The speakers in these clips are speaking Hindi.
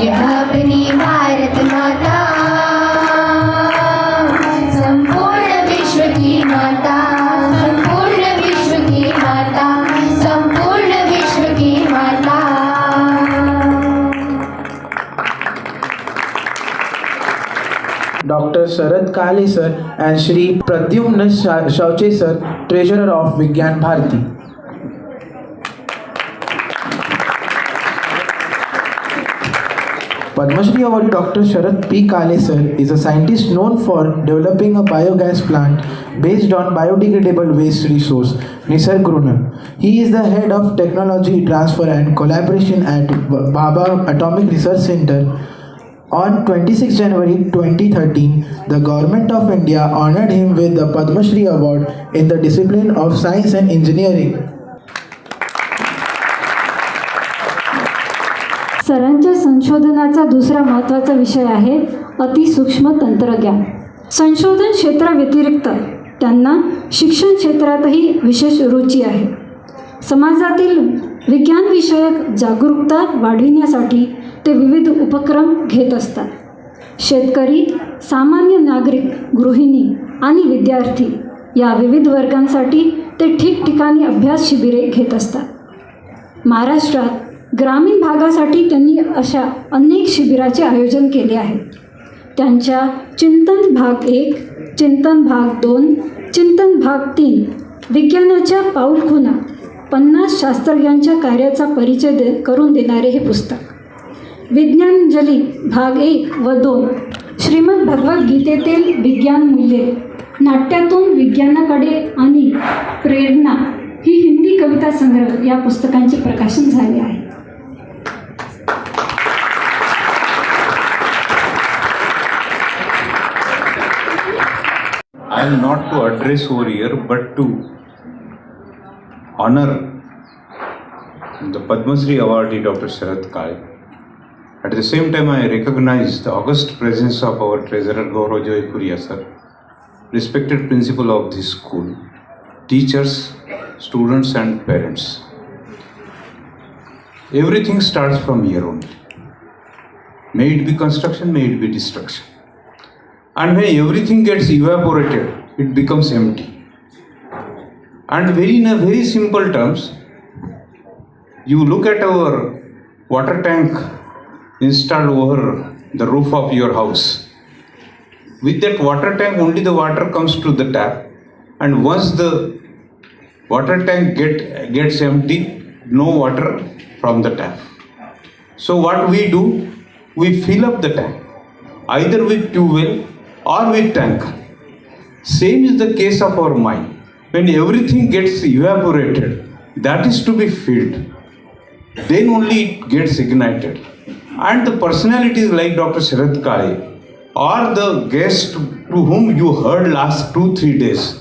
यह अपनी भारत माता संपूर्ण विश्व की माता, संपूर्ण विश्व की माता, संपूर्ण विश्व की माता। Dr. Sharad Kale sir and Shri Pradyumna Shauche sir, Treasurer of Vigyan Bharati. Padma Shri Award Dr. Sharad P. Kale sir is a scientist known for developing a biogas plant based on biodegradable waste resource, Nisarg Runam. He is the head of technology transfer and collaboration at Bhabha Atomic Research Center. On 26 January 2013, the Government of India honored him with the Padma Shri Award in the discipline of Science and Engineering. सरांच्या संशोधनाचा दुसरा महत्त्वाचा विषय आहे अतिसूक्ष्म तंत्रज्ञान. संशोधन क्षेत्राव्यतिरिक्त त्यांना शिक्षण क्षेत्रातही विशेष रुची आहे. समाजातील विज्ञानविषयक जागरूकता वाढविण्यासाठी ते विविध उपक्रम घेत असतात. शेतकरी, सामान्य नागरिक, गृहिणी आणि विद्यार्थी या विविध वर्गांसाठी ते ठिकठिकाणी अभ्यास शिबिरे घेत असतात. महाराष्ट्रात ग्रामीण भागासाठी त्यांनी अशा अनेक शिबिराचे आयोजन केले आहे. त्यांच्या चिंतन भाग 1, चिंतन भाग 2, चिंतन भाग 3 विज्ञानाच्या पाऊलखुणा 50 शास्त्रज्ञांच्या कार्याचा परिचय करून देणारे हे पुस्तक. विज्ञानजली भाग 1 व 2, श्रीमद भगवद्गीतेतील विज्ञान मूल्ये, नाट्यातून विज्ञानाकडे आणि प्रेरणा ही हिंदी कविता संग्रह या पुस्तकांचे प्रकाशन झाले आहे. I am not to address over here, but to honor the Padma Shri awardee Dr. Sharad Kale. At the same time, I recognize the august presence of our Treasurer Gaurav Joypuria sir, respected principal of this school, teachers, students and parents. Everything starts from here only. May it be construction, may it be destruction. And when everything gets evaporated, it becomes empty. And in a very simple terms, you look at our water tank installed over the roof of your house. With that water tank, only the water comes to the tap. And once the water tank gets empty, no water from the tap. So what we do, we fill up the tank, either with tube well or with tanker. Same is the case of our mind. When everything gets evaporated, that is to be filled. Then only it gets ignited. And the personalities like Dr. Sharad Kale or the guest to whom you heard last 2-3 days,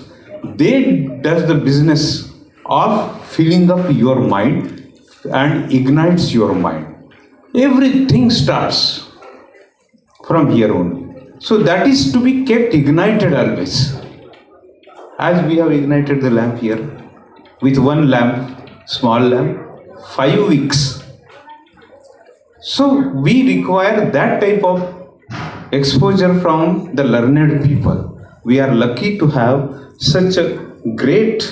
they does the business of filling up your mind and ignites your mind. Everything starts from here only. So that is to be kept ignited always. As we have ignited the lamp here, with one lamp, small lamp, 5 weeks. So we require that type of exposure from the learned people. We are lucky to have such a great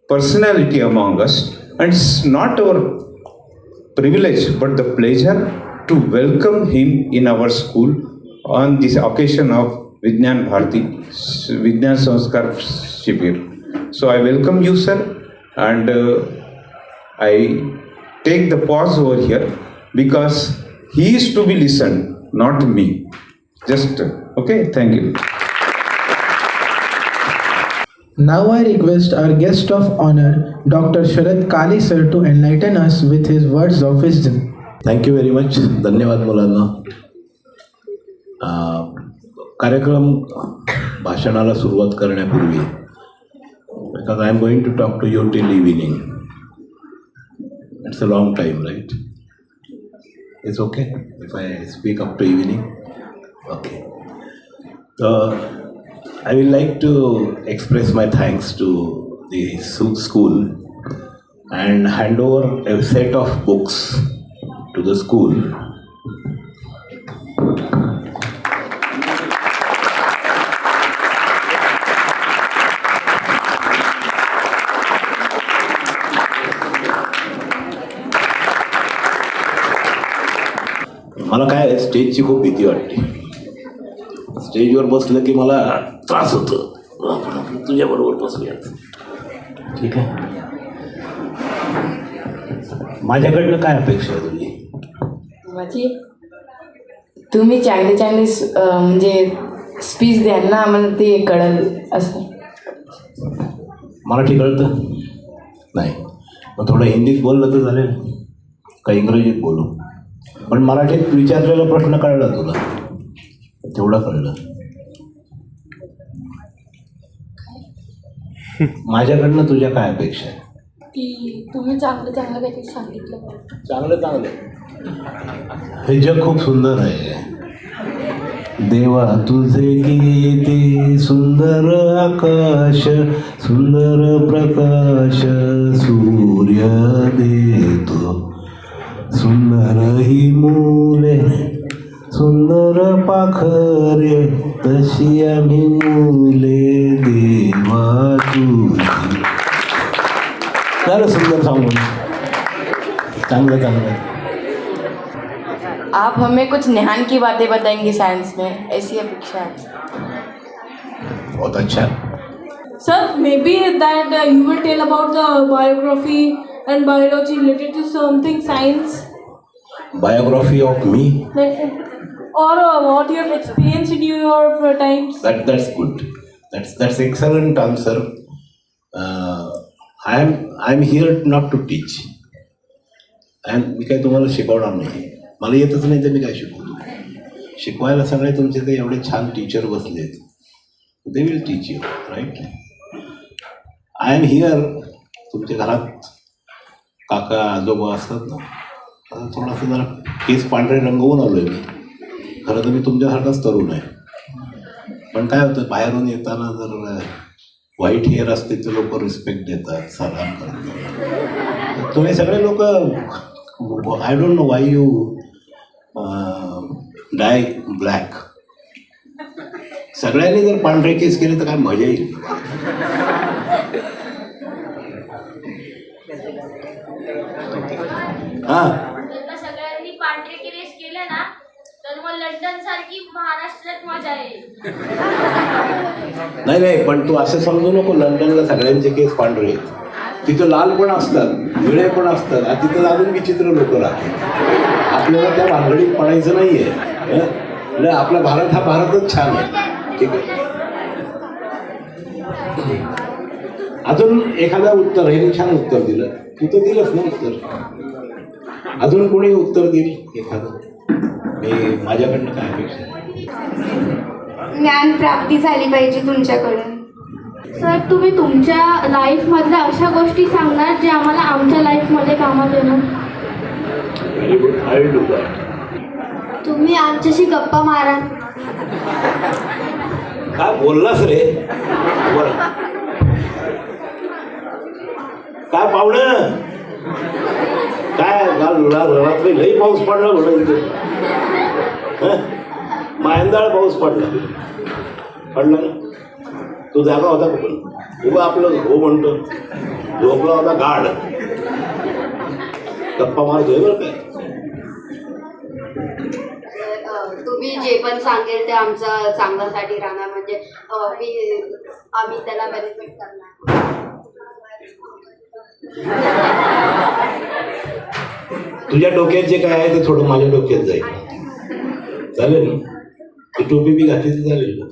personality among us, and it's not our privilege but the pleasure to welcome him in our school on this occasion of Vigyan Bharati, Vigyan Sanskar Shibir. So I welcome you, sir, and I take the pause over here because he is to be listened, not me. Just, okay, thank you. Now I request our guest of honor, Dr. Sharad Kale sir, to enlighten us with his words of wisdom. Thank you very much. धन्यवाद मुलांना. कार्यक्रम भाषणाला सुरुवात करण्यापूर्वी, because I am going to talk to you till evening. It's a long time, right? It's okay if I speak up to evening? Okay. I will like to express my thanks to the school and hand over a set of books to the school मला काय स्टेजची खूप भीती वाटते. स्टेजवर बसलं की मला त्रास होतो. तुझ्याबरोबर बसूया. ठीक आहे. माझ्याकडनं काय अपेक्षा आहे तुझी? माझी तुम्ही चांगले चांगले म्हणजे स्पीच द्याल ना, आम्हाला ते कळेल असं. मराठी कळतं नाही, मग थोडं हिंदीत बोललं तर चालेल का इंग्रजीत बोलू? पण मराठीत विचारलेला प्रश्न कळला तुला, तेवढं कळलं. माझ्याकडनं तुझ्या काय अपेक्षा आहे? की तुम्ही चांगलं चांगलं काहीतरी सांगितलं पाहिजे. चांगलं चांगलं. हे जग खूप सुंदर आहे. देवा तुझे किती सुंदर आकाश, सुंदर प्रकाश सूर्य देतो, सुंदर ही मुले, सुंदर पाखरे, तशी आम्ही मुले देवा तुझी. झालं सुंदर सांगून. चांगलं चांगलं. आप हमें कुछ न्यान की बातें बताएंगे साइंस में, ऐसी अपेक्षा है. बहुत अच्छा. Sir, maybe that you will tell about the biography and biology related to something science, Biography of me. or what you have experienced in your times. That's good. That's excellent answer. I'm here not to teach. मी काय तुम्हाला शिकवणार नाही. मला येतच नाही तर मी काय शिकवतो? शिकवायला सगळे तुमचे ते एवढे छान टीचर बसलेत. They will teach you, right? I am here. तुमच्या घरात काका आजोबा असतात ना, आता थोडासा जरा केस पांढरे रंगवून आलो आहे मी. खरं तर मी तुमच्यासारखाच तरुण आहे. पण काय होतं, बाहेरून येताना जर व्हाईट हेअर असते तर लोक रिस्पेक्ट देतात, सलाम करतात. तुम्ही सगळे लोक, I don't know Y you die black. सगळ्यांनी जर पांढरे केस केले तर काय मजा येईल. हां, सगळ्यांनी पांढरे केस केले ना तर मग लंडन सारखी महाराष्ट्रात मजा येईल. नाही, पण तू असं समजू नको लंडनला सगळ्यांचे केस पांढरे आहेत. तिथं लाल पण असतात, निळे पण असतात, आणि तिथं अजून विचित्र लोक राहतात. आपल्याला त्या भानगडीत पडायचं नाही आहे. म्हणजे आपला भारत हा भारतच छान आहे. ठीक आहे. अजून एखादा उत्तर, हे छान उत्तर दिलं. तू तर दिलंच ना उत्तर. अजून कोणी उत्तर देईल एखादं? मी माझ्याकडनं काय अपेक्षा आहे? ज्ञान प्राप्ती झाली पाहिजे तुमच्याकडून. सर, तुम्ही तुमच्या लाईफमधल्या अशा गोष्टी सांगणार जे आम्हाला आमच्या लाईफमध्ये कामात येणार. Very good, I will do that. तुम्ही आमच्याशी गप्पा मारा. काय बोललास रे? बोल. काय पाहुणं? काय रात्री लई पाऊस पडला म्हणून इथे मायंदाळ पाऊस पडला ना? तू जागा होता कुठून? उभं आपलं हो म्हणतो, झोपला होता गाड. गप्पा मारतोय बरं काय. तुम्ही जे पण सांगेल ते आमच्या चांगल्यासाठी राहणार. म्हणजे आम्ही त्याला बेनिफिट करणार. तुझ्या डोक्यात जे काय आहे ते थोडं माझ्या डोक्यात जाईल. चालेल ना? ती टोपी बी घातली तर चालेल ना?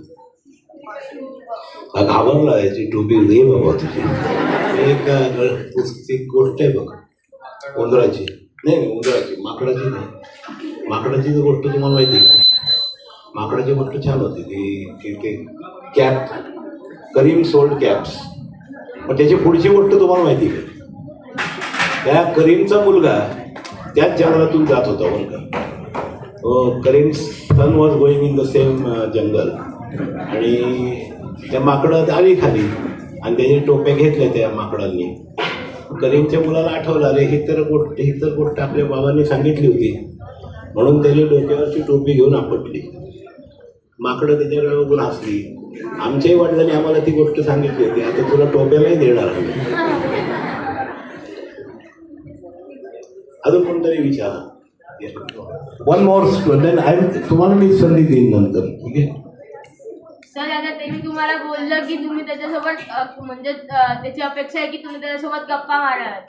घाबरला याची टोपी दे बाबा तुझी. एक गोष्ट आहे बघ, उंदराची नाही, उंदराची, माकडाची नाही. माकडाची जर गोष्ट तुम्हाला माहिती आहे का? माकडाची गोष्ट छान होती ती कॅप, करीम सोल्ड कॅप्स. पण त्याची पुढची गोष्ट तुम्हाला माहिती आहे का? त्या करीमचा मुलगा त्याच जंगलातून जात होता बरं का. Karim son was going in the same jungle, आणि त्या माकडं आली खाली आणि त्याच्या टोप्या घेतल्या त्या माकडांनी. करीमच्या मुलाला आठवलं, अरे ही तर गोष्ट आपल्या बाबांनी सांगितली होती, म्हणून त्याने डोक्यावरची टोपी घेऊन आपटली. माकडं त्याच्याकडे बघून हसली. आमच्याही वडिलांनी आम्हाला ती गोष्ट सांगितली होती, आता तुला टोप्यालाही देणार आम्ही. अजून कोणतरी विचारा. वन मोर देन तुम्हाला मी संधी देईन नंतर, ठीक आहे. सर आता ते मी तुम्हाला बोललं की तुम्ही त्याच्यासोबत म्हणजे त्याची अपेक्षा आहे की तुम्ही त्याच्यासोबत गप्पा माराल,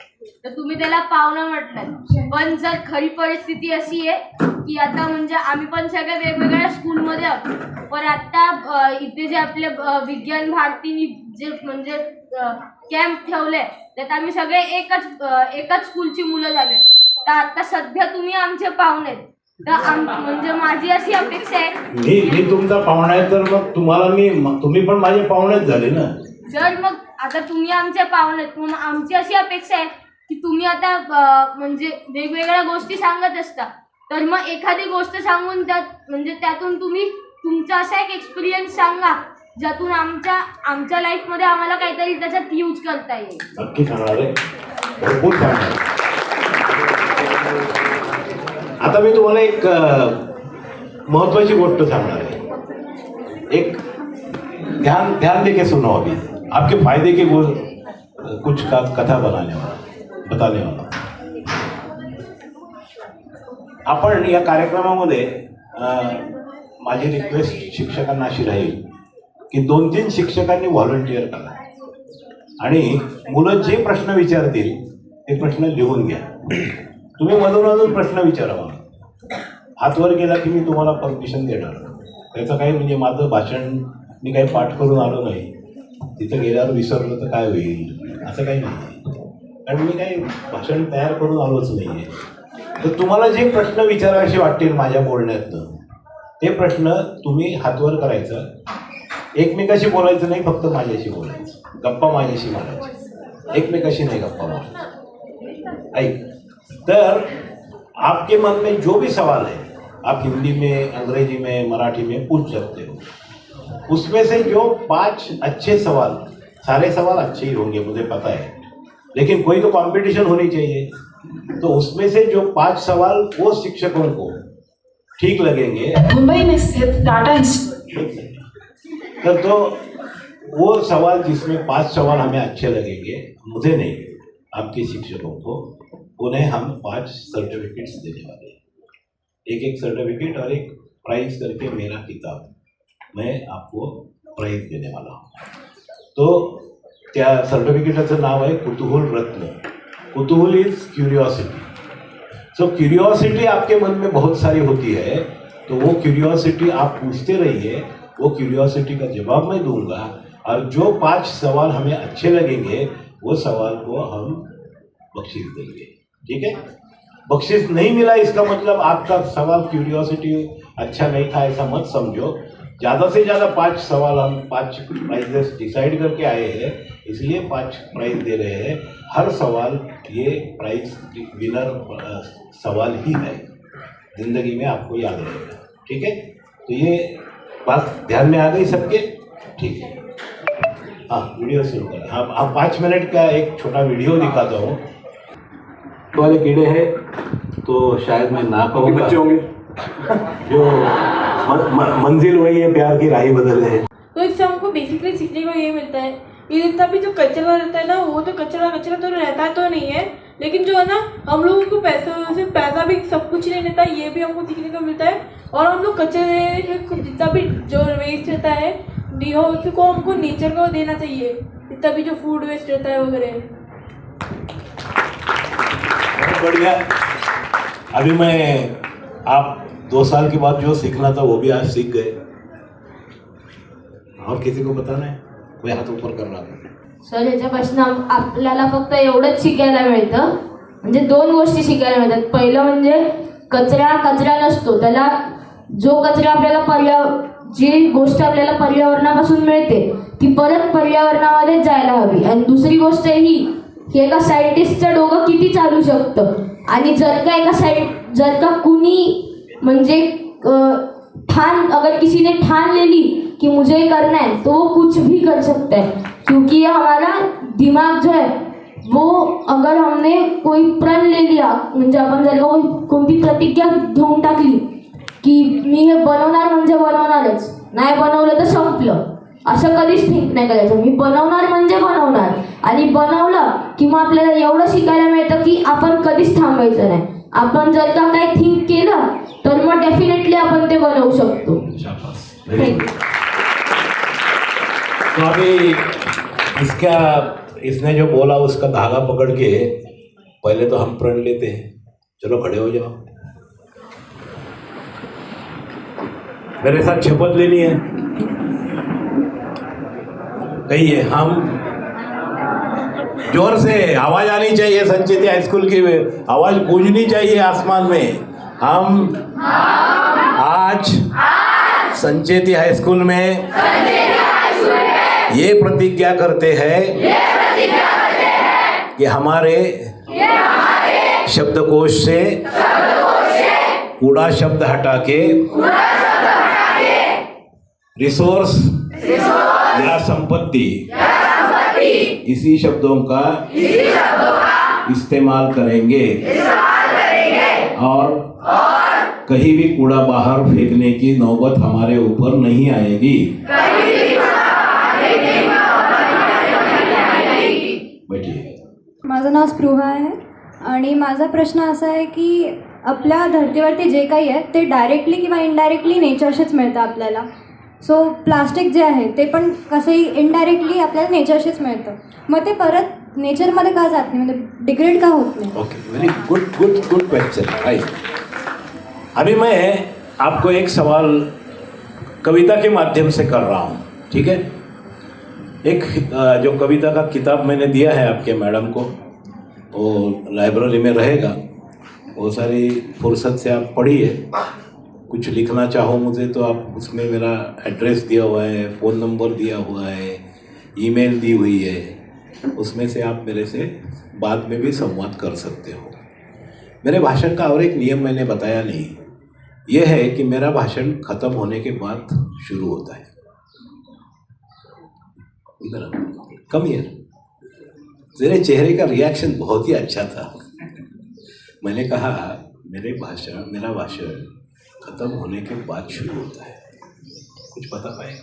तर तुम्ही त्याला पाहुणं म्हटलं. पण जर खरी परिस्थिती अशी आहे की आता म्हणजे आम्ही पण सगळे वेगवेगळ्या स्कूलमध्ये आहोत, पण आता इथे जे आपले विज्ञान भारतीने जे म्हणजे कॅम्प ठेवले त्यात आम्ही सगळे एकच स्कूलची मुलं झाले. तर आता सध्या तुम्ही आमचे पाहुणे आहेत, तर म्हणजे माझी अशी अपेक्षा आहे. मी तुमचा पाहुणा आहे तर मग तुम्ही पण माझे पाहुणेच झाले ना. सर मग आता तुम्ही आमचे पाहुणे आहेत, मग आमची अशी अपेक्षा आहे की तुम्ही आता म्हणजे वेगवेगळ्या गोष्टी सांगत असता, तर मग एखादी गोष्ट सांगून त्यातून तुम्ही तुमचा असा एक एक्सपिरियन्स सांगा ज्यातून आमच्या लाईफमध्ये आम्हाला काहीतरी त्याच्यात यूज करता येईल. नक्की सांगणार आहे, भरपूर सांगणार. आता मी तुम्हाला एक महत्वाची गोष्ट सांगणार आहे. एक ध्यान देके सुनो अभी, आपके फायदे की वो कुछ कथा बताने वाला. आपण या कार्यक्रमामध्ये माझी रिक्वेस्ट शिक्षकांना अशी राहील की 2-3 शिक्षकांनी व्हॉलंटिअर करा आणि मुलं जे प्रश्न विचारतील ते प्रश्न लिहून घ्या. तुम्ही मधून प्रश्न विचारा. हात वर केला की मी तुम्हाला परमिशन देणार. त्याचं काही म्हणजे माझं भाषण मी काही पाठ करून आलो नाही, तिथं गेल्यावर विसरलं तर काय होईल असं काही नाही, कारण मी काही भाषण तयार करून आलोच नाही आहे. तर तुम्हाला जे प्रश्न विचारायचे वाटतील माझ्या बोलण्यातनं ते प्रश्न तुम्ही हातवर करायचं. एकमेकाशी बोलायचं नाही, फक्त माझ्याशी बोलायचं, गप्पा माझ्याशी मारायची, एकमेकाशी नाही गप्पा मारायची. ऐक, तर आपके मन में जो भी सवाल है आप हिंदी में, अंग्रेजी में, मराठी में पूछ सकते हो. उसमें से जो 5 अच्छे सवाल, सारे सवाल अच्छे ही होंगे मुझे पता है, लेकिन कोई तो कंपटीशन होनी चाहिए. तो उसमें से जो 5 सवाल वो शिक्षकों को ठीक लगेंगे, मुंबई में स्थित टाटा तो वो सवाल जिसमें 5 सवाल हमें अच्छे लगेंगे, मुझे नहीं आपके शिक्षकों को, उन्हें हम 5 सर्टिफिकेट्स देने वाले हैं. एक सर्टिफिकेट और एक प्राइज करके मेरा किताब मैं आपको प्राइज देने वाला हूँ. तो त्या सर्टिफिकेटाचं नाव आहे कुतूहल रत्न. कुतूहल इज क्यूरियोसिटी. सो क्यूरियोसिटी आपके मन में बहुत सारी होती है, तो वो क्यूरियोसिटी आप पूछते रहिए, वो क्यूरियोसिटी का जवाब मैं दूंगा, और जो 5 सवाल हमें अच्छे लगेंगे वो सवाल को हम बख्शीश देंगे. ठीक है. बख्शीश नहीं मिला इसका मतलब आपका सवाल क्यूरियोसिटी अच्छा नहीं था ऐसा मत समझो. ज़्यादा से ज़्यादा 5 सवाल हम 5 प्राइजेस डिसाइड करके आए हैं, इसलिए 5 प्राइज दे रहे हैं. हर सवाल ये प्राइज विनर सवाल ही है, जिंदगी में आपको याद रहेगा. ठीक है. तो ये बात ध्यान में आ गई सबके. ठीक है. हाँ, वीडियो शुरू करें. आप 5 मिनट का एक छोटा वीडियो दिखाता हूँ. वाले कीड़े हैं तो शायद मैं ना कहूँगा, बच्चे होंगे जो मंजिल वही है, प्यार की राही बदल है. तो इससे हमको बेसिकली सीखने को ये मिलता है कि जितना भी जो कचरा रहता है ना, वो तो कचरा तो रहता तो नहीं है, लेकिन जो है ना हम लोगों को पैसा भी सब कुछ नहीं रहता, ये भी हमको सीखने को मिलता है. और हम लोग कचरे जितना भी जो वेस्ट रहता है उसको हमको नेचर को देना चाहिए, जितना भी जो फूड वेस्ट रहता है वगैरह. बढ़िया. अभी मैं आप 2 साल के बाद जो सीखना था वो भी आज सीख गए. और किसी को बताना है? कोई हाथ ऊपर कर रहा था. सर ह्याच्यापासून आपल्याला फक्त एवढंच शिकायला मिळतं, म्हणजे 2 गोष्टी शिकायला मिळतात. पहिलं म्हणजे कचरा नसतो, त्याला जो कचरा आपल्याला जी गोष्ट आपल्याला पर्यावरणापासून मिळते ती परत पर्यावरणामध्ये जायला हवी. आणि दुसरी गोष्ट ही की एका सायंटिस्टचं डोकं किती चालू शकतं, आणि जर का कुणी म्हणजे अगर किसी ने ठान ले ली कि मुझे ये करना है तो वो कुछ भी कर सकता है, क्योंकि ये हमारा दिमाग जो है वो अगर हमने कोई प्रण ले लिया, म्हणजे आपण जर कोणती प्रतिज्ञा घेऊन टाकली की मी हे बनवणार म्हणजे बनवणारच, नाही बनवलं तर संपलं, असं कधीच थिंक नाही करायचं. मी बनवणार म्हणजे बनवणार, आणि बनवलं की मग आपल्याला एवढं शिकायला मिळतं की आपण कधीच थांबायचं नाही. आपण जर का काही थिंक केलं तर मग डेफिनेटली आपण ते बनवू शकतो. शाबाश, वेरी गुड. तो अभी इसने जो बोला उसका धागा पकड़ के पहले तो हम प्रण लेते हैं. चलो खड़े हो जाओ, मेरे साथ शपथ लेनी है. कहिए, हम जोर से आवाज आनी चाहिए. संचेती हाई स्कूल की आवाज गूंजनी चाहिए आसमान में. हम आज संचेती हाई स्कूल में ये प्रतिज्ञा करते हैं कि हमारे शब्दकोश से कूड़ा शब्द हटा के रिसोर्स या संपत्ति इसी शब्दों का इस्तेमाल करेंगे और कहीं भी कूड़ा बाहर फेंकने की नौबत हमारे ऊपर नहीं आएगी. बैठिए. माझं नाव स्पृहा आहे आणि माझा प्रश्न असा आहे की आपल्या धर्तीवरती जे काही आहे ते डायरेक्टली किंवा इनडायरेक्टली नेचरशीच मिळतं आपल्याला. सो प्लास्टिक जे आहे ते पण कसंही इनडायरेक्टली आपल्याला नेचरशीच मिळतं. मग ते परत नेचरमध्ये का जात नाही, म्हणजे डिग्रेड का होत नाही? Okay, very good good good question. Right. अभी मैं आपको एक सवाल कविता के माध्यम से कर रहा हूँ, ठीक है? एक जो कविता का किताब मैंने दिया है आपके मैडम को, वो लाइब्रेरी में रहेगा. वो सारी फुर्सत से आप पढ़िए. कुछ लिखना चाहो मुझे तो आप उसमें मेरा एड्रेस दिया हुआ है, फ़ोन नंबर दिया हुआ है, ईमेल दी हुई है. उसमें से आप मेरे से बाद में भी संवाद कर सकते हो. मेरे भाषण का और एक नियम मैंने बताया नहीं. ये है कि मेरा भाषण ख़त्म होने के बाद शुरू होता है. इधर कम हियर. तेरे चेहरे का रिएक्शन बहुत ही अच्छा था. मैंने कहा मेरा भाषण ख़त्म होने के बाद शुरू होता है. कुछ बता पाए?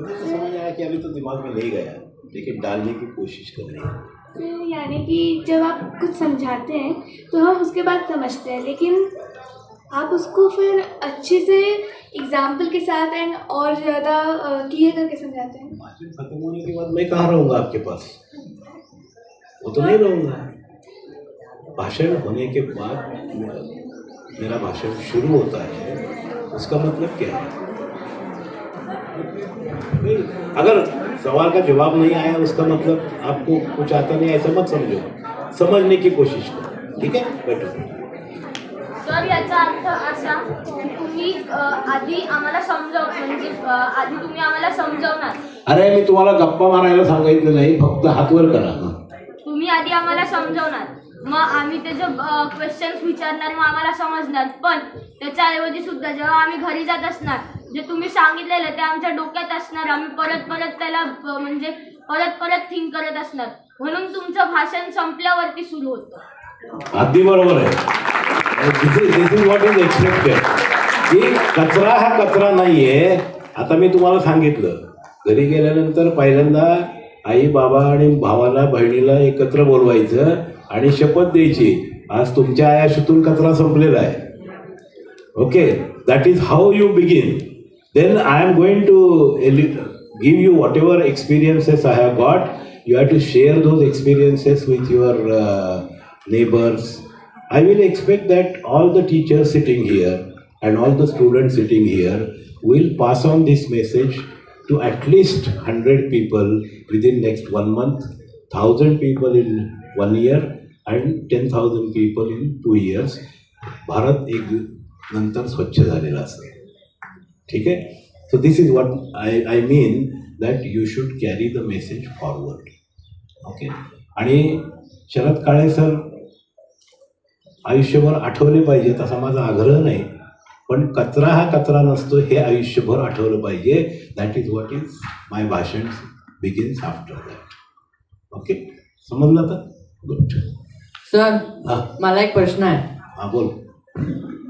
मुझे तो समझ आया कि अभी तो दिमाग में नहीं गया, लेकिन डालने की कोशिश कर रही है. यानी कि जब आप कुछ समझाते हैं तो हम उसके बाद समझते हैं, लेकिन आप उसको फिर अच्छे से एग्जाम्पल के साथ एंड और ज़्यादा क्लियर करके समझाते हैं. भाषण खत्म होने के बाद मैं कहाँ रहूँगा आपके पास? वो तो नहीं रहूँगा. भाषण होने के बाद मेरा भाषण शुरू होता है. उसका मतलब क्या है? नहीं, अगर सवाल का जवाब नहीं आया उसका मतलब आपको कुछ आता नहीं, ऐसा मत समझो. समझने की कोशिश करो, ठीक है? बैठो. सर, याचा अर्थ असा, तुम्ही आधी आम्हाला म्हणजे आधी तुम्ही आम्हाला समजवणार. अरे मी तुम्हाला गप्पा मारायला सांगितलं नाही, फक्त हात वर करा. तुम्ही आधी आम्हाला समजवणार, मग आम्ही त्याचे क्वेश्चन्स विचारणार, मग आम्हाला समजणार. पण त्याच्याऐवजी सुद्धा जेव्हा आम्ही घरी जात असणार, जे तुम्ही सांगितलेलं ते आमच्या डोक्यात असणार. आम्ही परत परत त्याला म्हणजे परत परत थिंक करत असणार. म्हणून तुमचं भाषण संपल्यावरती सुरू होतं. अगदी बरोबर आहे. This is what is expected. की कचरा हा कचरा नाही आहे. आता मी तुम्हाला सांगितलं, घरी गेल्यानंतर पहिल्यांदा आई बाबा आणि भावाला बहिणीला एकत्र बोलवायचं आणि शपथ द्यायची, आज तुमच्या आयुष्यातून कचरा संपलेला आहे. Okay, that is how you begin. Then I am going to give you whatever experiences I have got. You have to share those experiences with your neighbors. I will expect that all the teachers sitting here and all the students sitting here will pass on this message to at least 100 people within next 1 month, 1,000 people in 1 year and 10,000 people in 2 years. Bharat एक नंतर स्वच्छ झालेला असेल. ठीक आहे? So this is what I mean, that you should carry the message forward. Okay? आणि शरद काळे सर आयुष्यभर आठवले पाहिजेत असा माझा आग्रह नाही, पण कचरा हा कचरा नसतो हे आयुष्यभर आठवलं पाहिजे. That is what is my भाषण बिगिन्स आफ्टर दॅट. ओके, समजलं आता? गुड. सर, मला एक प्रश्न आहे. हां, बोल.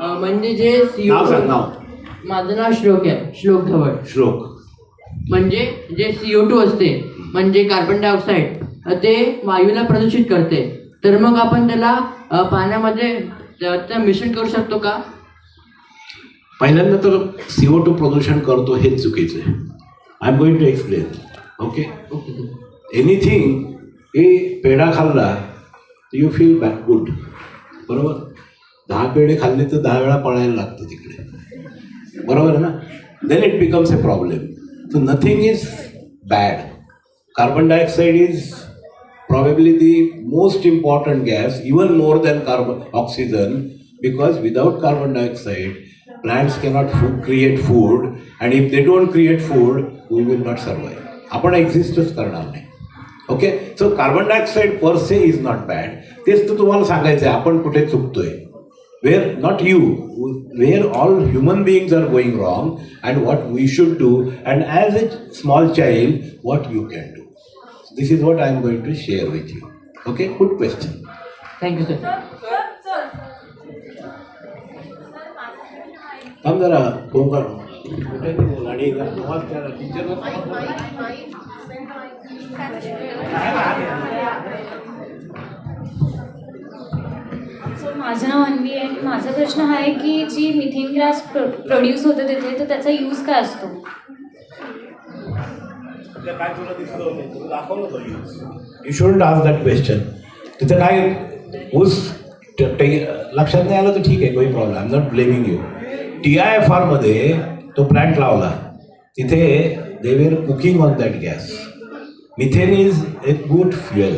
म्हणजे जे नाव सांग. नाव? माझं नाव श्लोक आहे, श्लोक धवळ. श्लोक म्हणजे जे CO2 असते, म्हणजे कार्बन डायऑक्साईड, ते वायूला प्रदूषित करते. तर मग आपण त्याला पाण्यामध्ये त्या मिशन करू शकतो का? पहिल्यांदा तर CO2 प्रदूषण करतो हेच चुकीचं आहे. I am going to explain. Okay, anything हे पेढा खाल्ला यू फील बॅक गुड, बरोबर. 10 पेढे खाल्ले तर 10 वेळा पळायला लागतं तिकडे, बरोबर आहे ना. Then it becomes a problem. So nothing is bad. Carbon dioxide is probably the most important gas, even more than oxygen, because without carbon dioxide, plants cannot create food, and if they don't create food, we will not survive. आपण एक्झिस्टच करणार नाही. ओके, सो कार्बन डायऑक्साईड पर से इज नॉट बॅड. तेच तर तुम्हाला सांगायचं आहे आपण कुठे चुकतोय. Where not you, where all human beings are going wrong, and what we should do, and as a small child what you can do. This is what I am going to share with you. Okay, good question. Thank you, sir. थांब जरा फोन कर. कुठे बोल आणि टीचरला माझं नाव अन्वी आहे. माझा प्रश्न हा आहे की जी मिथेन गॅस प्रोड्यूस होते तिथे, तर त्याचा यूज काय असतो? काय तुला दिसलं होतं, तुला दाखवलं होतं use. You shouldn't ask that question. तिथं काय ऊस लक्षात नाही आलं तर ठीक आहे, काही problem. I am not blaming you. TIFR मध्ये तो प्लॅन्ट लावला, तिथे they were cooking on that gas. Methane is a good fuel.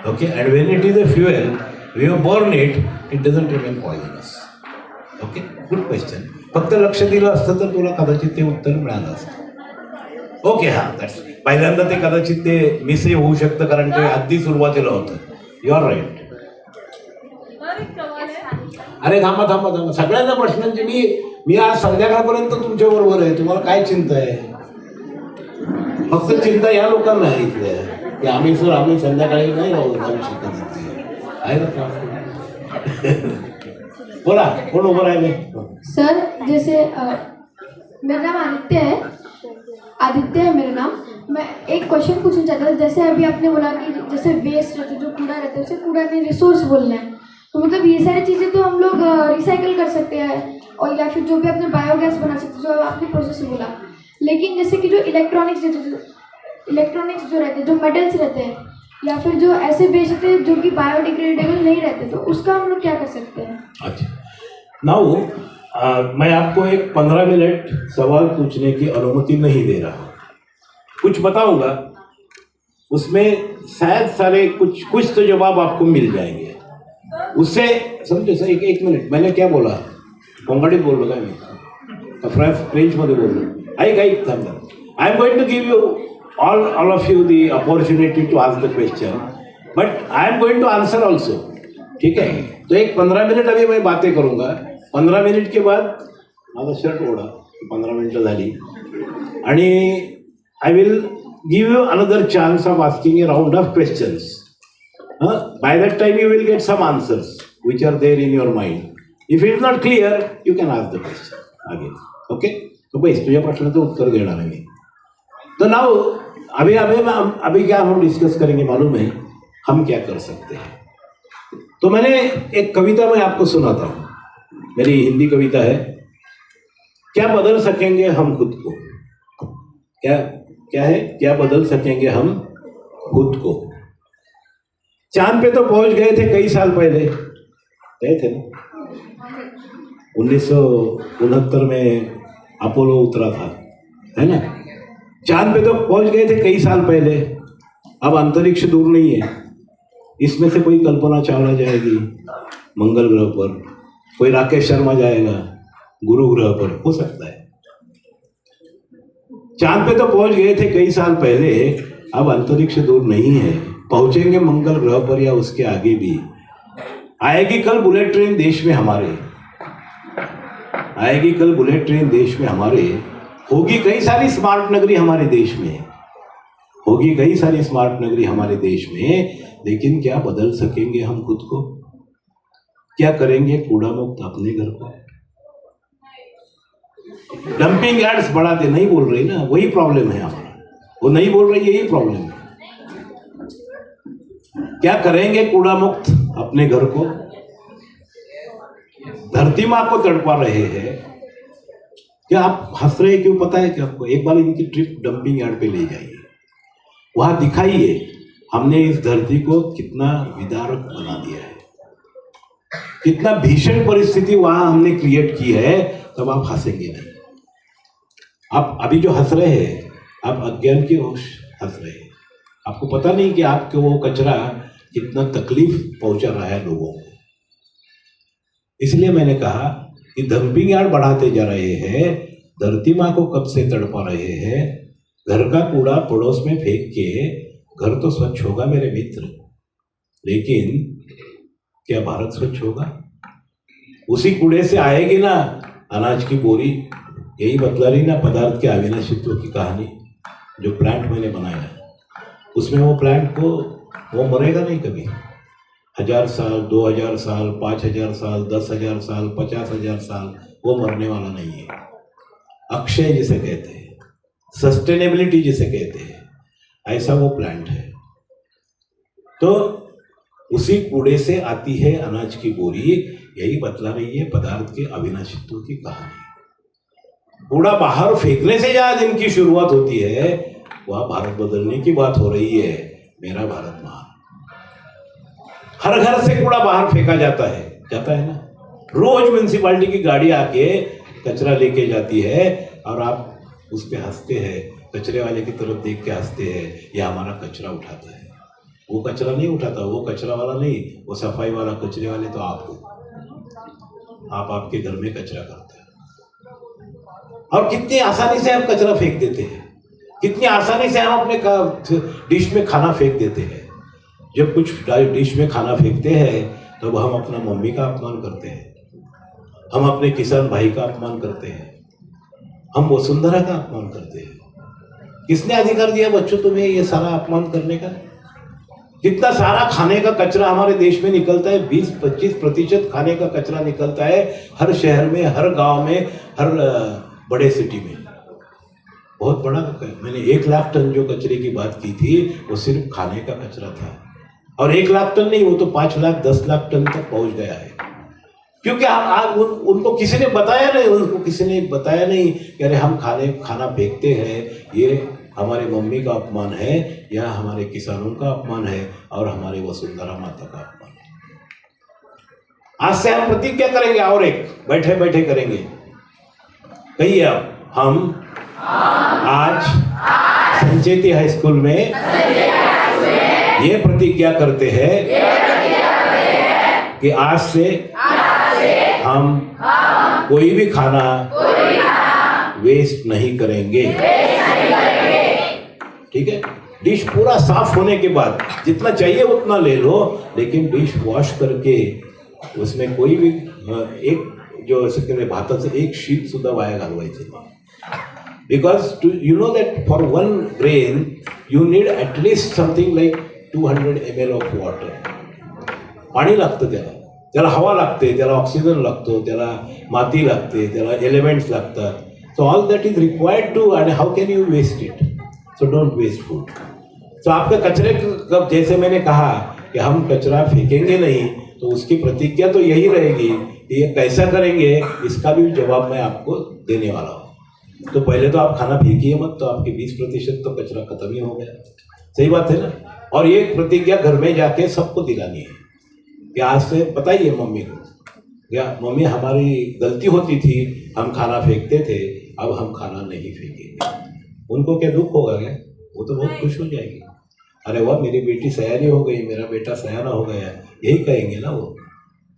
Okay, and when it is a fuel, we you burn it, it doesn't remain poisonous. Okay, good question. फक्त लक्ष दिलं असतं तर तुला कदाचित ते उत्तर मिळालं असतं. ओके, हां, दॅट्स पहिल्यांदा ते कदाचित ते मिसही होऊ शकतं, कारण ते अगदी सुरुवातीला होतं. You are right. अरे थांबा थांबा थांबा, सगळ्यांना प्रश्नांची मी आज संध्याकाळपर्यंत तुमच्या बरोबर आहे. तुम्हाला काय चिंता आहे? फक्त चिंता या लोकांना आहे इथल्या की आम्ही संध्याकाळी नाही राहू शकत आहे ना. बोला, कोण उभं राहिले? सर, जैसे मेरा नाम आदित्य है मेरा नाम. मैं एक क्वेश्चन पूछना चाहता था. जैसे अभी आपने बोला कि जैसे वेस्ट रहते, जो कूड़ा रहता है, उसे कूड़ा नहीं रिसोर्स बोलना है. तो मतलब ये सारी चीज़ें तो हम लोग रिसाइकल कर सकते हैं, और या फिर जो भी आपने बायोगैस बना सकते, जो आपने प्रोसेस बोला. लेकिन जैसे कि जो इलेक्ट्रॉनिक्स जो रहते हैं, जो मेटल्स रहते हैं, या फिर जो ऐसे वेस्ट रहते हैं जो कि बायोडिग्रेडेबल नहीं रहते, तो उसका हम लोग क्या कर सकते हैं? अच्छा, नाउ मैं आपको एक 15 मिनट सवाल पूछने की अनुमति नहीं दे रहा. कुछ बताऊंगा, उसमें शायद सारे कुछ तो जवाब आपको मिल जाएंगे. उससे समझो सर, एक मिनट, मैंने क्या बोला? कोंकणीत बोललो काय मी? फ्रेंचमध्ये बोललो. ऐक थांबा. I am going to give you all of you the opportunity to ask the question, but I am going to answer also. ठीक है, तो एक 15 मिनट अभी मैं बातें करूँगा. 15 मिनट के बाद माझा शर्ट ओढा. 15 मिनटं झाली आणि I will give you another chance of asking A round of questions. By that time you will get some answers which are there in your mind. If it is not clear, you can ask the question again. Okay? तो बस तुझ्या प्रश्नाचं उत्तर देणार आहे मी. तो नाउ अभी क्या हम डिस्कस करेंगे मालूम है? हम क्या कर सकते हैं. तो मैंने एक कविता मैं आपको सुनाता हूँ. मेरी हिंदी कविता है. क्या बदल सकेंगे हम खुद को? क्या है? क्या बदल सकेंगे हम खुद को? चांद पे तो पहुंच गए थे कई साल पहले, गए थे ना. 1969 में अपोलो उतरा था, है ना. चांद पे तो पहुंच गए थे कई साल पहले. अब अंतरिक्ष दूर नहीं है. इसमें से कोई कल्पना चावला जाएगी मंगल ग्रह पर, कोई राकेश शर्मा जाएगा गुरु ग्रह पर, हो सकता है. चांद पे तो पहुंच गए थे कई साल पहले, अब अंतरिक्ष दूर नहीं है. पहुंचेंगे मंगल ग्रह पर या उसके आगे भी. आएगी कल बुलेट ट्रेन देश में हमारे, आएगी कल बुलेट ट्रेन देश में हमारे. होगी कई सारी स्मार्ट नगरी हमारे देश में, होगी कई सारी स्मार्ट नगरी हमारे देश में. लेकिन क्या बदल सकेंगे हम खुद को? क्या करेंगे कूड़ा मुक्त अपने घर को? डंपिंग यार्ड्स बढ़ाते नहीं बोल रही ना, वही प्रॉब्लम है हमारा. वो नहीं बोल रही, यही प्रॉब्लम है. क्या करेंगे कूड़ा मुक्त अपने घर को? धरती माँ को तड़पा रहे हैं। क्या आप हंस रहे क्यों पता है कि आपको? एक बार इनकी ट्रिप डंपिंग यार्ड पे ले जाइए, वहां दिखाइए हमने इस धरती को कितना विदारक बना दिया है, कितना भीषण परिस्थिति वहां हमने क्रिएट की है, तब आप हंसेंगे नहीं। आप अभी जो हंस रहे हैं, आप अज्ञान की ओर हंस रहे हैं। आपको पता नहीं कि आपके वो कचरा कितना तकलीफ पहुंचा रहा है लोगों को। इसलिए मैंने कहा कि डंपिंग यार्ड बढ़ाते जा रहे हैं, धरती माँ को कब से तड़पा रहे हैं। घर का कूड़ा पड़ोस में फेंक के घर तो स्वच्छ होगा मेरे मित्र, लेकिन क्या भारत स्वच्छ होगा? उसी कूड़े से आएगी ना अनाज की बोरी। यही बतला रही ना पदार्थ के अविनाशित्व की कहानी। जो प्लांट मैंने बनाया उसमें वो प्लांट को वो मरेगा नहीं कभी। 1000 साल, 2000 साल, 5000 साल, 10,000 साल, 50,000 साल वो मरने वाला नहीं है। अक्षय जिसे कहते हैं, सस्टेनेबिलिटी जिसे कहते हैं, ऐसा वो प्लांट है। तो उसी कूड़े से आती है अनाज की बोरी। यही बतला रही है पदार्थ के अविनाशित्व की कहानी। कूड़ा बाहर फेंकने से जहां दिन की शुरुआत होती है, वहां भारत बदलने की बात हो रही है। मेरा भारत महान। हर घर से कूड़ा बाहर फेंका जाता है ना। रोज म्यूनसिपालिटी की गाड़ी आके कचरा लेके जाती है और आप उस पर हंसते हैं, कचरे वाले की तरफ देख के हंसते हैं, यह हमारा कचरा उठाता है। वो कचरा नहीं उठाता, वो कचरा वाला नहीं, वो सफाई वाला, कचरे वाले तो आप हो। आप आपके घर में कचरा करते हैं और कितनी आसानी से हम कचरा फेंक देते हैं, कितनी आसानी से हम अपने डिश में खाना फेंक देते हैं। जब कुछ डिश में खाना फेंकते हैं तब हम अपना मम्मी का अपमान करते हैं, हम अपने किसान भाई का अपमान करते हैं, हम वसुंधरा का अपमान करते हैं। किसने अधिकार दिया बच्चों तुम्हें ये सारा अपमान करने का? कितना सारा खाने का कचरा हमारे देश में निकलता है। 20-25% खाने का कचरा निकलता है हर शहर में, हर गांव में, हर बड़े सिटी में। बहुत बड़ा मैंने 1 लाख टन जो कचरे की बात की थी वो सिर्फ खाने का कचरा था। और 1 लाख टन नहीं, वो तो 5 लाख 10 लाख टन तक पहुंच गया है। क्योंकि उनको किसी ने बताया नहीं कि अरे हम खाना फेंकते हैं, ये हमारे मम्मी का अपमान है, या हमारे किसानों का अपमान है, और हमारे वसुंधरा माता का अपमान है। आज से हम प्रतिज्ञा करेंगे, और एक बैठे बैठे करेंगे। कहिए अब, हम आज संचेती हाई स्कूल में ये प्रतिज्ञा करते हैं कि आज से हम कोई भी खाना वेस्ट नहीं करेंगे। ठीक है? डिश पूरा साफ होने के बाद जितना चाहिए उतना ले लो, लेकिन डिश वॉश करके उसमें कोई भी एक जो असं केले भाताचं एक शीत सुद्धा वाया घालवायचं नाही. Because you know that for one grain you need at least something like 200 ml of water. पाणी लागतं त्याला हवा लागते, त्याला ऑक्सिजन लागतो, त्याला माती लागते, त्याला एलिमेंट्स लागतात. So all that is required to, and how can you waste it? So don't waste food. So आपके कचरे कब, जैसे मैंने कहा कि हम कचरा फेंकेंगे नहीं, तो उसकी प्रतिज्ञा तो यही रहेगी कि ये कैसा करेंगे इसका भी जवाब मैं आपको देने वाला हूँ. तो पहले तो आप खाना फेंकिए मत, तो आपके 20% तो कचरा खत्म ही हो गया. सही बात है ना? और ये प्रतिज्ञा घर में जाके सबको दिलानी है कि आज से बताइए मम्मी को, या मम्मी हमारी गलती होती थी, हम खाना फेंकते थे, अब हम खाना नहीं फेंकेंगे. उनको क्या दुख होगा क्या? वो तो बहुत खुश हो जाएगी. अरे वाह, मेरी बेटी सयानी हो गई, मेरा बेटा सयाना हो गया, यही कहेंगे ना वो.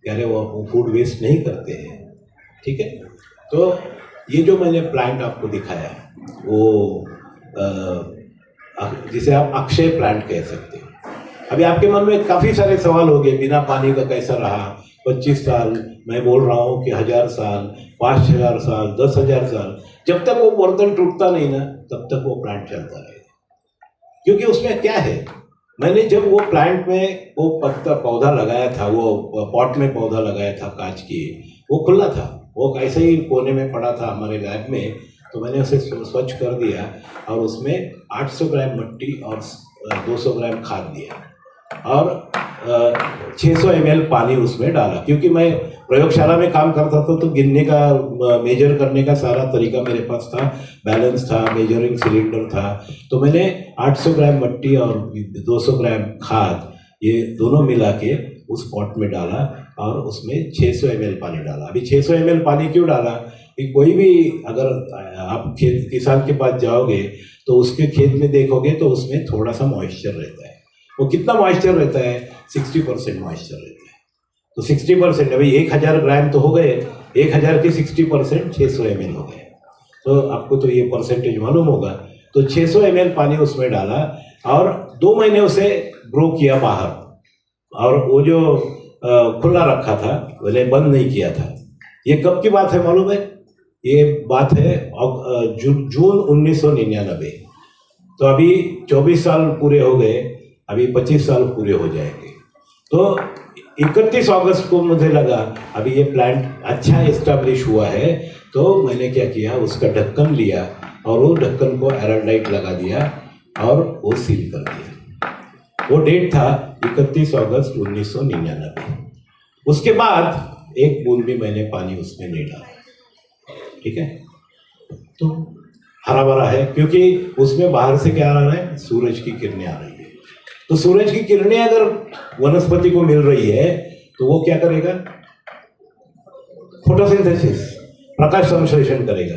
अरे वो फूड वेस्ट नहीं करते हैं. ठीक है? तो ये जो मैंने प्लांट आपको दिखाया वो जिसे आप अक्षय प्लांट कह सकते हैं. अभी आपके मन में काफ़ी सारे सवाल हो गए, बिना पानी का कैसा रहा 25 साल. मैं बोल रहा हूँ कि 1000 साल, 5000 साल, 10,000 साल, जब तक वो बर्तन टूटता नहीं ना, तब तक वो प्लांट चलता रहेगा. क्योंकि उसमें क्या है, मैंने जब वो प्लांट में वो पौधा लगाया था, वो पॉट में पौधा लगाया था कांच की, वो खुला था, वो ऐसे ही कोने में पड़ा था हमारे लैब में. तो मैंने उसे स्वच्छ कर दिया और उसमें 800 ग्राम मिट्टी और 200 ग्राम खाद दिया. और 600 ml पानी उसमें डाला, क्योंकि मैं प्रयोगशाला में काम करता था तो गिनने का मेजर करने का सारा तरीका मेरे पास था, बैलेंस था, मेजरिंग सिलेंडर था। तो मैंने 800 ग्राम मट्टी और 200 ग्राम खाद ये दोनों मिला के उस पॉट में डाला और उसमें 600 ml पानी डाला। अभी 600 ml पानी क्यों डाला कि कोई भी अगर आप किसान के पास जाओगे तो उसके खेत में देखोगे तो उसमें थोड़ा सा मॉइस्चर रहता है। वो कितना मॉइस्चर रहता है? 60% मॉइस्चर रहता है। तो 60% अभी 1000 ग्राम तो हो गए, 1000 के 60% 600 ml हो गए। तो आपको तो ये परसेंटेज मालूम होगा। तो 600 ml पानी उसमें डाला और 2 महीने उसे ग्रो किया बाहर, और वो जो खुला रखा था मैंने बंद नहीं किया था। ये कब की बात है मालूम है? ये बात है जून 1999। तो अभी 24 साल पूरे हो गए, अभी 25 साल पूरे हो जाएंगे। तो 31 अगस्त को मुझे लगा अभी ये प्लांट अच्छा एस्टेब्लिश हुआ है, तो मैंने क्या किया, उसका ढक्कन लिया और वो ढक्कन को एराडाइट लगा दिया और वो सील कर दिया। वो डेट था 31 अगस्त 1999। उसके बाद एक बूंद भी मैंने पानी उसमें नहीं डाला। ठीक है, तो हरा भरा है, क्योंकि उसमें बाहर से क्या आ रहा है? सूरज की किरणें आ रही है। तो सूरज की किरणें अगर वनस्पति को मिल रही है तो वो क्या करेगा? फोटोसिंथेसिस, प्रकाश संश्लेषण करेगा।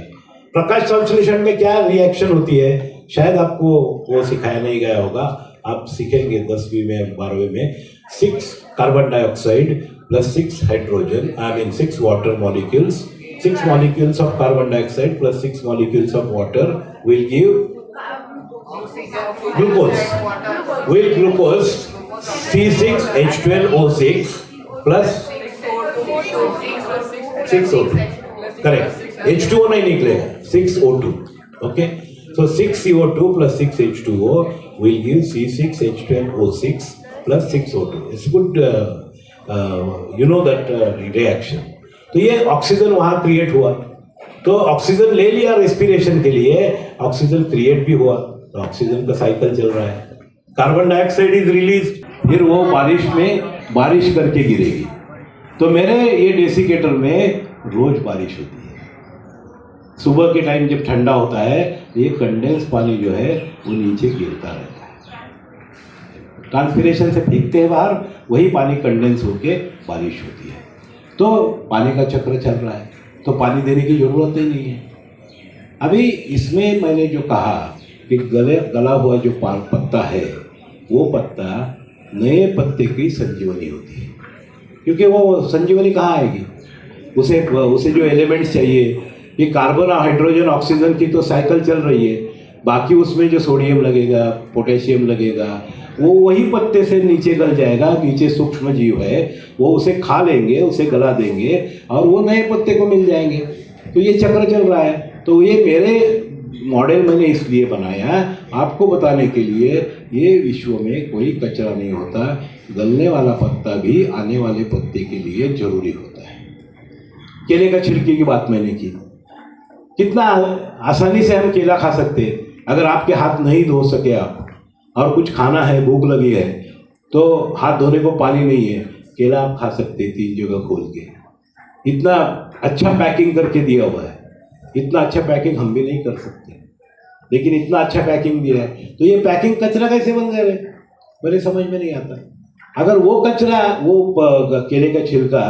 प्रकाश संश्लेषण में क्या रिएक्शन होती है, शायद आपको वो सिखाया नहीं गया होगा, आप सीखेंगे 10वीं में 12वीं में। 6 carbon dioxide plus 6 hydrogen, I mean 6 water molecules, 6 molecules of carbon dioxide plus 6 molecules of water will give glucose. Will glucose C6H12O6 plus 6O2. Correct. H2O नहीं निकलेगा, 6O2. Okay. So 6CO2 plus 6H2O will give C6H12O6 plus 6O2. It's good. You know that reaction. तो ये ऑक्सीजन वहाँ क्रिएट हुआ, तो ऑक्सीजन ले लिया रेस्पिरेशन के लिए, ऑक्सीजन क्रिएट भी हुआ, तो ऑक्सीजन का साइकिल चल रहा है। कार्बन डाइऑक्साइड इज रिलीज, फिर वो बारिश में बारिश करके गिरेगी। तो मेरे ये डेसिकेटर में रोज बारिश होती है। सुबह के टाइम जब ठंडा होता है ये कंडेंस पानी जो है वो नीचे गिरता रहता है, ट्रांसपिरेशन से फेंकते हैं बाहर, वही पानी कंडेंस होके बारिश होती है। तो पानी का चक्र चल रहा है, तो पानी देने की जरूरत ही नहीं है। अभी इसमें मैंने जो कहा कि गला हुआ जो पत्ता है, वो पत्ता नए पत्ते की संजीवनी होती है, क्योंकि वो संजीवनी कहाँ आएगी? उसे जो एलिमेंट्स चाहिए, ये कार्बन हाइड्रोजन ऑक्सीजन की तो साइकिल चल रही है, बाकी उसमें जो सोडियम लगेगा, पोटेशियम लगेगा, वो वही पत्ते से नीचे गल जाएगा। नीचे सूक्ष्म जीव है, वो उसे खा लेंगे, उसे गला देंगे और वो नए पत्ते को मिल जाएंगे। तो ये चक्र चल रहा है। तो ये मेरे मॉडल मैंने इसलिए बनाया आपको बताने के लिए, ये विश्व में कोई कचरा नहीं होता, गलने वाला पत्ता भी आने वाले पत्ते के लिए जरूरी होता है। केले का छिलके की बात मैंने की, कितना आसानी से हम केला खा सकते हैं। अगर आपके हाथ नहीं धो सके आप और कुछ खाना है, भूख लगी है, तो हाथ धोने को पानी नहीं है, केला आप खा सकते हैं 3 जगह खोल के। इतना अच्छा पैकिंग करके दिया हुआ है। इतना अच्छा पैकिंग हम भी नहीं कर सकते, लेकिन इतना अच्छा पैकिंग दिया है। तो ये पैकिंग कचरा कैसे बन गया है, मेरे समझ में नहीं आता। अगर वो कचरा, वो केले का छिलका,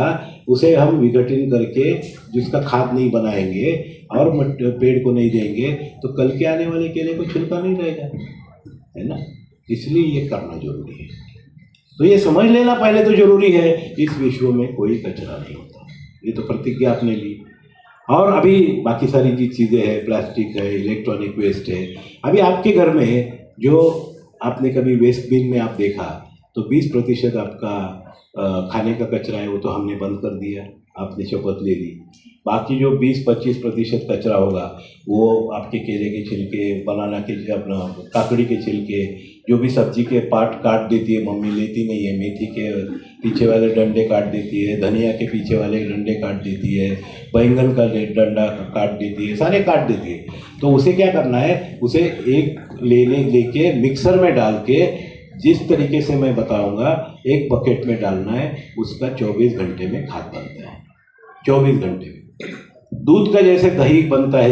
उसे हम विघटन करके जिसका खाद नहीं बनाएंगे और पेड़ को नहीं देंगे, तो कल के आने वाले केले को छिलका नहीं रहेगा, है ना। इसलिए ये करना जरूरी है। तो ये समझ लेना पहले तो जरूरी है, इस विश्व में कोई कचरा नहीं होता। ये तो प्रतिज्ञा आपने ली। और अभी बाकी सारी जी चीज़ें हैं, प्लास्टिक है, इलेक्ट्रॉनिक वेस्ट है। अभी आपके घर में जो आपने कभी वेस्ट बिन में आप देखा तो 20% आपका खाने का कचरा है, वो तो हमने बंद कर दिया, आपने शपथ ले ली। बाकी जो 20-25% कचरा होगा वो आपके केले के छिलके, बनाना के, अपना काकड़ी के छिलके, जो भी सब्जी के पार्ट काट देती है मम्मी, लेती नहीं है, मेथी के पीछे वाले डंडे काट देती है, धनिया के पीछे वाले डंडे काट देती है, बैंगन का डंडा काट देती है, सारे काट देती है। तो उसे क्या करना है, उसे एक लेके मिक्सर में डाल के जिस तरीके से मैं बताऊंगा, एक बकेट में डालना है, उसका 24 घंटे में खाद बनता है। 24 घंटे में दूध का जैसे दही बनता है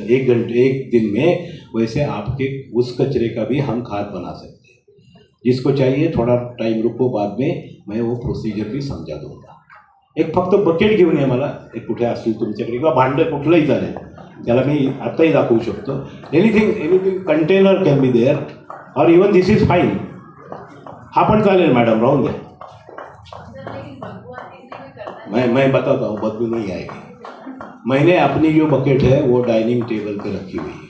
1 दिन में, वैसे आपके उस कचरे का भी हम खाद बना सकते हैं। जिसको चाहिए थोड़ा टाइम रुको, बाद में मैं वो प्रोसिजर भी समजा दूंगा। एक फक्त बकेट घेऊन ये मला, एक कुठे असतील तुमच्याकडे किंवा भांडं कुठलंही चालेल, त्याला मी आत्ताही दाखवू शकतो. Anything container can be there or even this is fine. हा पण चालेल मॅडम, राहून द्या. मैं बताता हूँ, बदबू नहीं आएगी. मैंने अपनी जो बकेट है वो डाइनिंग टेबल पे रखी हुई है,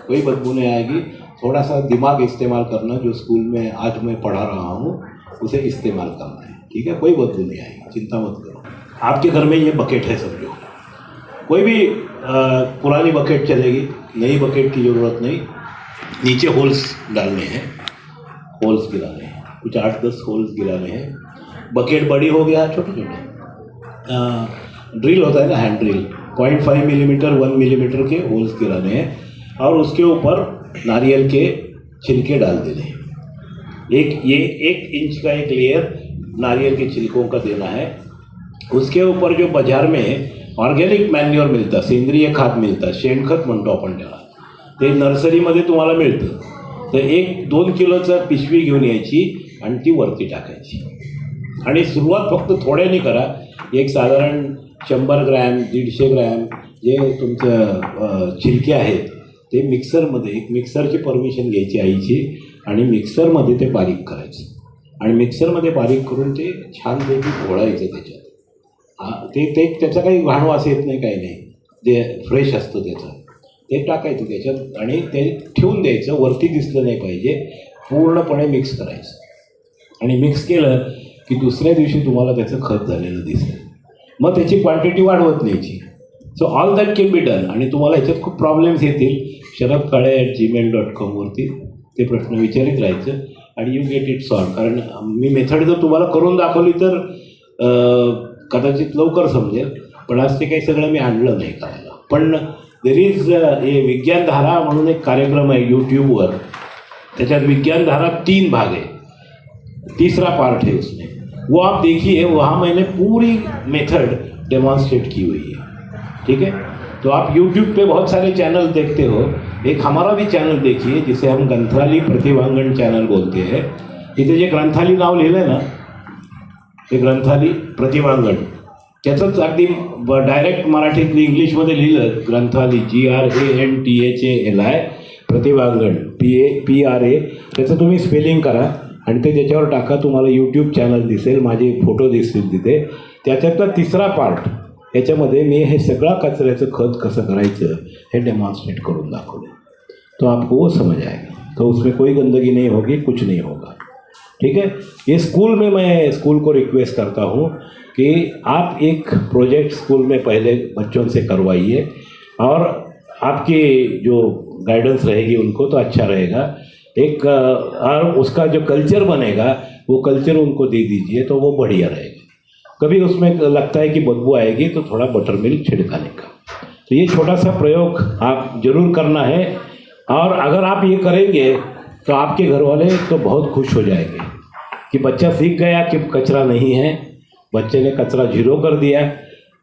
कोई बदबू नहीं आएगी. थोड़ा सा दिमाग इस्तेमाल करना, जो स्कूल में आज मैं पढ़ा रहा हूँ उसे इस्तेमाल करना है, ठीक है. कोई बदबू नहीं आएगी, चिंता मत करो. आपके घर में ये बकेट है समझो, कोई भी पुरानी बकेट चलेगी, नई बकेट की ज़रूरत नहीं. नीचे होल्स डालने हैं, होल्स गिराने हैं, कुछ 8-10 होल्स गिराने हैं. बकेट बड़ी हो गया, छोटे छोटे ड्रिल होता है ना, हैंड ड्रिल, 0.5 मिलीमीटर 1 मिलीमीटर के होल्स गिराने हैं और उसके ऊपर नारियल के छिलके डाल देने हैं. ये 1 इंच का एक लेयर नारियल के छिलकों का देना है. उसके ऊपर जो बाजार में ऑर्गॅनिक मॅन्युअर मिळतं, सेंद्रिय खाद मिळतं, शेणखत म्हणतो आपण त्याला, ते नर्सरीमध्ये तुम्हाला मिळतं. तर 1-2 किलोचा पिशवी घेऊन यायची आणि ती वरती टाकायची आणि सुरुवात फक्त थोड्याने करा. एक साधारण 100 ग्रॅम 150 ग्रॅम जे तुमचं छिलके आहेत ते मिक्सरमध्ये, एक मिक्सरची परमिशन घ्यायची आईची आणि मिक्सरमध्ये ते बारीक करायचं आणि मिक्सरमध्ये बारीक करून ते छानपैकी घोळायचं त्याच्यात. ते त्याचा काही घाणवास येत नाही, काही नाही, ते फ्रेश असतं त्याचं. ते टाकायचं त्याच्यात आणि ते ठेवून द्यायचं, वरती दिसलं नाही पाहिजे, पूर्णपणे मिक्स करायचं आणि मिक्स केलं की दुसऱ्या दिवशी तुम्हाला त्याचं खत झालेलं दिसेल. मग त्याची क्वांटिटी वाढवत न्यायची. So all that can be done. आणि तुम्हाला ह्याच्यात खूप प्रॉब्लेम्स येतील, sharadkale@gmail.com वरती ते प्रश्न विचारित राहायचं आणि यू गेट इट सॉल्व. कारण मी मेथड जर तुम्हाला करून दाखवली तर कदाचित लवकर समजेल, पण आज ते काही सगळं मी आणलं नाही करायला. पण देर इज ए विज्ञानधारा म्हणून एक कार्यक्रम आहे यूट्यूबवर, त्याच्यात विज्ञानधारा 3 भाग है, तीसरा पार्ट है उसमें, वो आप देखिए. वहाँ मैंने पूरी मेथड डेमॉन्स्ट्रेट की हुई है, ठीक है. तो आप YouTube पे बहुत सारे चैनल देखते हो, एक हमारा भी चैनल देखिए जिसे हम ग्रंथाली प्रतिभांगण चैनल बोलते हैं. इथे जे ग्रंथाली नाव लिहिलं आहे ना, ते ग्रंथाली प्रतिभांगण, त्याचंच अगदी डायरेक्ट मराठीत इंग्लिशमध्ये लिहिलं ग्रंथाली, GRANTHALI प्रतिभांगण, PRA, त्याचं तुम्ही स्पेलिंग करा आणि ते त्याच्यावर टाका, तुम्हाला यूट्यूब चॅनल दिसेल, माझे फोटो दिसतील तिथे. त्याच्यातला 3रा पार्ट, याच्यामध्ये मी हे सगळा कचऱ्याचं खत कसं करायचं हे डेमॉन्स्ट्रेट करून दाखवलं. तो आपको वो समझ आएगा. तो उसमें कोई गंदगी नहीं होगी, कुछ नहीं होगा, ठीक है. ये स्कूल में मैं स्कूल को रिक्वेस्ट करता हूँ कि आप एक प्रोजेक्ट स्कूल में पहले बच्चों से करवाइए और आपकी जो गाइडेंस रहेगी उनको तो अच्छा रहेगा. एक और उसका जो कल्चर बनेगा वो कल्चर उनको दे दीजिए तो वो बढ़िया रहेगा. कभी उसमें लगता है कि बदबू आएगी तो थोड़ा बटर मिल्क छिड़काने का. तो ये छोटा सा प्रयोग आप जरूर करना है और अगर आप ये करेंगे तो आपके घर वाले तो बहुत खुश हो जाएंगे कि बच्चा सीख गया कि कचरा नहीं है, बच्चे ने कचरा 0 कर दिया.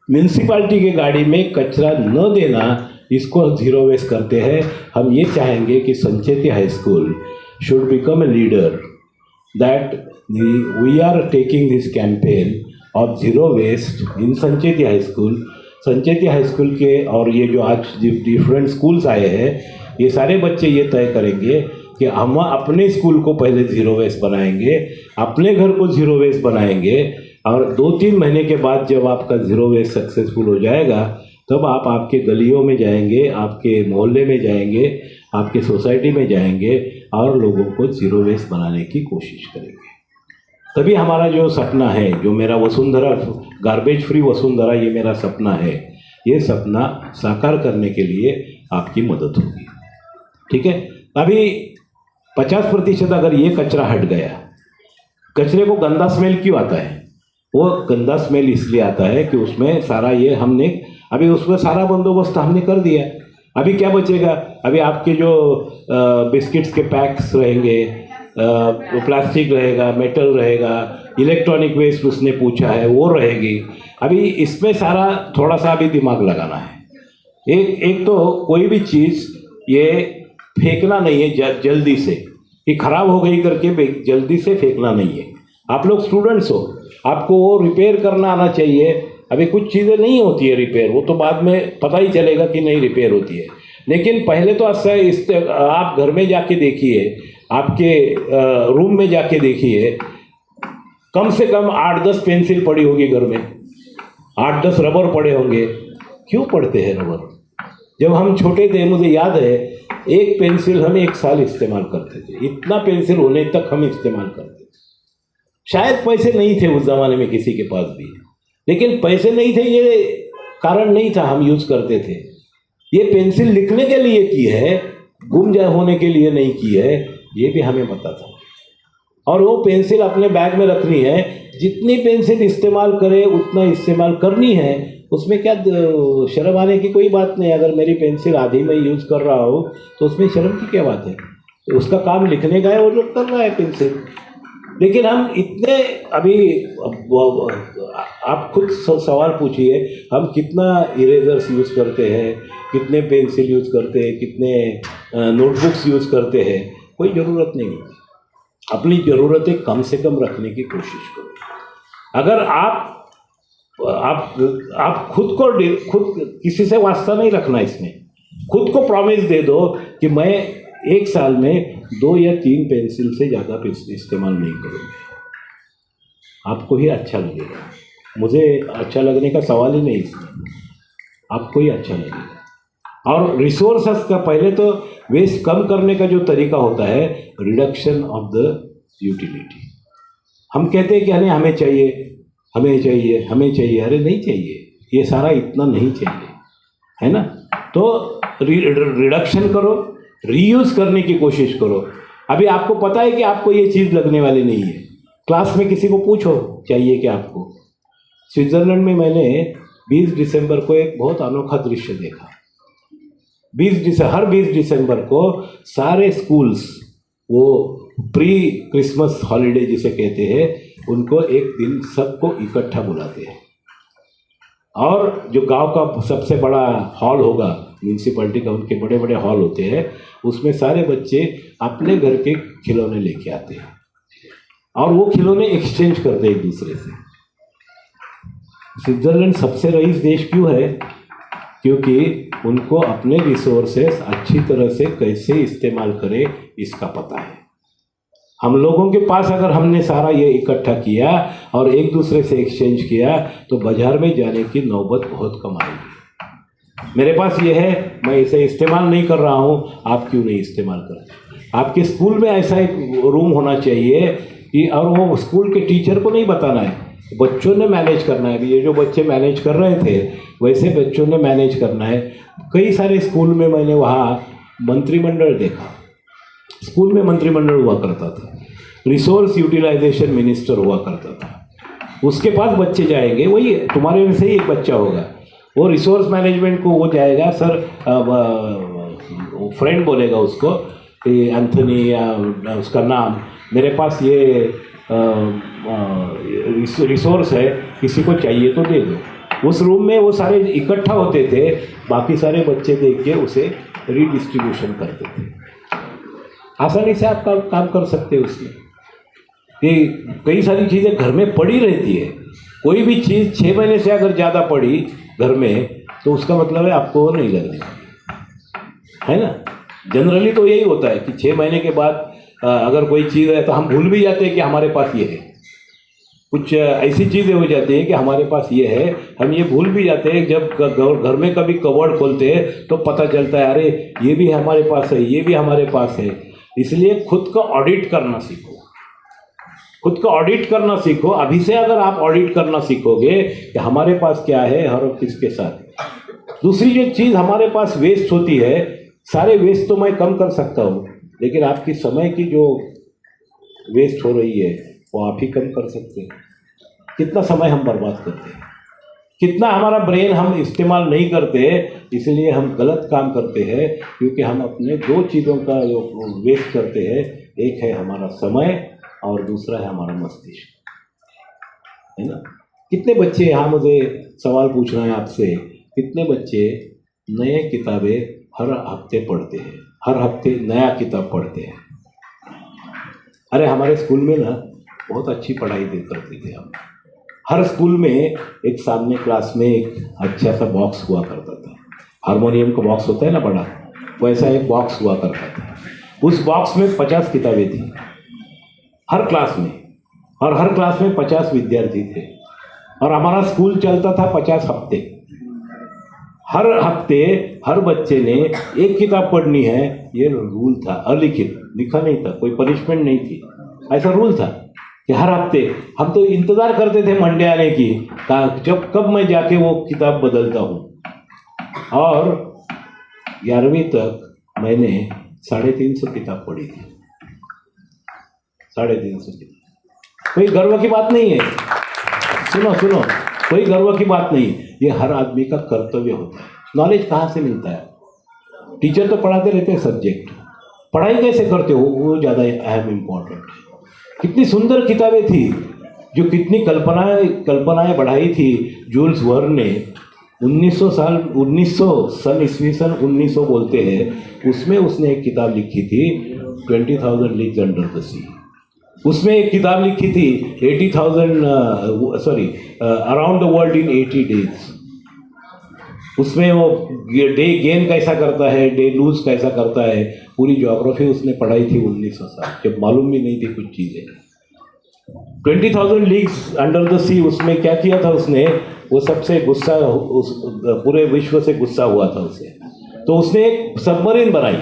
म्यूनसिपाल्टी की गाड़ी में कचरा न देना, इसको 0 वेस्ट करते हैं. हम ये चाहेंगे कि Sancheti high school should become a leader, that we are taking this campaign of 0 waste in Sancheti high school. Sancheti high school के और ये जो आज डिफरेंट स्कूल्स आए हैं, ये सारे बच्चे ये तय करेंगे कि हम अपने स्कूल को पहले 0 वेस्ट बनाएंगे, अपने घर को 0 वेस्ट बनाएंगे और 2-3 महीने के बाद जब आपका 0 वेस्ट सक्सेसफुल हो जाएगा तब आप आपके गलियों में जाएंगे, आपके मोहल्ले में जाएंगे, आपके सोसाइटी में जाएंगे और लोगों को 0 वेस्ट बनाने की कोशिश करेंगे. तभी हमारा जो सपना है, जो मेरा वसुंधरा, गार्बेज फ्री वसुंधरा, ये मेरा सपना है, ये सपना साकार करने के लिए आपकी मदद होगी, ठीक है. अभी 50% अगर ये कचरा हट गया, कचरे को गंदा स्मेल क्यों आता है? वो गंदा स्मेल इसलिए आता है कि उसमें सारा ये हमने अभी उसमें सारा बंदोबस्त हमने कर दिया. अभी क्या बचेगा? अभी आपके जो बिस्किट्स के पैक्स रहेंगे, प्लास्टिक रहेगा, मेटल रहेगा, इलेक्ट्रॉनिक वेस्ट उसने पूछा है वो रहेगी। अभी इसमें सारा थोड़ा सा अभी दिमाग लगाना है। एक तो कोई भी चीज़ ये फेंकना नहीं है जल्दी से, कि ख़राब हो गई करके जल्दी से फेंकना नहीं है। आप लोग स्टूडेंट्स हो, आपको वो रिपेयर करना आना चाहिए। अभी कुछ चीज़ें नहीं होती है रिपेयर, वो तो बाद में पता ही चलेगा कि नहीं रिपेयर होती है। लेकिन पहले तो आप घर में जाके देखिए, आपके रूम में जाके देखिए, कम से कम 8-10 पेंसिल पड़ी होगी घर में, 8-10 रबर पड़े होंगे। क्यों पढ़ते हैं रबर? जब हम छोटे थे मुझे याद है, एक पेंसिल हम 1 साल इस्तेमाल करते थे, इतना पेंसिल होने तक हम इस्तेमाल करते थे। शायद पैसे नहीं थे उस ज़माने में किसी के पास भी, लेकिन पैसे नहीं थे ये कारण नहीं था, हम यूज़ करते थे। ये पेंसिल लिखने के लिए की है, गुम जा होने के लिए नहीं की है, ये भी हमें पता था। और वो पेंसिल अपने बैग में रखनी है, जितनी पेंसिल इस्तेमाल करे उतना इस्तेमाल करनी है, उसमें क्या शर्म आने की कोई बात नहीं। अगर मेरी पेंसिल आधी में यूज़ कर रहा हो तो उसमें शर्म की क्या बात है? उसका काम लिखने का है, वो जो कर रहा है पेंसिल। लेकिन हम इतने अभी आप खुद सवाल पूछिए, हम कितना इरेजर्स यूज़ करते हैं, कितने पेंसिल यूज़ करते हैं, कितने नोटबुक्स यूज़ करते हैं। कोई ज़रूरत नहीं है। अपनी ज़रूरतें कम से कम रखने की कोशिश करो। अगर आप खुद किसी से वास्ता नहीं रखना, इसमें खुद को प्रॉमिस दे दो कि मैं 1 साल में 2 या 3 पेंसिल से ज़्यादा पेंसिल इस्तेमाल नहीं करूँगी। आपको ही अच्छा लगेगा, मुझे अच्छा लगने का सवाल ही नहीं इसमें, आपको ही अच्छा लगेगा। और रिसोर्सेस का पहले तो वेस्ट कम करने का जो तरीका होता है, रिडक्शन ऑफ द यूटिलिटी। हम कहते हैं कि हमें चाहिए, हमें चाहिए, हमें चाहिए। अरे नहीं चाहिए, ये सारा इतना नहीं चाहिए, है ना? तो रिडक्शन करो, रीयूज़ करने की कोशिश करो। अभी आपको पता है कि आपको ये चीज़ लगने वाली नहीं है, क्लास में किसी को पूछो चाहिए क्या आपको। स्विट्ज़रलैंड में मैंने 20 दिसंबर को एक बहुत अनोखा दृश्य देखा। हर 20 दिसंबर को सारे स्कूल्स वो प्री क्रिसमस हॉलीडे जिसे कहते हैं, उनको एक दिन सबको इकट्ठा बुलाते हैं। और जो गांव का सबसे बड़ा हॉल होगा म्यूनसिपैलिटी का, उनके बड़े बड़े हॉल होते हैं, उसमें सारे बच्चे अपने घर के खिलौने लेके आते हैं और वो खिलौने एक्सचेंज करते हैं एक दूसरे से। स्विट्ज़रलैंड सबसे रईस देश क्यों है? क्योंकि उनको अपने रिसोर्सेस अच्छी तरह से कैसे इस्तेमाल करें इसका पता है। हम लोगों के पास अगर हमने सारा ये इकट्ठा किया और एक दूसरे से एक्सचेंज किया तो बाजार में जाने की नौबत बहुत कम आएगी। मेरे पास ये है, मैं इसे इस्तेमाल नहीं कर रहा हूँ, आप क्यों नहीं इस्तेमाल करते? आपके स्कूल में ऐसा एक रूम होना चाहिए कि, और वो स्कूल के टीचर को नहीं बताना है, बच्चों ने मैनेज करना है। ये जो बच्चे मैनेज कर रहे थे वैसे बच्चों ने मैनेज करना है। कई सारे स्कूल में मैंने वहाँ मंत्रिमंडल देखा, स्कूल में मंत्रिमंडल हुआ करता था, रिसोर्स यूटिलाइजेशन मिनिस्टर हुआ करता था। उसके पास बच्चे जाएंगे, वही तुम्हारे में से ही एक बच्चा होगा, वो रिसोर्स मैनेजमेंट को वो जाएगा, सर फ्रेंड बोलेगा उसको कि एंथनी या उसका नाम, मेरे पास ये रिसोर्स है, किसी को चाहिए तो दे दो। उस रूम में वो सारे इकट्ठा होते थे, बाकी सारे बच्चे देख के उसे रीडिस्ट्रीब्यूशन करते थे। आसानी से आप काम कर सकते हैं उसमें। ये कई सारी चीज़ें घर में पड़ी रहती है, कोई भी चीज़ 6 महीने से अगर ज़्यादा पड़ी घर में तो उसका मतलब है आपको नहीं लगने, है ना? जनरली तो यही होता है कि 6 महीने के बाद अगर कोई चीज़ है तो हम भूल भी जाते हैं कि हमारे पास ये है। कुछ ऐसी चीज़ें हो जाती हैं कि हमारे पास ये है, हम ये भूल भी जाते हैं। जब घर में कभी कवर्ड खोलते हैं तो पता चलता है अरे ये भी हमारे पास है, ये भी हमारे पास है। इसलिए खुद को ऑडिट करना सीखो, खुद को ऑडिट करना सीखो। अभी से अगर आप ऑडिट करना सीखोगे कि हमारे पास क्या है हर किसके साथ। दूसरी जो चीज़ हमारे पास वेस्ट होती है, सारे वेस्ट तो मैं कम कर सकता हूँ, लेकिन आपकी समय की जो वेस्ट हो रही है वो आप ही कम कर सकते हैं। कितना समय हम बर्बाद करते हैं, कितना हमारा ब्रेन हम इस्तेमाल नहीं करते, इसलिए हम गलत काम करते हैं, क्योंकि हम अपने दो चीज़ों का जो वेस्ट करते हैं, एक है हमारा समय और दूसरा है हमारा मस्तिष्क, है ना। कितने बच्चे, यहाँ मुझे सवाल पूछना है आपसे, कितने बच्चे नए किताबें हर हफ्ते पढ़ते हैं, हर हफ्ते नया किताब पढ़ते हैं? अरे हमारे स्कूल में ना बहुत अच्छी पढ़ाई करते थे हम। हर स्कूल में एक सामने क्लास में एक अच्छा सा बॉक्स हुआ करता था, हारमोनियम का बॉक्स होता है ना बड़ा, वैसा एक बॉक्स हुआ करता था। उस बॉक्स में 50 किताबें थी हर क्लास में, और हर क्लास में 50 विद्यार्थी थे, और हमारा स्कूल चलता था 50 हफ्ते। हर हफ्ते हर बच्चे ने एक किताब पढ़नी है, ये रूल था, अलिखित, लिखा नहीं था, कोई पनिशमेंट नहीं थी, ऐसा रूल था कि हर हफ्ते। हम तो इंतज़ार करते थे मंडे आने की, जब कब मैं जाके वो किताब बदलता हूँ। और 11वीं तक मैंने 350 किताब पढ़ी थी, 350 किताब। कोई गर्व की बात नहीं है, सुनो सुनो, कोई गर्व की बात नहीं, ये हर आदमी का कर्तव्य होता है। नॉलेज कहाँ से मिलता है? टीचर तो पढ़ाते रहते हैं सब्जेक्ट, पढ़ाई कैसे करते हो वो ज़्यादा अहम इम्पोर्टेंट है। कितनी सुंदर किताबें थी, जो कितनी कल्पनाएं बढ़ाई थी जूल्स वर्न ने। 1900 सन ईस्वी सन 1900 बोलते हैं, उसमें उसने एक किताब लिखी थी 20,000 लीग्स अंडर द सी। उसमें एक किताब लिखी थी 80,000 around the world in 80 days. उसमें वो डे गेन कैसा करता है, डे लूज कैसा करता है, पूरी ज्योग्राफी उसने पढ़ाई थी 1900 साल, जब मालूम भी नहीं थी कुछ चीज़ें। 20,000 लीग्स अंडर द सी, उसमें क्या किया था उसने, वो सबसे गुस्सा, पूरे विश्व से गुस्सा हुआ था उसे, तो उसने एक सबमरीन बनाई,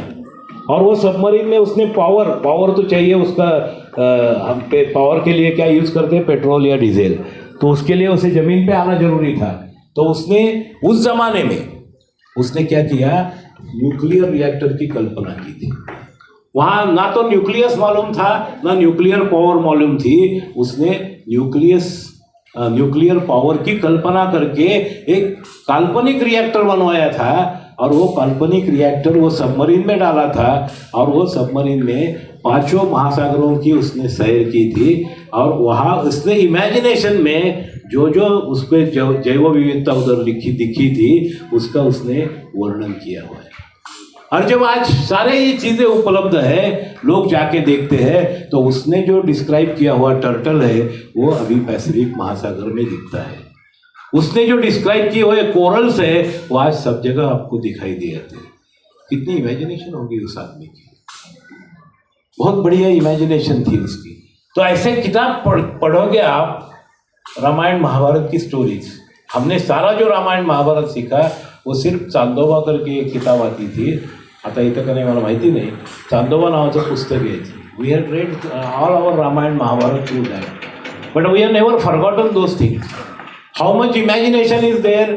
और वो सबमरीन में उसने पावर तो चाहिए उसका, हम पे पावर के लिए क्या यूज़ करते हैं, पेट्रोल या डीजल, तो उसके लिए उसे ज़मीन पे आना जरूरी था। तो उसने उस जमाने में उसने क्या किया, न्यूक्लियर रिएक्टर की कल्पना की थी। वहाँ ना तो न्यूक्लियस मालूम था, ना न्यूक्लियर पावर मालूम थी। उसने न्यूक्लियर पावर की कल्पना करके एक काल्पनिक रिएक्टर बनवाया था, और वो काल्पनिक रिएक्टर वो सबमरीन में डाला था, और वो सबमरीन में 5 महासागरों की उसने सैर की थी, और वहाँ उसने इमेजिनेशन में जो उस पर जैव विविधता उधर दिखी थी, उसका उसने वर्णन किया हुआ है। और जब आज सारे ये चीज़ें उपलब्ध है, लोग जाके देखते हैं, तो उसने जो डिस्क्राइब किया हुआ टर्टल है वो अभी पैसिफिक महासागर में दिखता है। उसने जो डिस्क्राइब किए हुए कोरल्स है वो आज सब जगह आपको दिखाई दे जाते हैं। कितनी इमेजिनेशन होगी उस आदमी की, बहुत बढ़िया इमेजिनेशन थी उसकी। तो ऐसे किताब पढ़ोगे आप, रामायण महाभारत की स्टोरीज। हमने सारा जो रामायण महाभारत सीखा वो सिर्फ चांदोबा करके एक किताब आती थी, आता इथं का नाही मला माहिती नाही, चांदोबा नावाचं पुस्तक यायचं। We have read all our Ramayana Mahabharata through that, but we have never forgotten those things. How much imagination is there,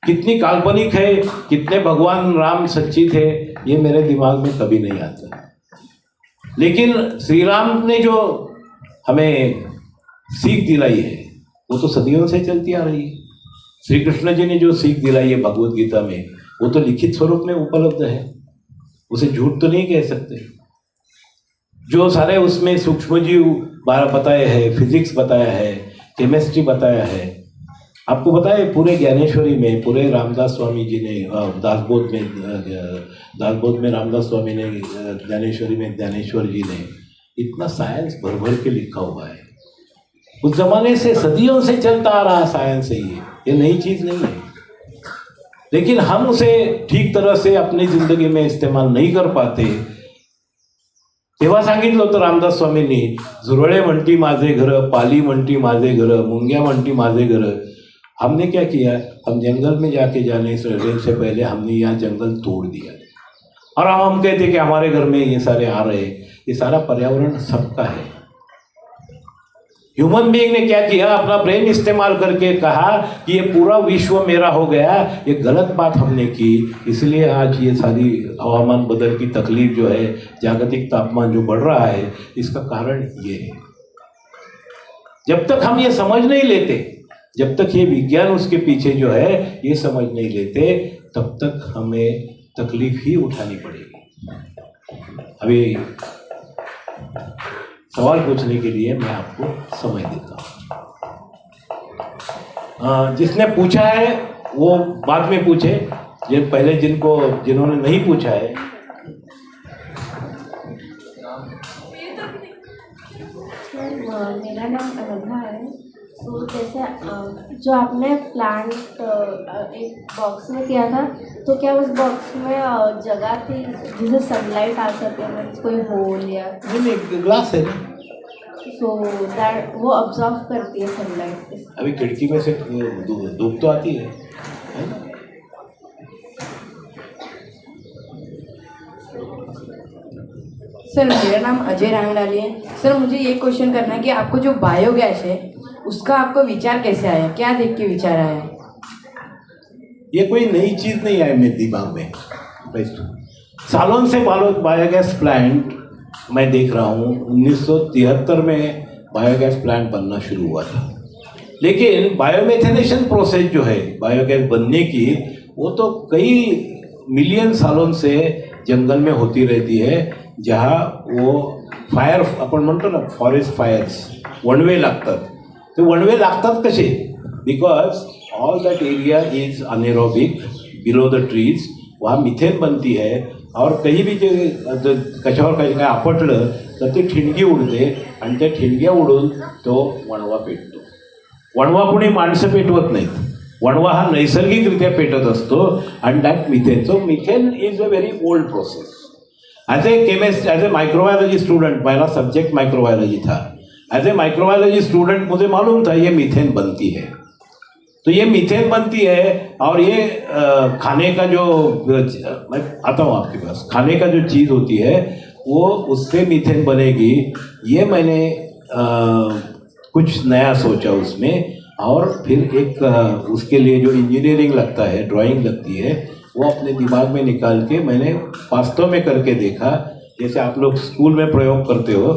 कितनी काल्पनिक है, कितने भगवान राम सच्ची थे, ये मेरे दिमाग में कभी नहीं आता। लेकिन श्री राम ने जो हमें सीख दिलाई है वो तो सदियों से चलती आ रही है। श्री कृष्ण जी ने जो सीख दिलाई है भगवत गीता में, वो तो लिखित स्वरूप में उपलब्ध है, उसे झूठ तो नहीं कह सकते। जो सारे उसमें सूक्ष्म जीव बताए हैं, फिजिक्स बताया है, केमिस्ट्री बताया है। आपको बताया पूरे ज्ञानेश्वरी में, पूरे रामदास स्वामी जी ने दासबोध में रामदास स्वामी ने, ज्ञानेश्वरी में ज्ञानेश्वर जी ने, इतना साइंस भर भर के लिखा हुआ है। उस जमाने से सदियों से चलता आ रहा साइंस है, ये नई चीज नहीं है। लेकिन हम उसे ठीक तरह से अपनी जिंदगी में इस्तेमाल नहीं कर पाते। तेव्हा सांगितलं होतं रामदास स्वामींनी, झुरळे म्हणती माझे घर, पाली म्हणती माझे घर, मुंग्या म्हणती माझे घर। हमने क्या किया, हम जंगल में जाने से पहले हमने यहाँ जंगल तोड़ दिया, और हम कहते कि हमारे घर में ये सारे आ रहे। ये सारा पर्यावरण सबका है। ह्यूमन बीइंग ने क्या किया, अपना ब्रेन इस्तेमाल करके कहा कि ये पूरा विश्व मेरा हो गया। ये गलत बात हमने की, इसलिए आज ये सारी हवामान बदल की तकलीफ जो है, जागतिक तापमान जो बढ़ रहा है, इसका कारण ये है। जब तक हम ये समझ नहीं लेते, जब तक ये विज्ञान उसके पीछे जो है ये समझ नहीं लेते तब तक हमें तकलीफ ही उठानी पड़ेगी। अभी सवाल पूछने के लिए मैं आपको समय देता हूँ। जिसने पूछा है वो बाद में पूछे, पहले जिन्होंने नहीं पूछा है। मेरा नाम अनघा है। तो जैसे जो आपने प्लांट एक बॉक्स में किया था, तो क्या उस बॉक्स में जगह थी जिसे सनलाइट आ सके, मीन्स कोई होल या नहीं, ग्लास है ना, सो दैट वो ऑब्जर्व करती है सनलाइट। अभी खिड़की में से धूप तो आती है ना? सर मेरा नाम अजय रांगडाली है। सर मुझे ये क्वेश्चन करना है कि आपको जो बायोगैस है उसका आपको विचार कैसे आया, क्या देख के विचार आया? ये कोई नई चीज़ नहीं आई मेरे दिमाग में, सालों से बायोगैस प्लांट मैं देख रहा हूँ। 1973 में बायोगैस प्लांट बनना शुरू हुआ था, लेकिन बायोमेथेनेशन प्रोसेस जो है बायोगैस बनने की, वो तो कई मिलियन सालों से जंगल में होती रहती है, जहाँ वो फायर आपण म्हणतो ना फॉरेस्ट फायर्स वणवे लागतात. ते वणवे लागतात कसे? Because all that area is anaerobic below the trees, वहाँ मिथेन बनती है और कहीं भी जे कशावर काही काय आपटलं तर ती ठिणगी उडते आणि त्या ठिणग्या उडून तो वणवा पेटतो. वणवा कोणी माणसं पेटवत नाहीत, वणवा हा नैसर्गिकरित्या पेटत असतो आणि that methane. So methane is a very old process. As a chemist, as a microbiology student, मेरा सब्जेक्ट माइक्रोबायोलॉजी था. एज ए माइक्रोबायोलॉजी स्टूडेंट मुझे मालूम था ये मीथेन बनती है. तो ये मीथेन बनती है और ये खाने का जो, मैं आता हूँ आपके पास, खाने का जो चीज़ होती है वो उससे मीथेन बनेगी. ये मैंने कुछ नया सोचा उसमें, और फिर एक उसके लिए जो इंजीनियरिंग लगता है, ड्राइंग लगती है, वो अपने दिमाग में निकाल के मैंने वास्तव में करके देखा. जैसे आप लोग स्कूल में प्रयोग करते हो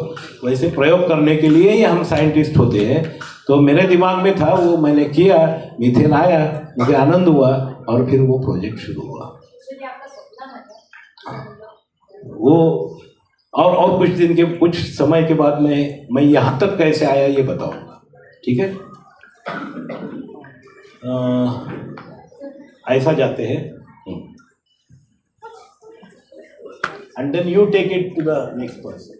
वैसे प्रयोग करने के लिए ही हम साइंटिस्ट होते हैं. तो मेरे दिमाग में था, वो मैंने किया, मीथेन आया, मुझे आनंद हुआ और फिर वो प्रोजेक्ट शुरू हुआ. वो और कुछ समय के बाद मैं यहाँ तक कैसे आया ये बताऊँगा, ठीक है? ऐसा जाते हैं and then you take it to the next person.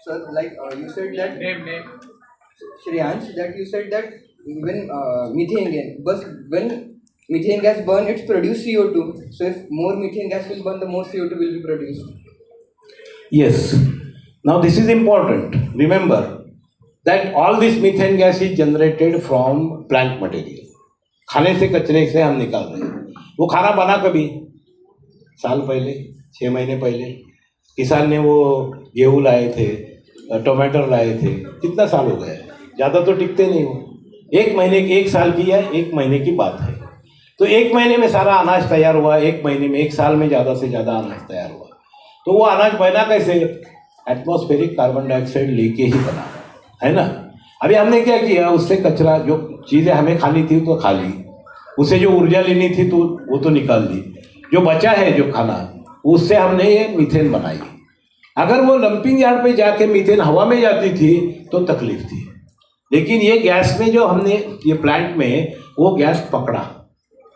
So like you said that name Shreyansh, that you said that when methane gas burn, it's produce CO2. So if more methane gas will burn, the more CO2 will be produced. Yes. Now this is important. Remember that all this methane gas is generated from plant material. खाने से कचरे से हम निकाल रहे हैं. वो खाना बना कभी? साल पहले, 6 महीने पहले किसान ने वो गेहूँ लाए थे, टमाटर लाए थे, कितना साल हो गया? ज़्यादा तो टिकते नहीं हो. 1 महीने की, 1 साल की या 1 महीने की बात है. तो 1 महीने में सारा अनाज तैयार हुआ, 1 महीने में, 1 साल में ज़्यादा से ज़्यादा अनाज तैयार हुआ. तो वो अनाज बना कैसे? एटमॉस्फेरिक कार्बन डाइऑक्साइड लेके ही बना, है ना? अभी हमने क्या किया, उससे कचरा, जो चीज़ें हमें खानी थी तो खा ली, उससे जो ऊर्जा लेनी थी तो वो तो निकाल दी, जो बचा है जो खाना, उससे हमने ये मीथेन बनाई. अगर वो डंपिंग यार्ड पे जाके मीथेन हवा में जाती थी तो तकलीफ थी, लेकिन ये गैस में जो हमने ये प्लांट में वो गैस पकड़ा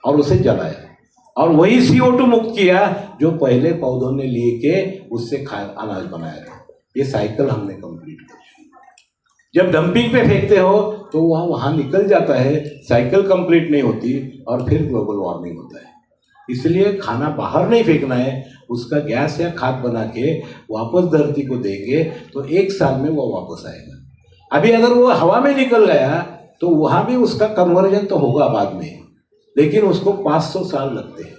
और उसे जलाया और वही CO2 मुक्त किया जो पहले पौधों ने लिए के उससे अनाज बनाया था. ये साइकिल हमने कंप्लीट की. जब डंपिंग पे फेंकते हो तो वहाँ निकल जाता है, साइकिल कंप्लीट नहीं होती और फिर ग्लोबल वार्मिंग होता है. इसलिए खाना बाहर नहीं फेंकना है, उसका गैस या खाद बना के वापस धरती को देंगे तो 1 साल में वो वापस आएगा. अभी अगर वो हवा में निकल गया तो वहाँ भी उसका कन्वर्जन तो होगा बाद में, लेकिन उसको 500 साल लगते हैं.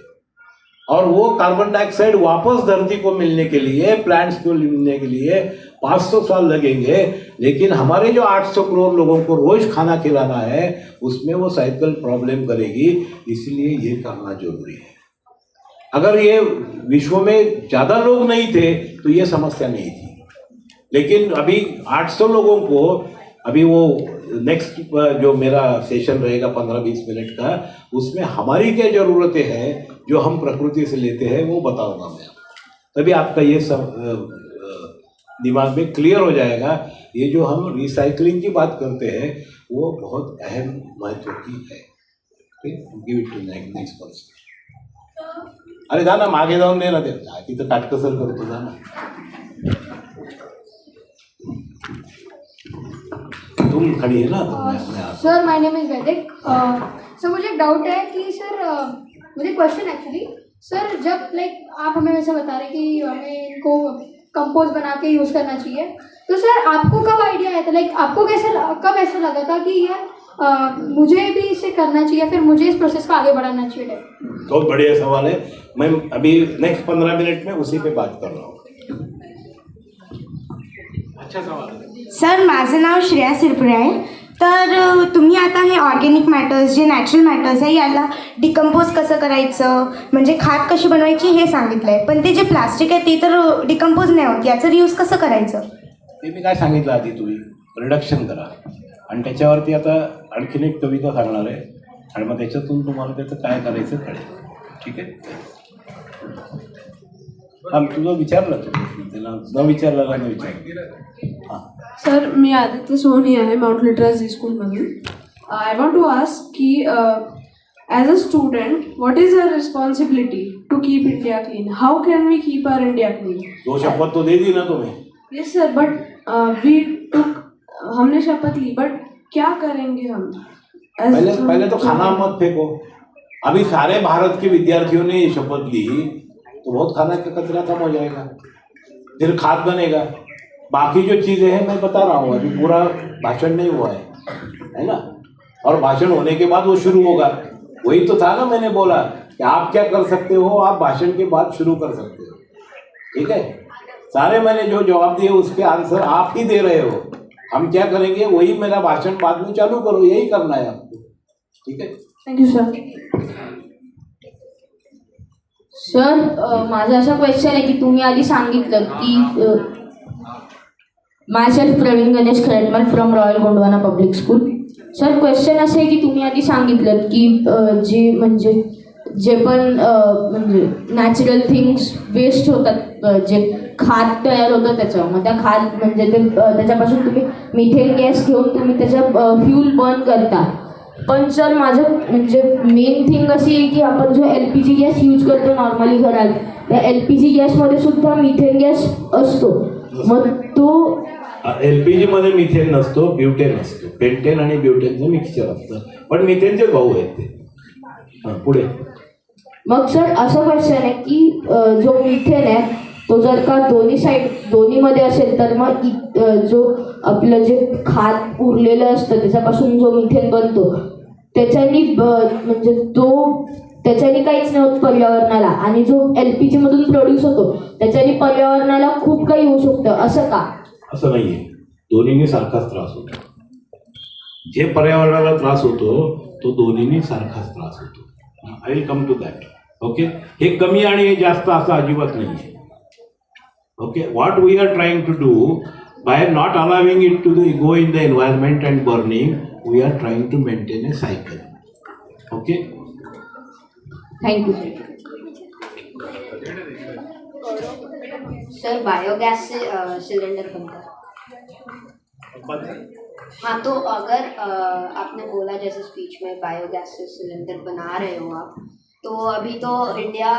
और वो कार्बन डाइऑक्साइड वापस धरती को मिलने के लिए, प्लांट्स को मिलने के लिए 500 साल लगेंगे. लेकिन हमारे जो 800 करोड़ लोगों को रोज खाना खिलाना है उसमें वो साइकिल प्रॉब्लम करेगी. इसलिए ये करना जरूरी है. अगर ये विश्व में ज़्यादा लोग नहीं थे तो ये समस्या नहीं थी, लेकिन अभी 800 लोगों को अभी वो नेक्स्ट जो मेरा सेशन रहेगा 15-20 मिनट का, उसमें हमारी क्या ज़रूरतें हैं जो हम प्रकृति से लेते हैं वो बताऊंगा मैं। तभी आपका ये सब दिमाग में क्लियर हो जाएगा। ये जो हम रिसाइकलिंग की बात करते हैं वो बहुत अहम महत्व की है। Give it to next person. अरे जा ना, मागे जाऊन दे ना, ते तिथं काटकसर करतो, जा ना। तुम खड़ी है ना, तो मैं अपने आप। सर माय नेम इज वैदिक। सर मुझे एक डाउट है कि सर मुझे क्वेश्चन एक्चुअली सर, जब लाइक आप हमें वैसे बता रहे कि हमें इनको कंपोज बना के यूज़ करना चाहिए, तो सर आपको कब आइडिया आया था, लाइक आपको कब ऐसा लगा था कि यार मुझे भी इसे करना चाहिए, फिर मुझे इस प्रोसेस को आगे बढ़ाना चाहिए? बहुत बढ़िया सवाल है। मैं अभी नेक्स्ट 15 मिनट में उसी पे बात कर रहा हूँ। अच्छा सवाल है सर. माझं नाव श्रेया सिरपुरे आहे. तर तुम्ही आता हे ऑर्गॅनिक मॅटर्स, जे नॅचरल मॅटर्स आहे, याला डिकम्पोज कसं करायचं, म्हणजे खाद कशी बनवायची हे सांगितलं आहे. पण ते जे प्लास्टिक आहे ते तर डिकम्पोज नाही होत, याचं रियूज कसं करायचं ते मी काय सांगितलं आधी, तुम्ही रिडक्शन करा. आणि त्याच्यावरती आता आणखीन एक कविता सांगणार आहे आणि मग त्याच्यातून तुम्हाला त्याचं काय करायचं कळेल. ठीक आहे. हां, तुझं विचारलं तुम्ही, त्याला न विचारलेला नाही विचारलं. हां सर, मी आदित्य सोहनी आहे, माउंट लिटरसी स्कूलमधून. आय वॉन्ट टू आस्क की as a student what is our responsibility to keep India clean? How can we keep our India clean? दो शपथ तो दे दी ना तुम्हें. Yes sir, but we took, हमने शपथ ली, बट क्या करेंगे हम? पहले तो खाना मत फेंको. अभी सारे भारत के विद्यार्थियों ने ये शपथ ली तो बहुत खाना का कचरा कम हो जाएगा, फिर खाद बनेगा. बाकी जो चीज़ें हैं मैं बता रहा हूँ, अभी पूरा भाषण नहीं हुआ है ना, और भाषण होने के बाद वो शुरू होगा. वही तो था ना, मैंने बोला कि आप क्या कर सकते हो, आप भाषण के बाद शुरू कर सकते हो. ठीक है. सारे मैंने जो जवाब दिए उसके आंसर आप ही दे रहे हो. हम क्या करेंगे वही मेरा भाषण बाद में चालू करो, यही करना है आपको. ठीक है. Thank you sir. सर, माझा असा क्वेश्चन आहे की तुम्ही आधी सांगितलं की myself Praveen Ganesh Kharatmal from Royal Gondwana Public School. Sir, question असं आहे की तुम्ही आधी सांगितलं की जे पण म्हणजे नॅचरल थिंग्स वेस्ट होतात, जे खाद तयार होतं त्याचं, मग त्या खाद म्हणजे ते त्याच्यापासून तुम्ही मिथेन गॅस घेऊन तुम्ही त्याचं फ्यूल बर्न करता. पण सर, माझं म्हणजे मेन थिंग अशी आहे की आपण जो LPG गॅस यूज करतो नॉर्मली घरात, त्या LPG गॅसमध्ये सुद्धा मिथेन गॅस असतो. मग तो LPG मध्ये मिथेन नसतो, ब्युटेन असतो. पेंटेन आणि ब्युटेनचं मिक्सचर असतं, पण मिथेनचे भाऊ आहेत ते. हां, पुढे. मग सर, असं क्वेश्चन आहे की जो मिथेन आहे तो जर का दोन्हीमध्ये असेल तर मग जो आपलं जे खाद उरलेलं असतं त्याच्यापासून जो मिथेन बनतो त्याच्यानी म्हणजे त्याच्यानी काहीच नाही होत पर्यावरणाला, आणि जो LPG मधून प्रोड्यूस होतो त्याच्यानी पर्यावरणाला खूप काही होऊ शकतं. असं का? असं नाही आहे. दोन्हींनी सारखाच त्रास होतो. जे पर्यावरणाला त्रास होतो तो दोन्हींनी सारखाच त्रास होतो. I will come to that. Okay. हे कमी आणि हे जास्त असं अजिबात नाही आहे. Okay. What we are trying to do by not allowing it to go in the environment and burning, we are trying to maintain a cycle. Okay. Thank you. Sir, biogas से सिलेंडर बनता है. हाँ, तो अगर आपने बोला जैसे स्पीच में बायोगैस से सिलेंडर बना रहे हो आप, तो अभी तो इंडिया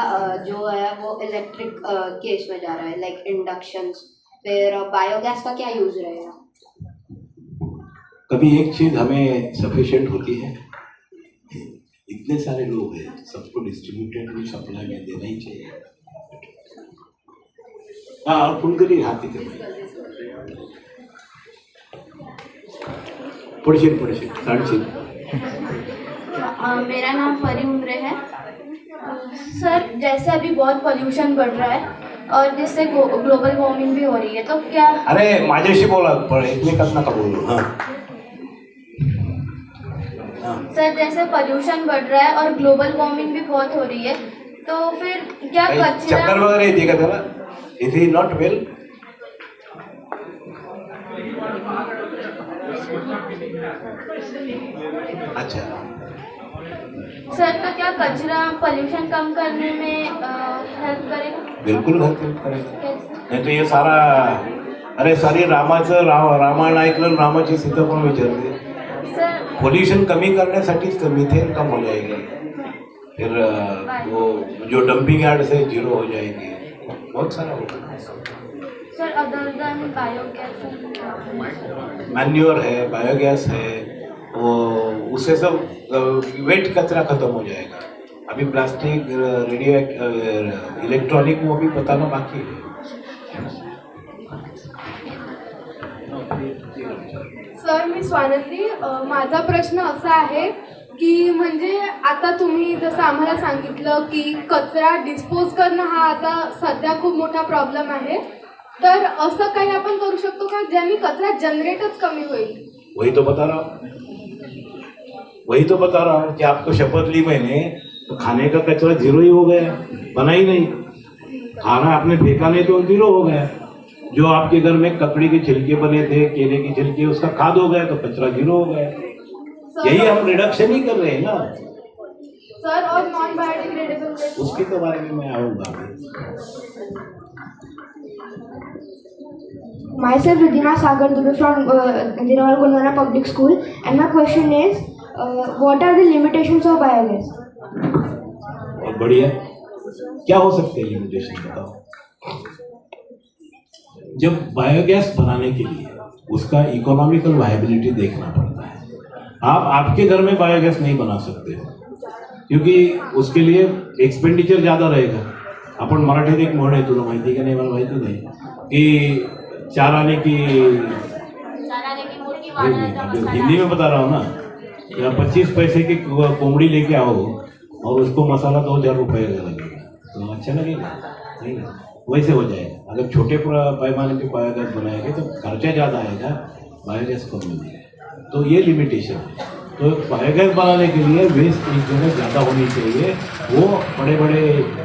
जो है वो इलेक्ट्रिक केस में जा रहा है, लाइक इंडक्शंस. फिर बायोगैस का क्या यूज़ रहेगा? कभी एक चीज़ हमें सफिशिएंट होती है, इतने सारे लोग हैं, सबको डिस्ट्रीब्यूटेड सप्लाई में देना ही चाहिए. हाँ, और कुणकरी हाथी के पुढशील काढशील. मेरा नाम परी उमरे है. सर, जैसे अभी बहुत पोल्यूशन बढ़ रहा है और जिससे ग्लोबल वार्मिंग भी हो रही है, तो क्या? अरे माझ्याशी बोला, पण एकमेकात नका बोलू. हाँ. सर, जैसे पोल्यूशन बढ़ रहा है और ग्लोबल वार्मिंग भी बहुत हो रही है, तो फिर क्या चक्कर वगैरह येते का त्याला? Is he not well? अच्छा। सर तो क्या कचरा पोल्यूशन कम करने में हेल्प करेगा? बिल्कुल हेल्प करेगा। नाही तो हे सारा, अरे सारी रामायण ऐकलं, रामाची सीता पण विचारते. पोल्यूशन कमी करण्यासाठीच मिथेन कम हो जाएगी, फिर वो जो डंपिंग यार्ड से जीरो हो जाएंगे, बहुत सारा होगा. Sir other than biogas, manure है, बायोगैस है, वो उससे सब वेट कचरा खत्म हो जाएगा. अभी प्लास्टिक, रेडियो इलेक्ट्रॉनिक वो भी बताना बाकी है. सर मी स्वानंदी, माझा प्रश्न असा आहे की म्हणजे आता तुम्ही जसं आम्हाला सांगितलं की कचरा डिस्पोज करणं हा आता सध्या खूप मोठा प्रॉब्लेम आहे, तर असं काही आपण करू शकतो का ज्याने कचरा जनरेटच कमी होईल? वही तो बता रहा हूँ कि आपको शपथ ली मैंने, तो खाने का कचरा जीरो ही हो गया, बना ही नहीं. खाना आपने फेंका नहीं तो जीरो हो गया. जो आपके घर में ककड़ी के छिलके बने थे, केले के छिलके, उसका खाद हो गया तो कचरा जीरो हो गया. यही हम रिडक्शन ही कर रहे हैं ना सर. और नॉन बायोडिग्रेडेबल वेस्ट, उसके तो बारे में मैं आऊँगा. Myself Ridhima Sagar Dubey from Dinawal Gondwana Public School, and my question is, what are the limitations of biogas? बहुत बढ़िया. क्या हो सकते हैं लिमिटेशन, बताओ. जब बायोगैस बनाने के लिए उसका इकोनॉमिकल वायबिलिटी देखना पड़ता है. आप आपके घर में बायोगैस नहीं बना सकते हो क्योंकि उसके लिए एक्सपेंडिचर ज़्यादा रहेगा. आपण मराठीत एक म्हण आहे, तुला माहिती का नाही मला माहिती नाही, की चार आने की हिंदी में बता रहा हूँ ना, 25 पैसे की कोमड़ी लेके आओ और उसको मसाला 2000 रुपये लगेगा, तो अच्छा लगेगा नहीं? वैसे हो जाएगा. अगर छोटे पैमाने पे बायोगैस बनाएंगे तो खर्चा ज़्यादा आएगा, बायोगैस कम मिलेगा. तो ये लिमिटेशन है. तो बायोगैस बनाने के लिए वेस्ट एक जगह ज़्यादा होनी चाहिए, वो बड़े बड़े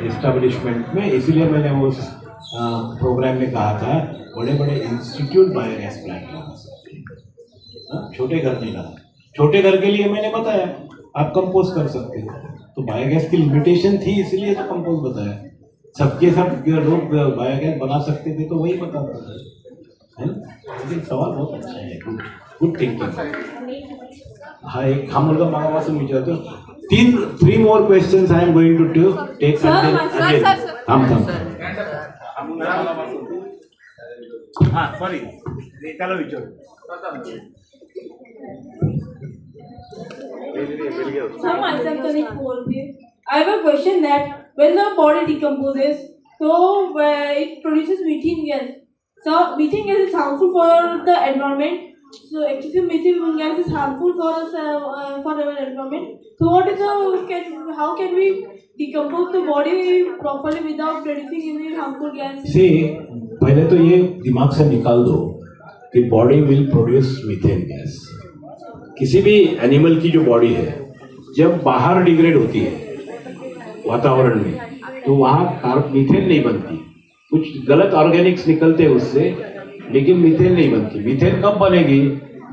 इस्टेब्लिशमेंट में. इसीलिए मैंने वो प्रोग्राम में कहा था बड़े बड़े इंस्टीट्यूट बायोगैस प्लांट लगा सकते हैं, छोटे घर नहीं लगा. छोटे घर के लिए मैंने बताया आप कंपोज कर सकते हो, तो बायोगैस की लिमिटेशन थी इसलिए तो कंपोज बताया. सबके सब लोग बायोगैस बना सकते थे तो वही बताता है ना. लेकिन सवाल बहुत अच्छा है, गुड थिंकिंग. हाँ, एक हा मुलगा मागापासून विचारतो. 3 more questions I am going to take. हाँ सॉरी, त्याला विचार. So myself Tanik Polvi. I have a question that when the body decomposes, so it produces methane gas. So methane gas is harmful for the environment. So actually methane gas is harmful for us, for our environment. So what is how can we decompose the body properly without producing any harmful gas? See, पहले तो ये दिमाग से निकाल दो कि body will produce methane gas. किसी भी एनिमल की जो बॉडी है जब बाहर डिग्रेड होती है वातावरण में, तो वहाँ मीथेन नहीं बनती. कुछ गलत ऑर्गेनिक्स निकलते हैं उससे, लेकिन मीथेन नहीं बनती. मीथेन कब बनेगी?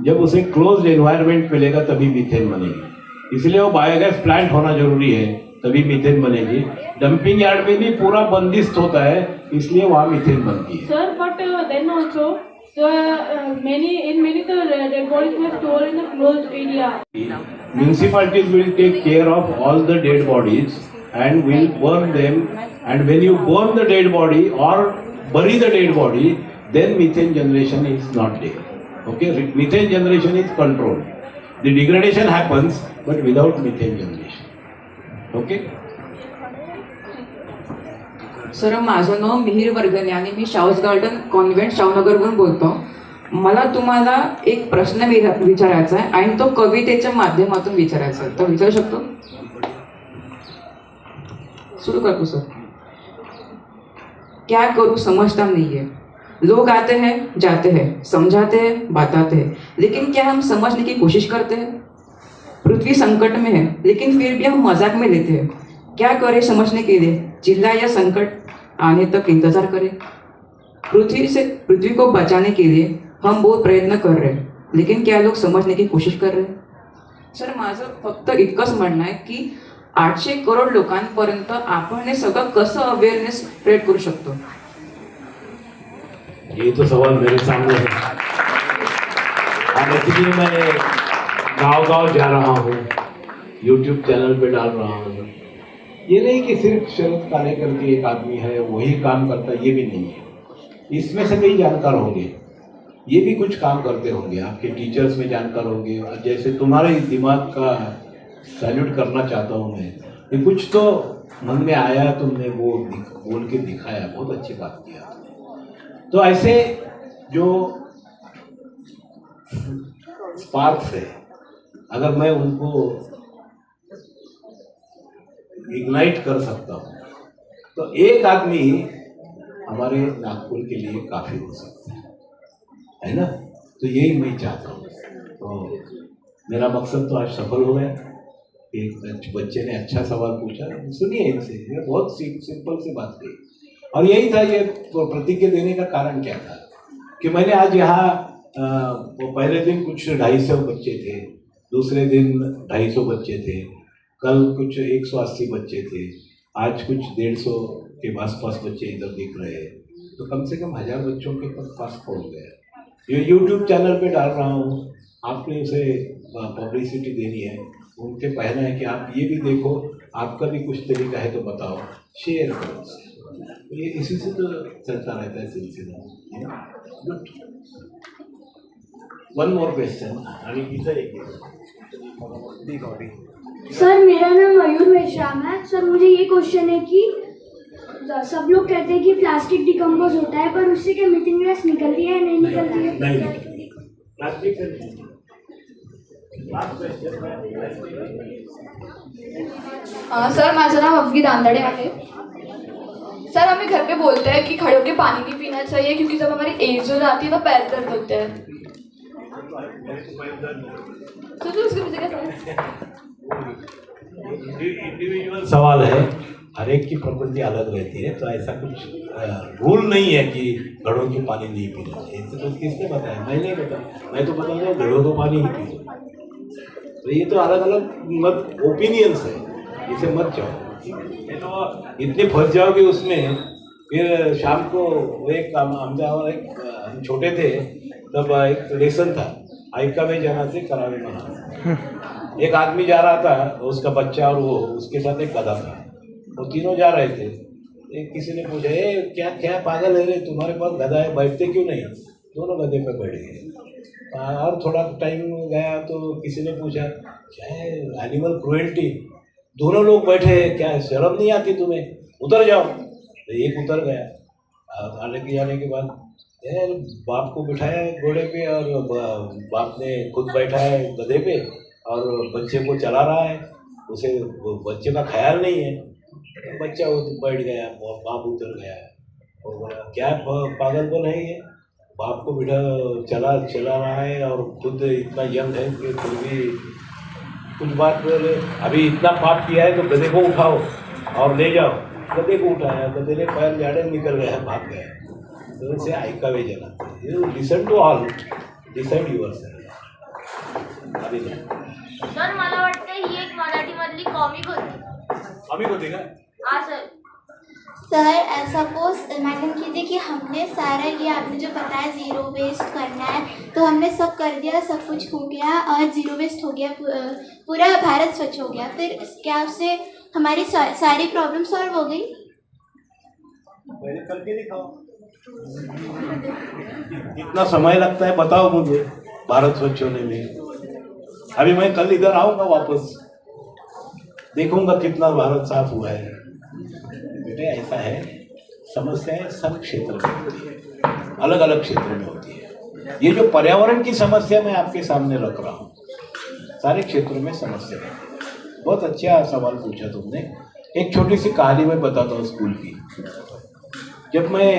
जब उसे क्लोज्ड एनवायरनमेंट मिलेगा तभी मीथेन बनेगी. इसलिए वो बायोगैस प्लांट होना जरूरी है, तभी मीथेन बनेगी. डंपिंग यार्ड में भी पूरा बंदिस्त होता है, इसलिए वहाँ मीथेन बनती है. Sir, but then also, many the dead bodies were stored in a closed area. Municipalities will take care of all the dead bodies and will burn them. And when you burn the dead body or bury the dead body, then methane generation is not there. Okay, methane generation is controlled. The degradation happens, but without methane generation. Okay. Sir, माझं नाव मिहीर वर्गणे आणि मी शाऊस गार्डन कॉन्व्हेंट शाहूनगरवरून बोलतो. मला तुम्हाला एक प्रश्न विचारायचा आहे आणि तो कवितेच्या माध्यमातून विचारायचा आहे, तर विचारू शकतो? शुरू करतो सर. क्या करूँ समझता नहीं है, लोग आते हैं जाते हैं, समझाते हैं बताते हैं, लेकिन क्या हम समझने की कोशिश करते हैं? पृथ्वी संकट में है लेकिन फिर भी हम मजाक में लेते हैं. क्या करें समझने के लिए, चिल्लाए या संकट आने तक इंतजार करें? पृथ्वी को बचाने के लिए हम बहुत प्रयत्न कर रहे हैं, लेकिन क्या लोग समझने की कोशिश कर रहे हैं? सर माझं फक्त इतकंच म्हणणं आहे की 800 करोड लोकांपर्यंत आपण हे सगळं कसं अवेअरनेस स्प्रेड करू शकतो. ये तो सवाल मेरे सामने है. अब इसलिए मैं गांव-गांव जा रहा हूँ, यूट्यूब चैनल पे डाल रहा हूँ. ये नहीं कि सिर्फ शरद कालेकर के एक आदमी है वही काम करता है, ये भी नहीं है. इसमें से कई जानकार होंगे, ये भी कुछ काम करते होंगे, आपके टीचर्स में जानकार होंगे. और जैसे तुम्हारे दिमाग का सैल्यूट करना चाहता हूँ मैं कि कुछ तो मन में आया, तुमने वो बोल के दिखाया, बहुत अच्छी बात किया. तो ऐसे जो स्पार्क्स है, अगर मैं उनको इग्नाइट कर सकता हूँ तो एक आदमी हमारे नागपुर के लिए काफ़ी हो सकता है ना. तो यही मैं चाहता हूँ. तो मेरा मकसद तो आज सफल हो गया. एक बच्चे ने अच्छा सवाल पूछा, सुनिए इनसे, ये बहुत सिंपल सी बात थी. और यही था, ये प्रतिज्ञा देने का कारण क्या था कि मैंने आज यहाँ पहले दिन कुछ 250 बच्चे थे, दूसरे दिन 250 बच्चे थे, कल कुछ 180 बच्चे थे, आज कुछ 150 के आसपास बच्चे इधर दिख रहे हैं. तो कम से कम 1000 बच्चों के पास पहुँच गए. ये यूट्यूब चैनल पे डाल रहा हूँ, आपने उसे पब्लिसिटी देनी है. उनके कहना है कि आप ये भी देखो, आपका भी कुछ तरीका है तो बताओ, शेयर करो. ये इसी से तो चलता रहता है सिलसिला. गुड. One more question. आणि इथं एक सर मेरा नाम मयूर मेश्राम है. सर मुझे ये क्वेश्चन है कि सब लोग कहते हैं कि प्लास्टिक डिकम्पोज होता है, पर उससे क्या मीटिंग गैस निकलती है नहीं निकलती है? नहीं, प्लास्टिक सर माझं नाव अफगी दांदडे आहे. सर हमें घर पे बोलते हैं कि खड़े होकर पानी नहीं पीना चाहिए क्योंकि जब हमारी एज हो जाती है तो पैर दर्द होते हैं. तो उसके पीछे क्या इंडिविजुअल सवाल है, हर एक की प्रकृति अलग रहती है. तो ऐसा कुछ रूल नहीं है कि घड़ों की पानी नहीं पीना चाहिए. तो किसने बताया? मैं नहीं बताया. मैं तो बता रहा घड़ों तो पानी ही पी. तो ये तो अलग अलग मत ओपिनियंस है, इसे मत जाओ. ये तो इतने फंस जाओगे उसमें, फिर शाम को वो एक हम छोटे थे तब एक लेसन था, ऐकावे जनाचे करावे मना. एक आदमी जा रहा था, उसका बच्चा और वो, उसके साथ एक गधा था. वो तीनों जा रहे थे. एक किसी ने पूछा, क्या क्या पागल है रे, तुम्हारे पास गधा है, बैठते क्यों नहीं? दोनों गधे पे बैठ गए. और थोड़ा टाइम गया तो किसी ने पूछा, क्या है एनिमल क्रुएल्टी, दोनों लोग बैठे, क्या शर्म नहीं आती तुम्हें, उतर जाओ. तो एक उतर गया. जाने के बाद बाप को बिठाया घोड़े पे और बाप ने खुद बैठा है गधे पे और बच्चे को चला रहा है. उसे बच्चे का ख्याल नहीं है. बच्चा बैठ गया, बाप उतर गया. और बोला, क्या पागलपन है ये, बाप को बिठा चला रहा है और खुद इतना यंग है कि फिर भी कुछ बात बोले. अभी इतना पाप किया है तो गधे को उठाओ और ले जाओ. गधे को उठाया, गधे ने पैर झाड़े निकल गया, भाग गया. तो उसे ऐकावे जनाते. You listen to all, decide yourself. अभी सर मला वाटतं ही एक मराठीमधली कॉमिक होती का? हाँ सर. सर सपोज इमेजिन कीजिए कि हमने सारा ये आपने जो बताया ज़ीरो वेस्ट करना है, तो हमने सब कर दिया, सब कुछ हो गया और ज़ीरो वेस्ट हो गया, पूरा भारत स्वच्छ हो गया. फिर क्या उससे हमारी सारी प्रॉब्लम सॉल्व हो गई? पहले करके दिखाओ. कितना समय लगता है बताओ मुझे भारत स्वच्छ होने में. अभी मैं कल इधर आऊँगा वापस, देखूंगा कितना भारत साफ हुआ है. बेटे ऐसा है, समस्याएं सब क्षेत्र में होती है, अलग अलग क्षेत्रों में होती है. ये जो पर्यावरण की समस्या मैं आपके सामने रख रहा हूँ, सारे क्षेत्रों में समस्या है. बहुत अच्छा सवाल पूछा तुमने. एक छोटी सी कहानी मैं बताता हूँ स्कूल की. जब मैं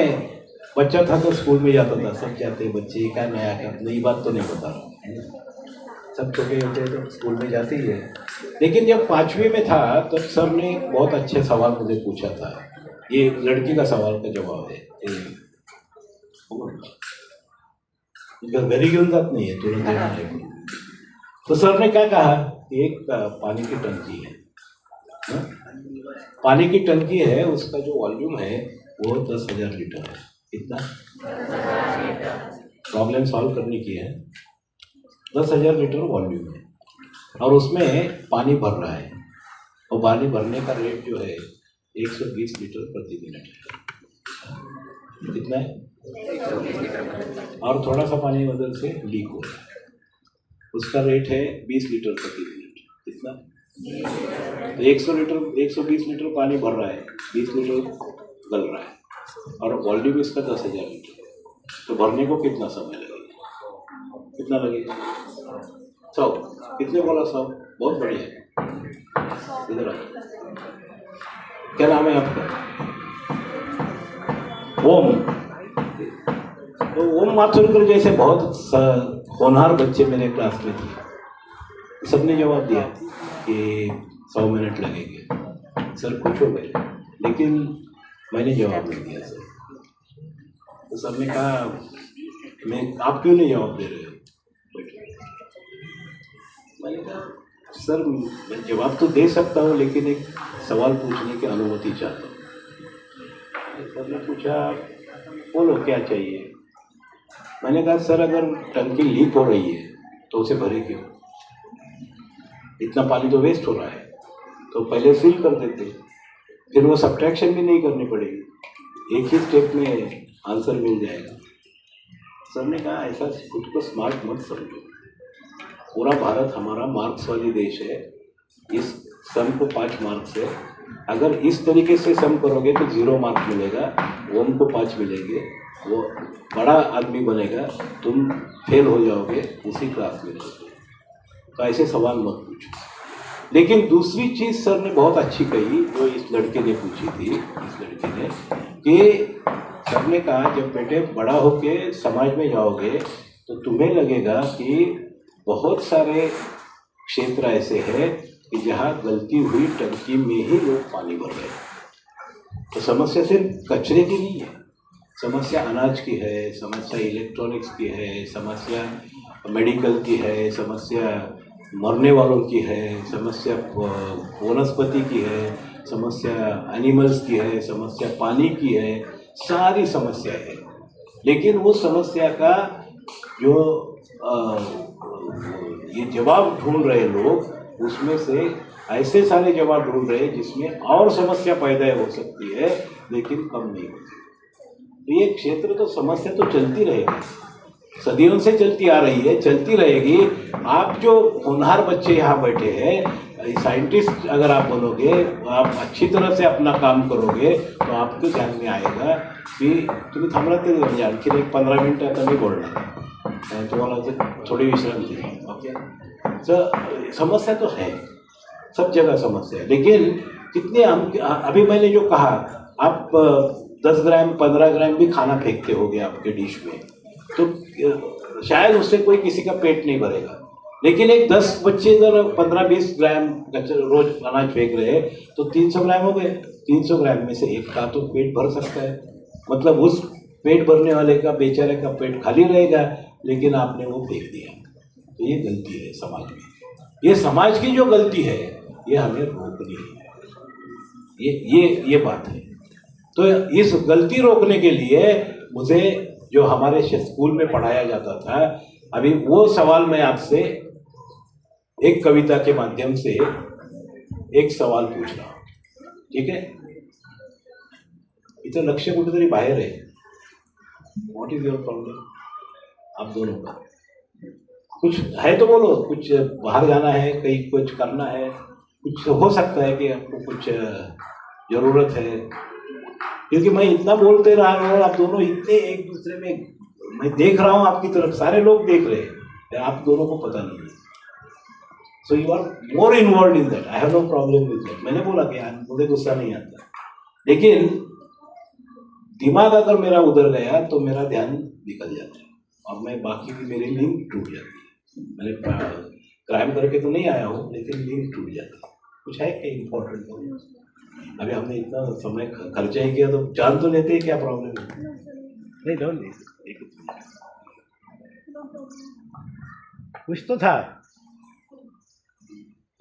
बच्चा था तो स्कूल में जाता था, सब जाते बच्चे, क्या नई बात तो नहीं बता रहा, सब छोटे होते तो स्कूल में जाते ही है. लेकिन जब 5वीं में था तब सर ने बहुत अच्छे सवाल मुझे पूछा था. ये लड़की का सवाल का जवाब है. घरी घेऊन जात नाही आहे तुरंत. तो सर ने क्या कहा, एक पानी की टंकी है, पानी की टंकी है, उसका जो वॉल्यूम है वो 10,000 लीटर है। कितना? प्रॉब्लम सॉल्व करने की है। 10,000 लीटर वॉल्यूम है और उसमें पानी भर रहा है, और पानी भरने का रेट जो है 120 लीटर प्रति मिनट है। कितना है? और थोड़ा सा पानी उधर से लीक हो रहा है, उसका रेट है 20 लीटर प्रति मिनट। कितना? तो 120 लीटर पानी भर रहा है, 20 लीटर गल रहा है और वॉल्यूम इसका 10,000 लीटर। तो भरने को कितना समय लगेगा? कितना लगेगा? 100। कितने बोला? 100। बहुत बढ़िया है। इधर आओ, क्या नाम है आपका? ओम। तो ओम माथुरकर जैसे बहुत होनहार बच्चे मेरे क्लास में थे, सबने जवाब दिया कि 100 मिनट लगेंगे। सर खुश हो गए, लेकिन मैंने जवाब नहीं दिया सर। तो सर ने कहा, आप क्यों नहीं जवाब दे रहे हो? मैंने कहा, सर मैं जवाब तो दे सकता हूँ, लेकिन एक सवाल पूछने की अनुमति चाहता हूँ। सर ने पूछा, बोलो क्या चाहिए? मैंने कहा, सर अगर टंकी लीक हो रही है तो उसे भरे क्यों? इतना पानी तो वेस्ट हो रहा है, तो पहले सील कर देते, फिर वो सब्ट्रैक्शन भी नहीं करनी पड़ेगी, एक ही स्टेप में आंसर मिल जाएगा। सर ने कहा, ऐसा खुद को स्मार्ट मत समझो, पूरा भारत हमारा मार्क्स वाली देश है, इस सम को 5 मार्क्स है, अगर इस तरीके से सम करोगे तो 0 मार्क मिलेगा, ओम को 5 मिलेंगे, वो बड़ा आदमी बनेगा, तुम फेल हो जाओगे उसी क्लास में। तो ऐसे सवाल मत पूछो। लेकिन दूसरी चीज़ सर ने बहुत अच्छी कही, जो इस लड़के ने पूछी थी, इस लड़के ने, कि सर ने कहा, जब बेटे बड़ा होके समाज में जाओगे तो तुम्हें लगेगा कि बहुत सारे क्षेत्र ऐसे हैं कि जहाँ गलती हुई टंकी में ही लोग पानी भर रहे हैं। तो समस्या सिर्फ कचरे की नहीं है, समस्या अनाज की है, समस्या इलेक्ट्रॉनिक्स की है, समस्या मेडिकल की है, समस्या मरने वालों की है, समस्या वनस्पति की है, समस्या एनिमल्स की है, समस्या पानी की है, सारी समस्या है। लेकिन वो समस्या का जो ये जवाब ढूंढ रहे लोग, उसमें से ऐसे सारे जवाब ढूंढ रहे हैं जिसमें और समस्या पैदा हो सकती है, लेकिन कम नहीं होती। तो ये क्षेत्र तो समस्या तो चलती रहेगी, सदियों से चलती आ रही है, चलती रहेगी। आप जो होनहार बच्चे यहाँ बैठे हैं, साइंटिस्ट अगर आप बनोगे, आप अच्छी तरह से अपना काम करोगे, तो आपके ध्यान में आएगा की तुम्ही थांबला तरी म्हणजे आणखीन एक 15 मिनटं आता मी बोलणार, तुम्हाला थोड़ी विश्रांति है। ओके, तो समस्या तो है, सब जगह समस्या है, लेकिन कितने हम अभी मैंने जो कहा, आप 10 ग्राम 15 ग्राम भी खाना फेंकते होगे आपके डिश में, तो शायद उससे कोई किसी का पेट नहीं भरेगा। लेकिन एक 10 बच्चे अगर 15-20 ग्राम रोज अनाज फेंक रहे हैं तो 300 ग्राम हो गए। 300 ग्राम में से एक का तो पेट भर सकता है, मतलब उस पेट भरने वाले का, बेचारे का पेट खाली रहेगा, लेकिन आपने वो फेंक दिया। तो ये गलती है समाज में, ये समाज की जो गलती है ये हमें रोकनी है, ये बात है। तो इस गलती रोकने के लिए मुझे जो हमारे स्कूल में पढ़ाया जाता था, अभी वो सवाल मैं आपसे एक कविता के माध्यम से एक सवाल पूछ रहा हूँ, ठीक है? इतना लक्ष्य कुठेतरी बाहेर है। What is your problem? आप दोनों का कुछ है तो बोलो, कुछ बाहर जाना है, कहीं कुछ करना है, कुछ हो सकता है कि आपको कुछ जरूरत है, क्योंकि मैं इतना बोलते रहा हूँ, आप दोनों इतने एक दूसरे में, मैं देख रहा हूँ आपकी तरफ, सारे लोग देख रहे हैं, आप दोनों को पता नहीं है। So you are more involve in that, I have no problem with that. मैंने बोला कि मुझे गुस्सा नहीं आता, लेकिन दिमाग अगर मेरा उधर गया तो मेरा ध्यान निकल जाता है और मैं बाकी भी मेरी लिंक टूट जाती है। मैंने क्राइम करके तो नहीं आया हूँ, लेकिन लिंक टूट जाती है। कुछ है क्या इम्पोर्टेंट? अभी हमने इतना समय खर्चा ही किया, तो जान तो लेते हैं क्या प्रॉब्लम है? नहीं, डोंट कुछ तो था।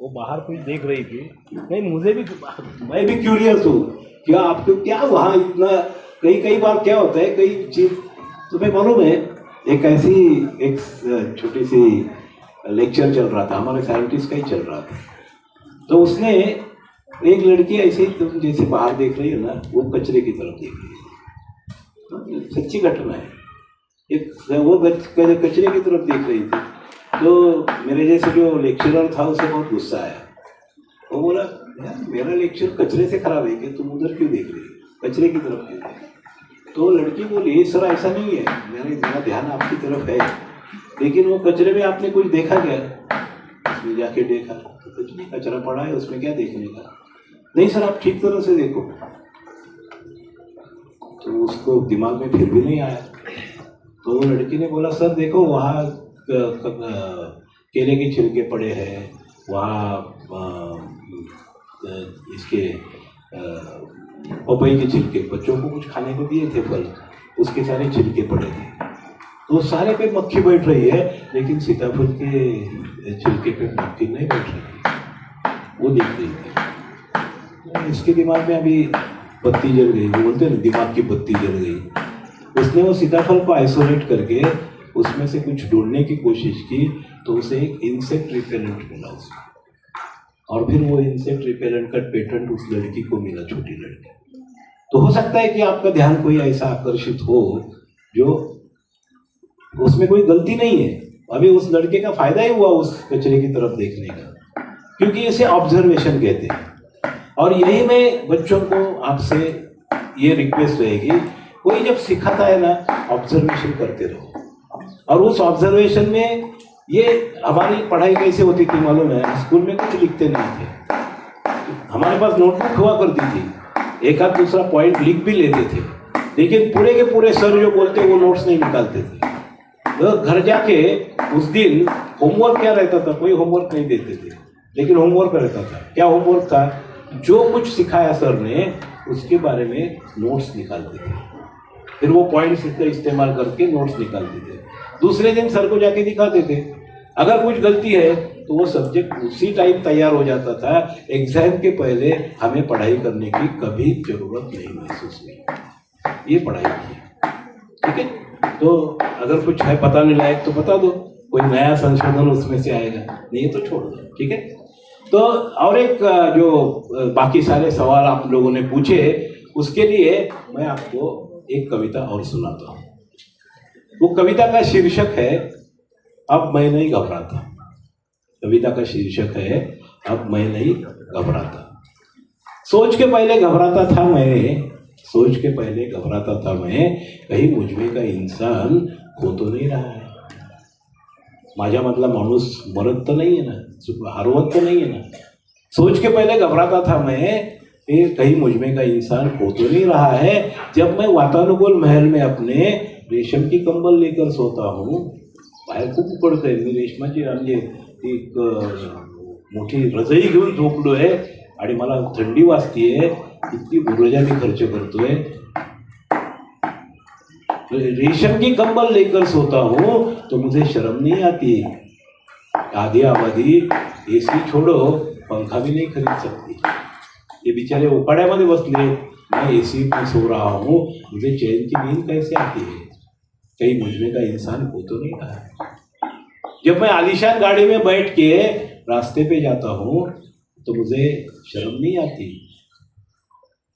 वो बाहर कुछ देख रही थी। नहीं, मुझे भी, मैं भी क्यूरियस हूँ क्या आपको क्या वहाँ इतना, कई बार क्या होता है, कई चीज़ तुम्हें मालूम है। एक छोटी सी लेक्चर चल रहा था, हमारे साइंटिस्ट का ही चल रहा था। तो उसने एक लड़की ऐसे ही तुम जैसे बाहर देख रही हो ना, वो कचरे की तरफ देख रही है। सच्ची घटना है। वो कचरे की तरफ देख रही थी। तो मेरे जैसे जो लेक्चरर था उसे बहुत गुस्सा आया। वो बोला, यार मेरा लेक्चर कचरे से खराब है कि तुम उधर क्यों देख रही हो, कचरे की तरफ क्यों देख रही हो? तो लड़की बोली, सर ऐसा नहीं है, मेरा ध्यान आपकी तरफ है, लेकिन वो कचरे में आपने कुछ देखा क्या? उसमें जाके देखा तो कुछ नहीं, कचरा पड़ा है, उसमें क्या देखने का? नहीं सर, आप ठीक तरह से देखो। तो उसको दिमाग में फिर भी नहीं आया। तो वो लड़की ने बोला, सर देखो वहाँ केले के छिलके पड़े हैं, वहाँ इसके पपई के छिलके, बच्चों को कुछ खाने को दिए थे फल, उसके सारे छिलके पड़े थे। तो सारे पे मक्खी बैठ रही है, लेकिन सीताफल के छिलके पे मक्खी नहीं बैठ रही, वो दिख रही थी। इसके दिमाग में अभी बत्ती जल गई, वो बोलते हैं ना दिमाग की बत्ती जल गई। उसने वो सीताफल को आइसोलेट करके उसमें से कुछ ढूंढने की कोशिश की, तो उसे एक इंसेक्ट रिपेलेंट मिला उसमें, और फिर वो इंसेक्ट रिपेलेंट का पेटेंट उस लड़की को मिला, छोटी लड़की। तो हो सकता है कि आपका ध्यान कोई ऐसा आकर्षित हो जो उसमें कोई गलती नहीं है। अभी उस लड़के का फायदा ही हुआ उस कचरे की तरफ देखने का, क्योंकि इसे ऑब्जर्वेशन कहते हैं। और यही मैं बच्चों को आपसे ये रिक्वेस्ट रहेगी, कोई जब सिखाता है ना, ऑब्जर्वेशन करते रहो। और उस ऑब्जर्वेशन में ये हमारी पढ़ाई कैसे होती थी मालूम है? स्कूल में कुछ लिखते नहीं थे, हमारे पास नोटबुक हुआ करती थी, एक आध दूसरा पॉइंट लिख भी लेते थे, लेकिन पूरे के पूरे सर जो बोलते वो नोट्स नहीं निकालते थे। तो घर जाके उस दिन होमवर्क क्या रहता था? कोई होमवर्क नहीं देते थे, लेकिन होमवर्क रहता था। क्या होमवर्क था? जो कुछ सिखाया सर ने उसके बारे में नोट्स निकालते थे, फिर वो पॉइंट्स का इस्तेमाल करके नोट्स निकालते थे। दूसरे दिन सर को जाके दिखाते थे। अगर कुछ गलती है तो वो सब्जेक्ट उसी टाइम तैयार हो जाता था। एग्जाम के पहले हमें पढ़ाई करने की कभी जरूरत नहीं महसूस हुई। ये पढ़ाई की, ठीक है? तो अगर कुछ है बताने लायक तो बता दो, कोई नया संशोधन उसमें से आएगा, नहीं तो छोड़ दो, ठीक है? तो और एक जो बाकी सारे सवाल आप लोगों ने पूछे, उसके लिए मैं आपको एक कविता और सुनाता हूँ। वो कविता का शीर्षक है अब मैं नहीं घबराता। कविता का शीर्षक है अब मैं नहीं घबराता। सोच के पहले घबराता था मैं, सोच के पहले घबराता था मैं, कहीं मुझमें का इंसान खो तो नहीं रहा है। माझ्यामधला माणूस मरत तो नहीं है ना, हरवत तो नहीं है ना। सोच के पहले घबराता था मैं, कहीं मुझमें का इंसान खो तो नहीं रहा है। जब मैं वातानुकूल महल में अपने रेशम की कंबल लेकर सोता हूँ, बाहेर खूप उकडतंय, मी रेशमाची म्हणजे एक मोठी रजई घेऊन झोपलो आहे आणि मला थंडी वाजतीये, इतकी ऊर्जा मी खर्च करतोय। रेशम की कंबल लेकर सोता हूँ तो मुझे शर्म नहीं आती। आधी आबादी एसी छोड़ो पंखा भी नहीं खरीद सकती। ये बेचारे उपाड्यामध्ये बसले, मैं एसी में सो रहा हूँ, मुझे चैन की नींद कैसे आती है? कहीं मुझमें का इंसान खो तो नहीं रहा है। जब मैं आलीशान गाड़ी में बैठ के रास्ते पे जाता हूँ तो मुझे शर्म नहीं आती।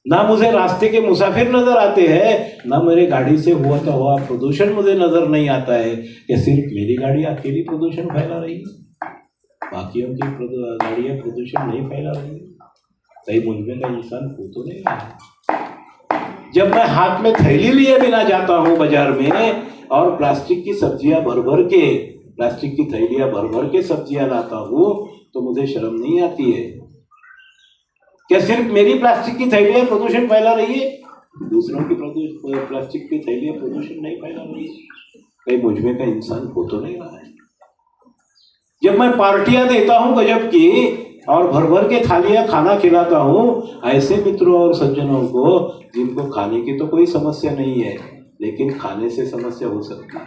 ना मुझे रास्ते के मुसाफिर नजर आते हैं, ना मेरे गाड़ी से हुआ प्रदूषण मुझे नजर नहीं आता है। या सिर्फ मेरी गाड़ी अकेली प्रदूषण फैला रही है, बाकियों की गाड़ियाँ प्रदूषण नहीं फैला रही है। कहीं मुझमें का इंसान खो तो नहीं रहा। जब मैं हाथ में थैली लिए बिना जाता हूँ बाजार में और प्लास्टिक की सब्जियां भर के, प्लास्टिक की थैलियां भर के सब्जियां लाता हूँ तो मुझे शर्म नहीं आती है। क्या सिर्फ मेरी प्लास्टिक की थैलियां प्रदूषण फैला रही है? दूसरों की प्लास्टिक की थैलियां प्रदूषण नहीं फैला रही है। कहीं मुझमें का इंसान खो तो नहीं रहा है। जब मैं पार्टियां देता हूँ गजब की और भर के थालियां खाना खिलाता हूँ ऐसे मित्रों और सज्जनों को जिनको खाने की तो कोई समस्या नहीं है, लेकिन खाने से समस्या हो सकती है,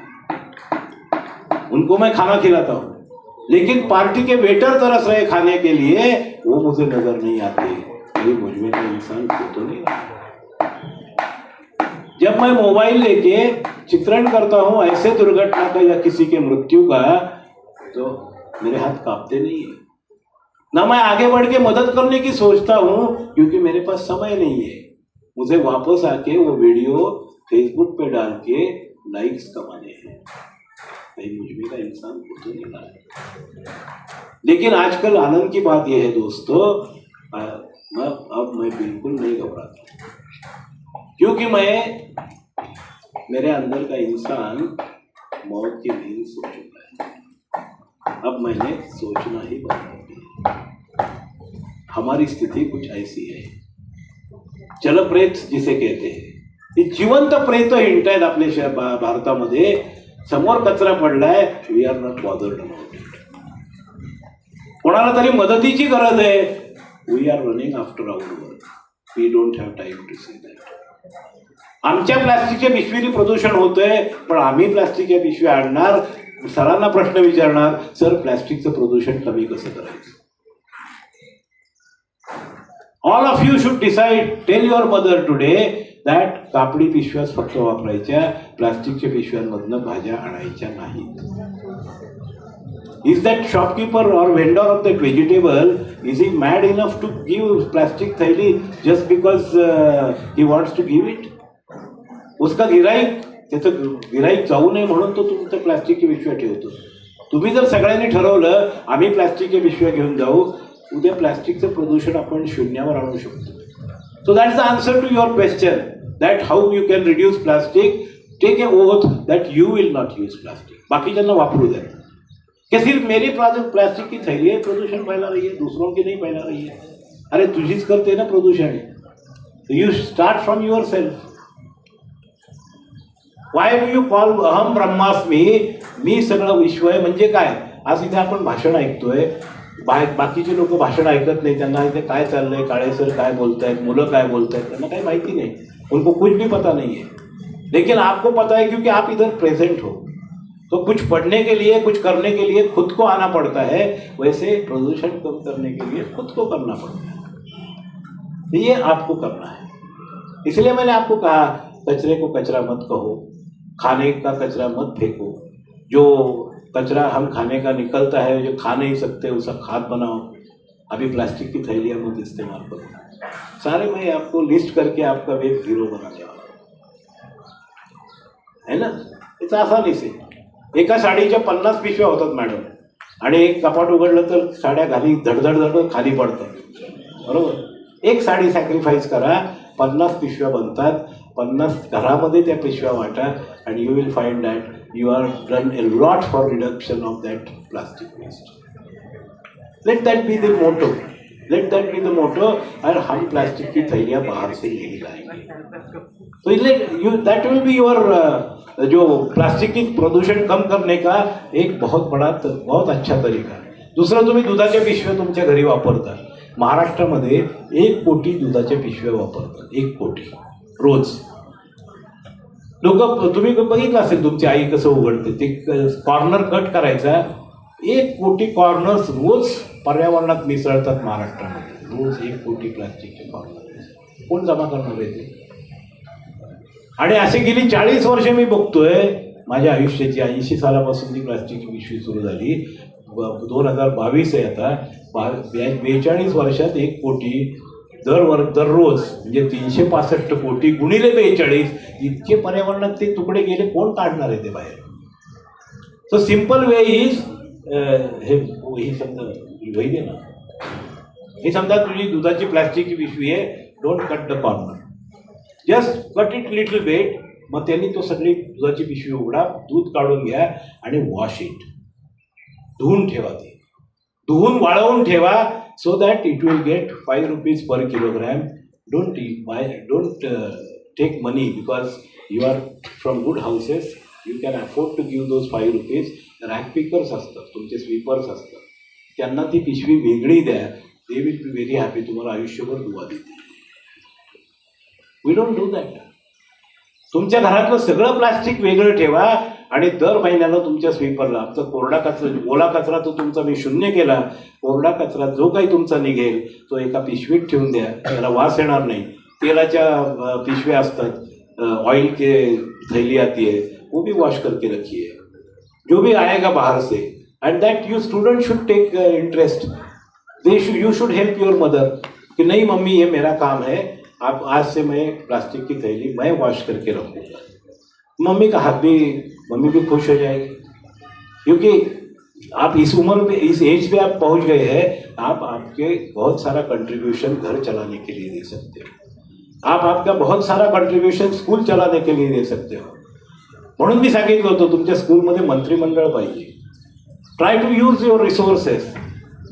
उनको मैं खाना खिलाता हूँ। लेकिन पार्टी के वेटर तरस रहे खाने के लिए, वो मुझे नजर नहीं आते। ये मुझ में का इंसान तो नहीं रहा। जब मैं मोबाइल लेके चित्रण करता हूं ऐसे दुर्घटना का या किसी के मृत्यु का, तो मेरे हाथ कांपते नहीं है, ना मैं आगे बढ़ के मदद करने की सोचता हूं, क्योंकि मेरे पास समय नहीं है मुझे वापस आके वो वीडियो फेसबुक पे डाल के लाइक्स कमाने हैं। भाई मुझ में का इंसान खुद तो नहीं रहा। लेकिन आजकल आनंद की बात यह है दोस्तों, अब मैं बिल्कुल नहीं घबराता, क्योंकि मेरे अंदर का इंसान मौत की नींद सो चुका है। अब मैंने सोचना ही बंद कर दिया। हमारी स्थिति कुछ ऐसी है, जलप्रेत जिसे कहते हैं, ही जिवंत प्रेत हिंडतायत आपल्या भारतामध्ये। समोर कचरा पडलाय, we are not bothered about it. कोणाला तरी मदतीची गरज आहे, we are running after our work, we don't have time to see that. आमच्या प्लास्टिकच्या पिशवीने प्रदूषण होतंय, पण आम्ही प्लास्टिकच्या पिशव्या आणणार, सरांना प्रश्न विचारणार, सर प्लास्टिकचं प्रदूषण कमी कसं करायचं? All of you should decide, tell your mother today that कापडी पिशव्याच फक्त वापरायच्या, प्लास्टिकच्या पिशव्यांमधनं भाज्या आणायच्या नाहीत. Is that shopkeeper or vendor of that vegetable, is he mad enough to give plastic थैली just because he wants to give it? उसका गिराईक, त्याचं गिराईक जाऊ नये म्हणून तो तुमचं प्लास्टिकची पिशव्या ठेवतो. तुम्ही जर सगळ्यांनी ठरवलं आम्ही प्लास्टिकच्या पिशव्या घेऊन जाऊ, उद्या प्लास्टिकचं प्रदूषण आपण शून्यावर आणू शकतो. So that's the answer to your question, that how you can reduce plastic. Take an oath that you will not use plastic. बाकीच्यांना वापरू द्या कि सिर्फ मेरी प्लास्टिक की थैली है प्रदूषण फैला रही है, दूसरों की नहीं फैला रही है. अरे तुझीच करते ना प्रदूषण. You start from your self. Why do you call अहम ब्रह्मास्मी, मी सगळं विश्व आहे म्हणजे काय? आज इथे आपण भाषण ऐकतोय, बाकीचे लोक भाषण ऐकत नाही, त्यांना इथे काय चाललंय, काळे सर काय बोलतायत, मुलं काय बोलतायत, त्यांना काही माहिती नाही, उनको कुछ भी पता नहीं है. लेकिन आपको पता है क्योंकि आप इधर प्रेजेंट हो. तो कुछ पढ़ने के लिए, कुछ करने के लिए खुद को आना पड़ता है, वैसे प्रदूषण कम करने के लिए खुद को करना पड़ता है. ये आपको करना है. इसलिए मैंने आपको कहा कचरे को कचरा मत कहो, खाने का कचरा मत फेंको, जो कचरा हम खाने का निकलता है, जो खा नहीं सकते उसका खाद बनाओ, अभी प्लास्टिक की थैलियाँ मत इस्तेमाल करो. सारे मैं आपको लिस्ट करके आपका वेट जीरो बनाने वाला है ना. इथं आसानी से एका साडीच्या 50 पिशव्या होतात मॅडम, आणि एक कपाट उघडलं तर साड्या खाली धडधड खाली पडतात, बरोबर. एक साडी सॅक्रिफाईस करा, 50 पिशव्या बनतात, 50 घरामध्ये त्या पिशव्या वाटा, and you will find that you are done a lot for reduction of that plastic waste. Let that be the motto, let that be the motto. और हम प्लास्टिक की थैलियाँ बाहर से नहीं लाएंगे. तो दैट विल बी योर जो प्लास्टिक की प्रदूषण कम करने का एक बहुत अच्छा तरीका. दुसरं, तुम्ही दुधाच्या पिशव्या तुमच्या घरी वापरता. महाराष्ट्रामध्ये 1 कोटी दुधाच्या पिशव्या वापरतात, 1 कोटी रोज. लोक, तुम्ही बघितलं असेल तुमची आई कसं उघडते, ते कॉर्नर कट करायचा, 1 कोटी कॉर्नर्स रोज पर्यावरणात मिसळतात महाराष्ट्रामध्ये. रोज 1 कोटी प्लास्टिकचे कॉर्नर कोण जमा करणार आहे ते? आणि असे गेली 40 वर्ष मी बघतोय माझ्या आयुष्याची. 80 सालापासून ती प्लास्टिकची पिशवी सुरू झाली, 2022 आहे आता. 42 वर्षात 1 कोटी दररोज, म्हणजे 365 कोटी गुणिले 42, इतके पर्यावरणात ते तुकडे गेले, कोण काढणार आहे ते बाहेर? सो सिम्पल वे इज, हे समजा वही दे ना, हे समजा तुझी दुधाची प्लास्टिकची पिशवी आहे, don't cut the corner, just cut it little bit. मग त्यांनी तो सगळी दुधाची पिशवी उघडा, दूध काढून घ्या आणि वॉश इट, धुवून ठेवा. ते धुवून वाळवून ठेवा, so that it will get 5 rupees per kilogram. Don't take money because you are from good houses, you can afford to give those 5 rupees. Rag pickers असतात, तुमचे स्वीपर्स असतात, त्यांना ती पिशवी वेगळी द्या, they will be very happy, तुम्हाला आयुष्यभर दुवा देतील. We don't do that. तुमच्या घरातलं सगळं प्लास्टिक वेगळं ठेवा आणि दर महिन्याला तुमच्या स्वीपरला आमचा कोरडा कचरा, ओला कचरा तो तुमचा मी शून्य केला, कोरडा कचरा जो काही तुमचा निघेल तो एका पिशवीत ठेवून द्या, त्याला वास येणार नाही. तेलाच्या पिशव्या असतात, ऑयल के थैली आती है, वो भी वॉश करके रखिए. जो भी आएगा बाहर से, and that you student should take interest. You should help your mother कि नहीं मम्मी ये मेरा काम है, आप आज से मैं प्लास्टिक की थैली मैं वॉश करके रखूँगा. मम्मी का हाथ भी, मम्मी भी खुश हो जाएगी, क्योंकि आप इस उम्र में, इस एज पे आप पहुंच गए हैं, आप आपके बहुत सारा कंट्रीब्यूशन घर चलाने के लिए दे सकते हो, आप आपका बहुत सारा कंट्रीब्यूशन स्कूल चलाने के लिए दे सकते हो. म्हणून मी सांगितलं होतं तुमच्या स्कूलमध्ये मंत्रिमंडळ पाहिजे. Try to use your resources.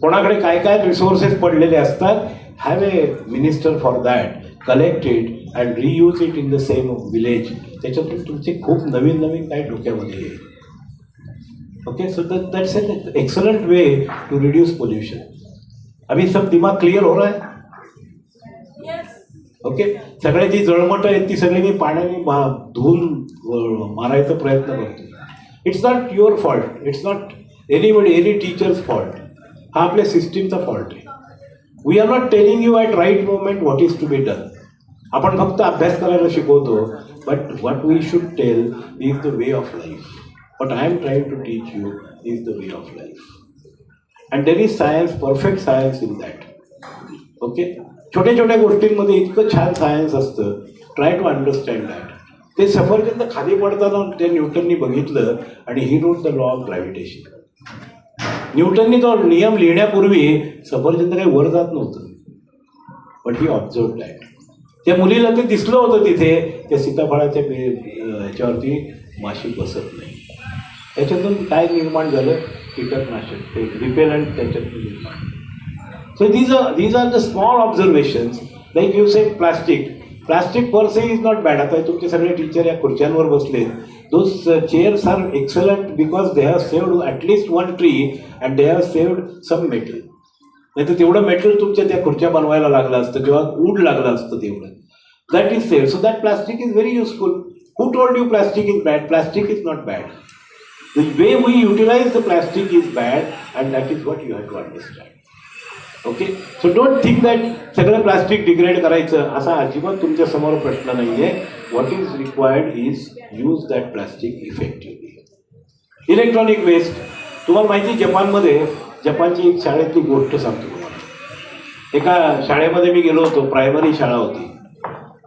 कोणाकडे काय काय रिसोर्सेस पडलेले असतात, have a minister for that, collect it and reuse it in the same village. त्याच्यातून तुमचे खूप नवीन नवीन काय डोक्यामध्ये येईल. Okay, so that's an excellent way to reduce pollution. अभी सब दिमाग क्लियर हो रहा है? ओके, सगळे जी जळमट आहेत ती सगळी मी पाण्याने धुवून मारायचा प्रयत्न करतो. It's not your fault, it's not any teacher's fault. हा आपल्या सिस्टीमचा फॉल्ट आहे. We are not telling you at right moment what is to be done. आपण फक्त अभ्यास करायला शिकवतो, but what we should tell is the way of life. What I am trying to teach you is the way of life. And there is science, perfect science in that. Okay, छोट्या छोट्या गोष्टींमध्ये इतकं छान सायन्स असतं. Try to understand that. ते सफरचंद खाली पडताना ते न्यूटननी बघितलं आणि he wrote the law of gravitation. न्यूटननी तो नियम लिहिण्यापूर्वी सफरचंद काही वर जात नव्हतं, बट ही ऑब्झर्व दॅट. त्या मुलीला ते दिसलं होतं तिथे त्या सीताफळाच्या ह्याच्यावरती माशी बसत नाही. त्याच्यातून काय निर्माण झालं, कीटकनाशक, ते रिपेलंट त्याच्यातून निर्माण. So these are the small observations. Like you said, plastic per se is not bad. आता तुमचे सगळे टीचर या खुर्च्यांवर बसले. Those chairs are excellent because they have saved at least one tree and they have saved some metal. नाही तर तेवढं मेटल तुमच्या त्या खुर्च्या बनवायला लागलं असतं किंवा वूड लागलं असतं तेवढं. That is saved. So that plastic is very useful. Who told you plastic is bad? Plastic is not bad. The way we utilize the plastic is bad, and that is what you have to understand. Okay, so don't think that सगळं प्लास्टिक डिग्रेड करायचं असा अजिबात तुमच्या समोर प्रश्न नाही आहे. What is required is use that plastic effectively. Electronic waste, तुम्हाला माहिती जपानमध्ये, जपानची एक शाळेतली गोष्ट सांगतो तुम्हाला. एका शाळेमध्ये मी गेलो होतो, प्रायमरी शाळा होती,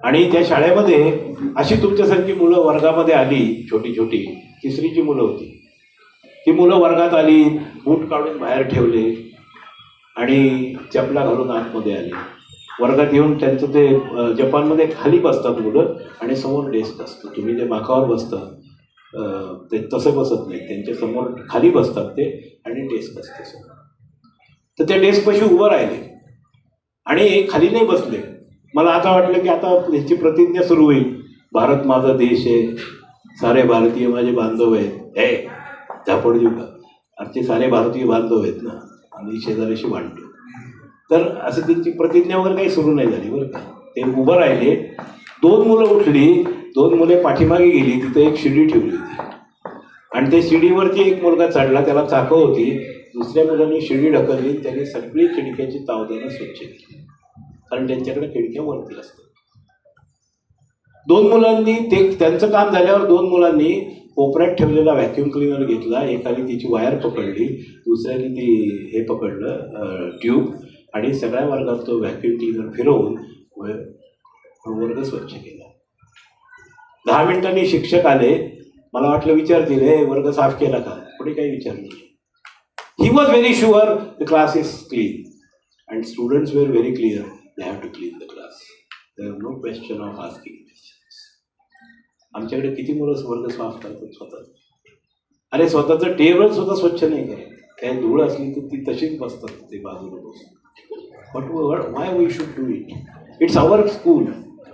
आणि त्या शाळेमध्ये अशी तुमच्यासारखी मुलं वर्गामध्ये आली, छोटी छोटी 3रीची मुलं होती. ती मुलं वर्गात आली, बूट काढून बाहेर ठेवले आणि चपला घालून आतमध्ये आले. वर्गात येऊन त्यांचं ते जपानमध्ये खाली बसतात मुलं आणि समोर डेस्क असतं. तुम्ही जे बाकावर बसता ते तसं बसत नाही, त्यांच्या समोर खाली बसतात ते आणि डेस्क असते समोर. तर त्या डेस्कपाशी उभं राहिले आणि खाली नाही बसले. मला आता वाटलं की आता ह्याची प्रतिज्ञा सुरू होईल, भारत माझा देश आहे, सारे भारतीय माझे बांधव आहेत. हे झापड देऊ का, आमचे सारे भारतीय बांधव आहेत ना, आम्ही शेजाऱ्याशी भांडतो. तर असं त्यांची प्रतिज्ञा वगैरे काही सुरू नाही झाली बरं का. ते उभं राहिले, 2 मुलं उठली, 2 मुले पाठीमागे गेली, तिथं एक शिडी ठेवली होती आणि त्या शिडीवरती एक मुलगा चढला, त्याला चाकं होती. दुसऱ्या मुलांनी शिडी ढकलली, त्याने सगळी खिडक्याची तावदानं स्वच्छ केली, कारण त्यांच्याकडे खिडक्या वरती असतात. 2 मुलांनी ते त्यांचं काम झाल्यावर 2 मुलांनी कोपऱ्यात ठेवलेला व्हॅक्यूम क्लिनर घेतला, एकाने तिची वायर पकडली, दुसऱ्याने ती हे पकडलं ट्यूब, आणि सगळ्या वर्गात तो व्हॅक्यूम क्लिनर फिरवून वर्ग स्वच्छ केला. 10 मिनिटांनी शिक्षक आले. मला वाटलं विचारतील, हे वर्ग साफ केला का, पुढे काही विचारलं नाही. He was very sure the class is clean and students were very clear they have to clean the class. There no question of asking. आमच्याकडे किती मुलं वर्ग साफ करतात स्वतः. अरे स्वतःचं टेबल सुद्धा स्वच्छ नाही करत, काय धूळ असली तर ती तशीच बसतात ते बाजूला बसून. But why we should do it. It's our school,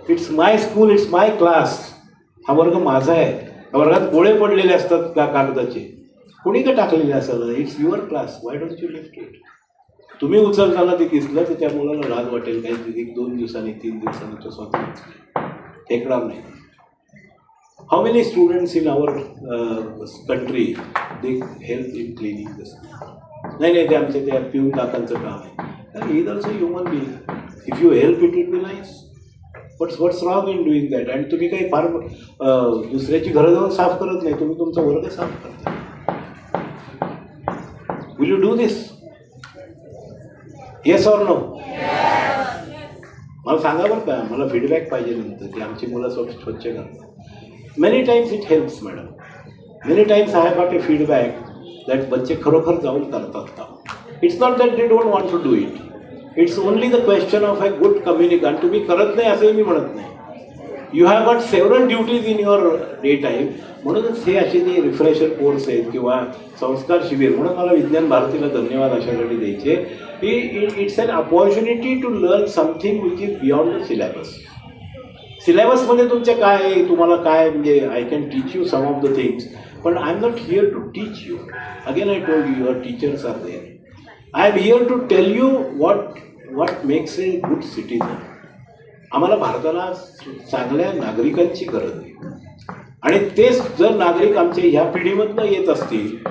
it's my school, it's my class. हा वर्ग माझा आहे. वर्गात गोळे पडलेले असतात का कागदाचे, कोणी का टाकलेले असतात. It's your class, why don't you lift it. तुम्ही उचलताना ते दिसलं तर त्या मुलाला लाज वाटेल, काही 1-2 दिवसांनी 3 दिवसांनी तो स्वतः फेकणार नाही. How many students in our country they help in cleaning this? नाही ते आमचे ते पिऊन काकांचं काम आहे. He is also human being. If you help it will be nice. What's wrong in doing that? आणि तुम्ही काही फार दुसऱ्याची घरं जाऊन साफ करत नाही, तुम्ही तुमचा वर्ग साफ करता. Will you do this? Yes or no? मला सांगा बरं का, मला फीडबॅक पाहिजे नंतर की आमची मुलं स्वच्छ करतात. Many times it helps madam. Many times I have got a feedback that बच्चे खरोखर जाऊन करतात काम. It's not that they don't want to do it. It's only the question of a good communication. तुम्ही करत नाही असंही मी म्हणत नाही. You have got several duties in your day time. म्हणूनच हे असे जे रिफ्रेशर कोर्स आहेत किंवा संस्कार शिबिर, म्हणून मला विज्ञान भारतीला धन्यवाद अशासाठी द्यायचे की it's an opportunity to learn something which is beyond the syllabus. सिलेबसमध्ये तुमच्या काय आहे, तुम्हाला काय म्हणजे I can teach you some of the things, पण I am not here to teach you. Again I told you your teachers are there. I am here to tell you what makes a good citizen. आम्हाला भारताला चांगल्या नागरिकांची गरज आहे आणि तेच जर नागरिक आमच्या ह्या पिढीमधनं येत असतील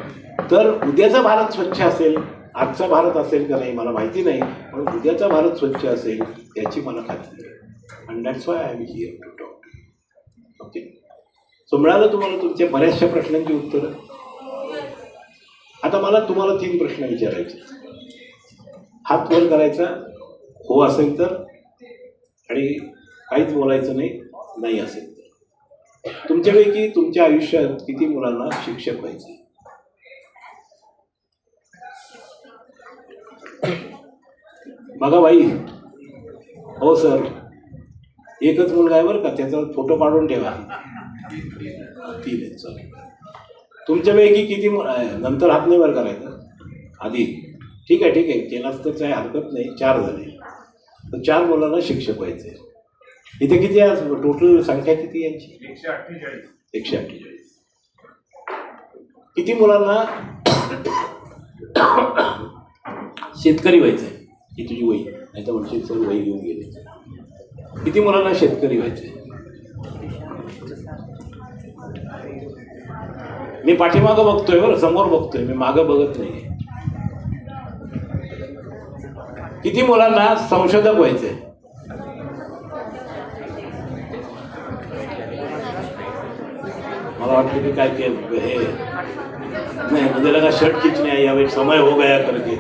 तर उद्याचा भारत स्वच्छ असेल. आजचा भारत असेल का नाही मला माहिती नाही, पण उद्याचा भारत स्वच्छ असेल याची मला खात्री आहे. And that's why I am here to talk. Okay, so मिळालं तुम्हाला तुमच्या बऱ्याचशा प्रश्नांची उत्तरं. आता मला तुम्हाला 3 प्रश्न विचारायचे. हात वर करायचा हो असेल तर, आणि काहीच बोलायचं नाही असेल तर. तुमच्यापैकी तुमच्या आयुष्यात किती मुलांना शिक्षक व्हायचे? बघा बाई, हो सर, एकच मुलगा आहे बरं का, त्याचा फोटो काढून ठेवा. 3 आहेत. सर तुमच्यापैकी किती नंतर हात नाही वर करायचा, आधी. ठीक आहे केलाच तर काही हरकत नाही. 4 झाले तर 4 मुलांना शिक्षक व्हायचे. इथे किती आज टोटल संख्या किती यांची? 148. किती मुलांना शेतकरी व्हायचंय? ही तुझी वही नाही तर म्हणशील सर वही घेऊन गेले. किती मुलांना शेतकरी व्हायचंय? मी पाठीमागं बघतोय बरं, समोर बघतोय मी, मागं बघत नाही. किती मुलांना संशोधक व्हायचे? मला वाटतं की काय हे नहीं, मुझे लगा शर्ट खींचने आई, अब एक समय हो गया करके.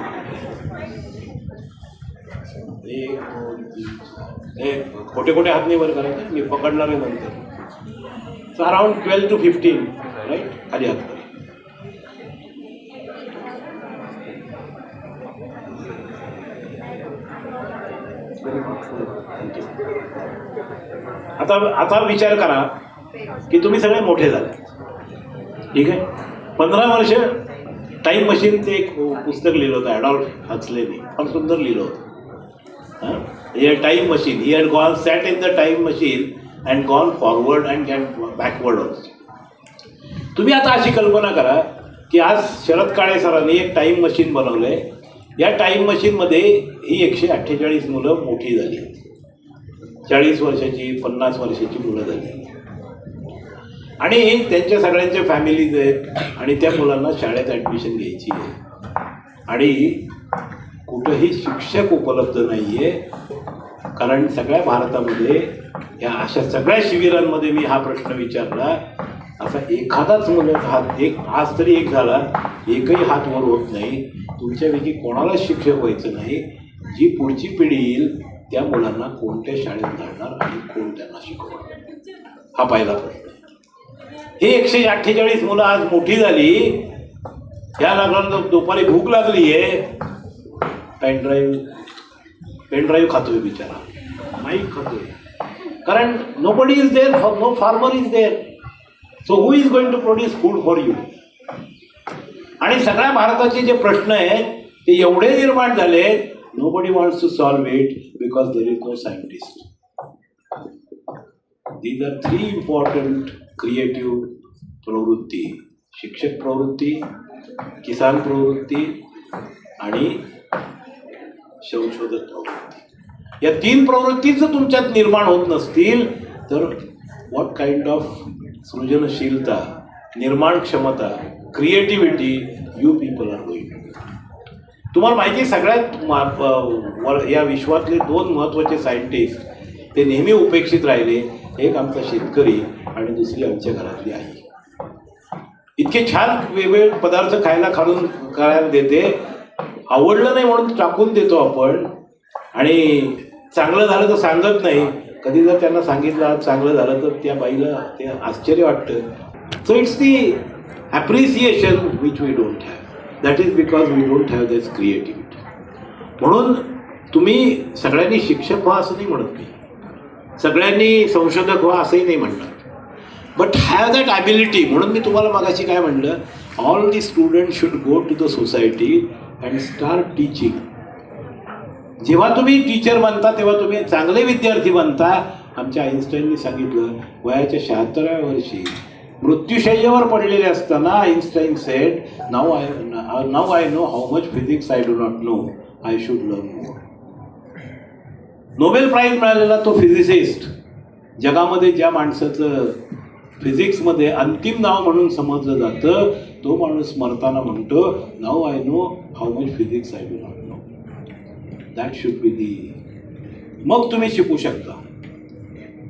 1 2 3 खोटे खोटे हात नाही वर करायचे, मी पकडणार आहे नंतर. So around 12 to 15 right. खाली हात करा. आता विचार करा की तुम्ही सगळे मोठे झाले. ठीक आहे, 15 वर्ष टाईम मशीनचं एक पुस्तक लिहिलं होतं ॲडॉल्फ हक्सलेने, फार सुंदर लिहिलं होतं. हे time machine, he had gone sat in the time machine and gone forward and backward also. तुम्ही आता अशी कल्पना करा की आज शरद काळे सरांनी एक टाईम मशीन बनवलंय. या टाईम मशीनमध्ये ही 148 मुलं मोठी झाली, 40 वर्षाची 50 वर्षाची मुलं झाली, आणि त्यांच्या सगळ्यांच्या फॅमिलीज आहेत आणि त्या मुलांना शाळेत ॲडमिशन घ्यायची आहे आणि कुठंही शिक्षक उपलब्ध नाही आहे. कारण सगळ्या भारतामध्ये या अशा सगळ्या शिबिरांमध्ये मी हा प्रश्न विचारला, असा एखादाच मुलाचा हात आज तरी एक झाला, एकही हात वर होत नाही. तुमच्यापैकी कोणालाच शिक्षक व्हायचं नाही. जी पुढची पिढी येईल त्या मुलांना कोणत्या शाळेत घालणार आणि कोण त्यांना शिकवणार, हा पहिला प्रश्न. हे 148 मुलं आज मोठी झाली, या लागला दुपारी भूक लागली आहे, पेनड्राईव्ह खातोय बिचारा, माईक खातोय. कारण nobody is there, no farmer is there, so who is going to produce food for you. आणि सगळ्या भारताचे जे प्रश्न आहेत ते एवढे निर्माण झाले, nobody wants to solve it because there is no scientist. These are 3 important creative प्रवृत्ती: शिक्षक प्रवृत्ती, किसान प्रवृत्ती आणि संशोधक प्रवृत्ती. या 3 प्रवृत्ती जर तुमच्यात निर्माण होत नसतील तर what kind of सृजनशीलता, निर्माण क्षमता, creativity you people are going to. तुम्हाला माहिती आहे सगळ्यात या विश्वातले 2 महत्त्वाचे सायंटिस्ट ते नेहमी उपेक्षित राहिले. एक आमचा शेतकरी आणि दुसरी आमच्या घरातली आई. इतके छान वेगवेगळे पदार्थ करायला देते, आवडलं नाही म्हणून टाकून देतो आपण, आणि चांगलं झालं तर सांगत नाही. कधी जर त्यांना सांगितलं चांगलं झालं तर त्या बाईला ते आश्चर्य वाटतं. So it's the appreciation which we don't have. That is because we don't have this creativity. म्हणून तुम्ही सगळ्यांनी शिक्षक व्हा असं नाही म्हणत मी, सगळ्यांनी संशोधक व्हा असंही नाही म्हणणार, बट हॅव दॅट ॲबिलिटी. म्हणून मी तुम्हाला मगाशी काय म्हणलं, all the student should go to the society and start teaching. जेव्हा तुम्ही टीचर बनता तेव्हा तुम्ही चांगले विद्यार्थी बनता. आमच्या आईन्स्टाईननी सांगितलं, वयाच्या 76व्या वर्षी मृत्यूशय्यावर पडलेले असताना Einstein said, now I know how much physics I do not know, I should learn more. Nobel prize मिळालेला तो फिजिसिस्ट, जगामध्ये ज्या माणसाचं फिजिक्समध्ये अंतिम नाव म्हणून समजलं जातं, तो माणूस मरताना म्हणतो, now I know how much physics I do not know. That should be the. मग तुम्ही शिकू शकता.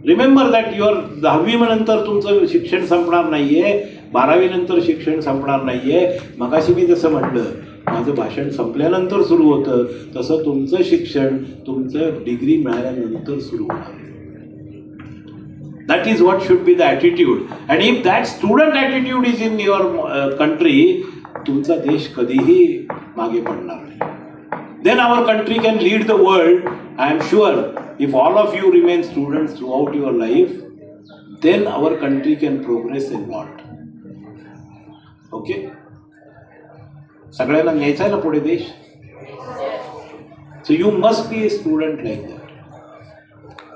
रिमेंबर दॅट युअर 10वी नंतर तुमचं शिक्षण संपणार नाही आहे, 12वी नंतर शिक्षण संपणार नाही आहे. मगाशी मी जसं म्हटलं, माझं भाषण संपल्यानंतर सुरू होतं, तसं तुमचं शिक्षण तुमचं डिग्री मिळाल्यानंतर सुरू होणार. That is what should be the attitude. And if that student attitude is in your country, तुमचा देश कधीही मागे पडणार नाही. Then our country can lead the world. I am sure if all of you remain students throughout your life, then our country can progress a lot. Okay? सगळ्यांना न्यायचा आहे ना पुढे देश. So you must be a student like that.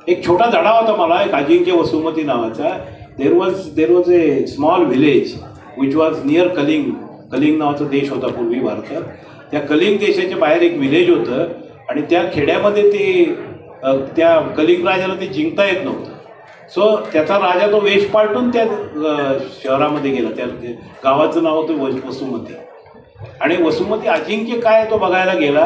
एक छोटा धडा होता मला, एक अजिंक्य वसुमती नावाचा. There was a small village which was near Kalinga. Kalinga नावाचा देश होता पूर्वी भारतात. त्या कलिंग देशाच्या बाहेर एक विलेज होतं, आणि त्या खेड्यामध्ये त्या कलिंग राजाला ते जिंकता येत नव्हतं. सो त्याचा राजा तो वेश पालटून त्या शहरामध्ये गेला. त्या गावाचं नाव होतं वसुमती. आणि वसुमती अजिंक्य काय तो बघायला गेला.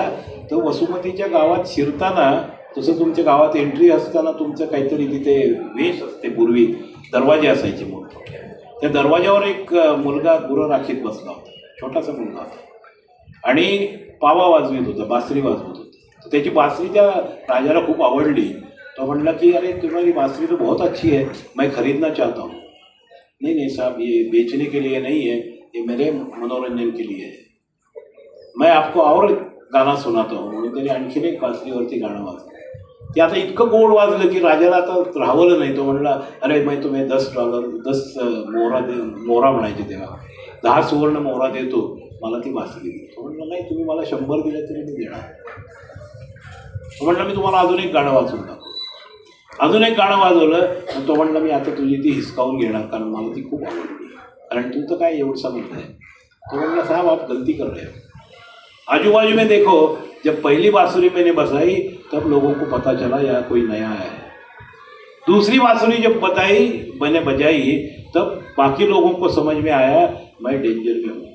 तर वसुमतीच्या गावात शिरताना, तसं तुमच्या गावात एंट्री असताना तुमचं काहीतरी तिथे वेश असते, पूर्वी दरवाजे असायचे मोठे. त्या दरवाज्यावर एक मुलगा गुरं राखीत बसला होता, छोटासा मुलगा होता, आणि पावा वाजवीत होता, बासरी वाजवत होता. तर त्याची बासरी त्या राजाला खूप आवडली. तो म्हणला की अरे तुम्हारी बासरी तो बहुत अच्छी है, मैं खरीदना चाहता हूँ. नहीं साहब, ये बेचने के लिए नहीं है, ये मेरे मनोरंजन के लिए है, मैं आपको और गाना सुनाता हूँ. म्हणून त्याने आणखीन एक बासरीवरती गाणं वाजलं. ते आता इतकं गोड वाजलं की राजाला आता राहवलं नाही. तो म्हणला, अरे मैं तुम्हें $10 मोहरा म्हणायचे तेव्हा, 10 सुवर्ण मोहरा देतो, मला ती बासरी दे. तो म्हणला, नाही तुम्ही मला 100 दिले तरी मी देणार. तो म्हणला, मी तुम्हाला अजून एक गाणं वाजवून दाखवतो. अजून एक गाणं वाजवलं. तो म्हणला, मी आता तुझी ती हिसकावून घेणार, कारण मला ती खूप आवडली, कारण तू तर काय एवढं म्हणत आहे. तो म्हणला, साहब आप गलती कर रहे हो. आजू बाजू में देखो, जब पहली बांसुरी मैंने बजाई तब लोगों को पता चला यह कोई नया है. दूसरी बांसुरी जब मैंने बजाई तब बाकी लोगों को समझ में आया मैं डेंजर में हूँ.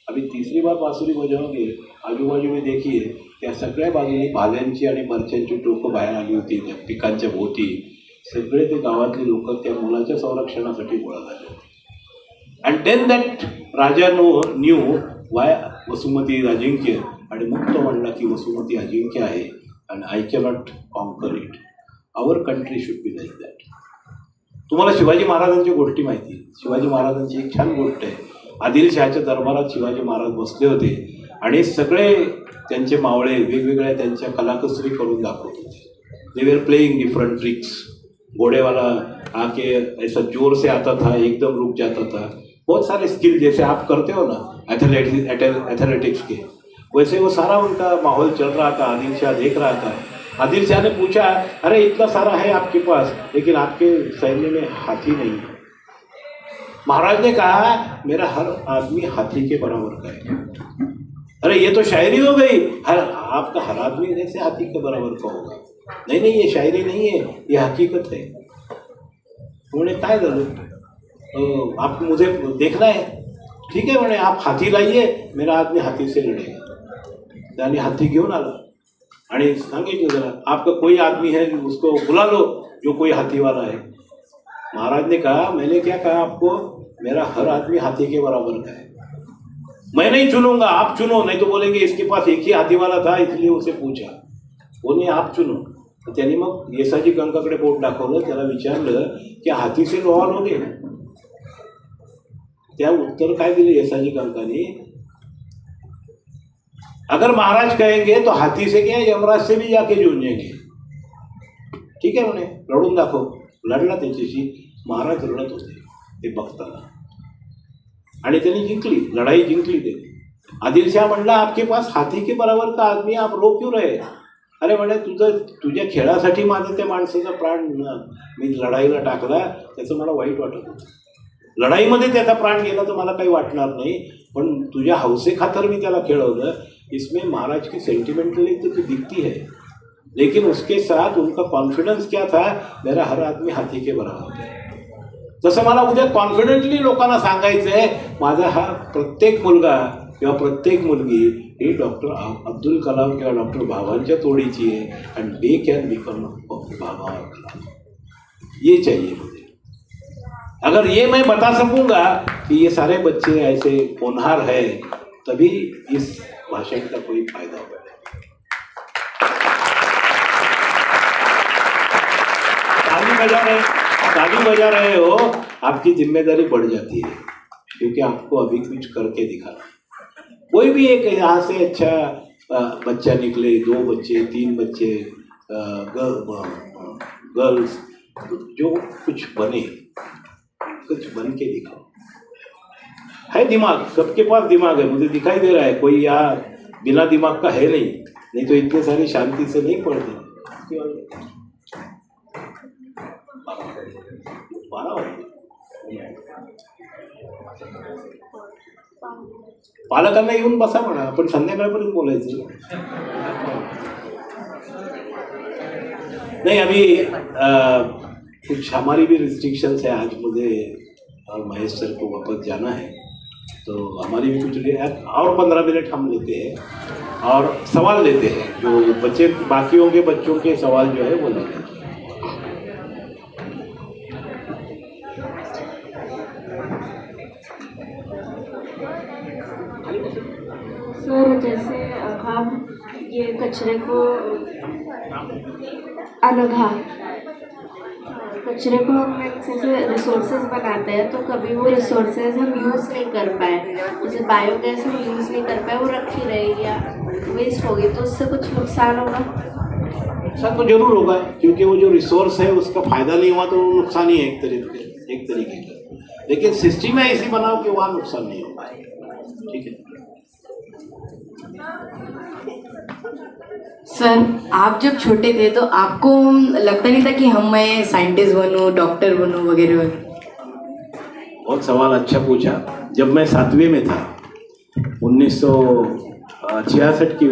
अभी तीसरी बार बांसुरी बजाओगे, आजूबाजू में देखिए त्या सगळ्या बाजूने भाल्यांची आणि मरच्यांची टोकं बाहेर आली होती त्या पिकांच्या भोवती. सगळे ते गावातले लोक त्या मुलाच्या संरक्षणासाठी गोळा झाले. And then that raja knew why Vasumati अजिंक्य. आणि मग तो म्हणला की वसुमती अजिंक्य आहे आणि I cannot conquer it. Our country should be like that. तुम्हाला शिवाजी महाराजांची गोष्टी माहिती आहे. शिवाजी महाराजांची एक छान गोष्ट आहे. आदिलशहाच्या दरबारात शिवाजी महाराज बसले होते आणि सगळे त्यांचे मावळे वेगवेगळ्या त्यांच्या कलाकुसरी करून दाखवत होते. दे वर प्लेइंग डिफरंट ट्रिक्स. घोड़े वाला आके ऐसा जोर से आता था, एकदम रुक जाता था. बहुत सारे स्किल जैसे आप करते हो ना एथलेटिक्स के, वैसे वो सारा उनका माहौल चल रहा था. आदिल शाह देख रहा था. आदिल शाह ने पूछा, अरे इतना सारा है आपके पास, लेकिन आपके सैन्य में हाथी नहीं. महाराज ने कहा, मेरा हर आदमी हाथी के बराबर का है. अरे ये तो शायरी हो गई. आपका हर आदमी कैसे हाथी के बराबर का होगा? नहीं, ये शायरी नहीं है, ये हकीकत है. उन्होंने काय झालं, तो आपको मुझे देखना है, ठीक आहे म्हणे, आप हाती लाइए, मेरा आदमी हाथी से लड़ेगा. त्याने हाथी घेऊन आला आणि सांगितलं जरा आपका कोई आदमी है उसको बुला लो जो कोई हाथी वाला है. महाराज ने कहा मैंने क्या कहा आपको, मेरा हर आदमी हाथी के बराबर का है, मैं नहीं चुनूंगा, आप चुनो, नहीं तो बोलेंगे इसके पास एक ही हाथी वाला था इसलिए उसे पूछा. वो नहीं, आप चुनो. तर त्यांनी मग येसाजी कंकाकडे बोट दाखवलं, त्याला विचारलं की हाथीचे लोहा लोगे. त्या उत्तर काय दिले येसाजी कंकाने, अगर महाराज कहेंगे तो हाथी से क्या यमराज से भी जाके जुड़ेंगे. ठीक आहे म्हणे, लढून दाखव. लढला त्याच्याशी. महाराज रडत होते ते बघताना आणि त्यांनी जिंकली, लढाई जिंकली त्यांनी. आदिलशाह म्हणला आपके पास हाथी के बराबर का आदमी, आप रो क्यों रहे. अरे म्हणे तुझ्या खेळासाठी माझं त्या माणसाचा प्राण मी लढाईला टाकला, त्याचं मला वाईट वाटत होतं. लढाईमध्ये त्याचा प्राण गेला तर मला काही वाटणार नाही, पण तुझ्या हौसे मी त्याला खेळवलं. इसमें महाराज की सेंटिमेंटलिटी तो दिखती है, लेकिन उसके साथ उनका कॉन्फिडेंस क्या था, मेरा हर आदमी हाथी के बराबर है. तसं मला उद्या कॉन्फिडेंटली लोकांना सांगायचं आहे, माझा हा प्रत्येक मुलगा किंवा प्रत्येक मुलगी ही डॉक्टर अब्दुल कलाम किंवा डॉक्टर भाभांच्या तोडीची आहे आणि दे कॅन बिकम भाभा और कलाम. ये चाहिए मुझे. अगर ये मैं बता सकूंगा कि ये सारे बच्चे ऐसे होनहार है, तभी इस भाषण का कोई फायदा होगा. ताली बजा रहे हो, आपकी जिम्मेदारी बढ़ जाती है, क्योंकि आपको अभी कुछ करके दिखाना. कोई भी एक यहाँ से अच्छा बच्चा निकले, 2 बच्चे 3 बच्चे गर्ल्स, जो कुछ बने, कुछ बन के दिखाओ. है दिमाग, सबके पास दिमाग है, मुझे दिखाई दे रहा है. कोई यहाँ बिना दिमाग का है नहीं तो इतने सारी शांति से नहीं पढ़ते. पालकांना येऊन बसा म्हणा, आपण संध्याकाळपर्यंत बोलायचं. नहीं अभी कुछ हमारी भी रिस्ट्रिक्शंस है. आज मुझे और महेश सर को वापस जाना है, तो हमारी भी कुछ और 15 मिनट हम लेते हैं और सवाल लेते हैं. जो बच्चे बाकी होंगे बच्चों के सवाल जो है वो लेते हैं. सर जैसे हम ये कचरे को हम जैसे रिसोर्सेज बनाते हैं, तो कभी वो रिसोर्सेज हम यूज़ नहीं कर पाए, जैसे बायोगैस हम यूज़ नहीं कर पाए, वो रखी रहेगी या वेस्ट होगी, तो उससे कुछ नुकसान होगा. नुकसान तो जरूर होगा, क्योंकि वो जो रिसोर्स है उसका फायदा नहीं हुआ तो नुकसान ही है एक तरीके का. लेकिन सिस्टम में ऐसी बनाओ कि वहाँ नुकसान नहीं होगा. ठीक है सर, आप जब छोटे थे तो आपको लगता नहीं था कि मैं साइंटिस्ट बनूं, डॉक्टर बनूं वगैरह वगैरह. बहुत सवाल अच्छा पूछा. जब मैं 7वीं में था, 1966 की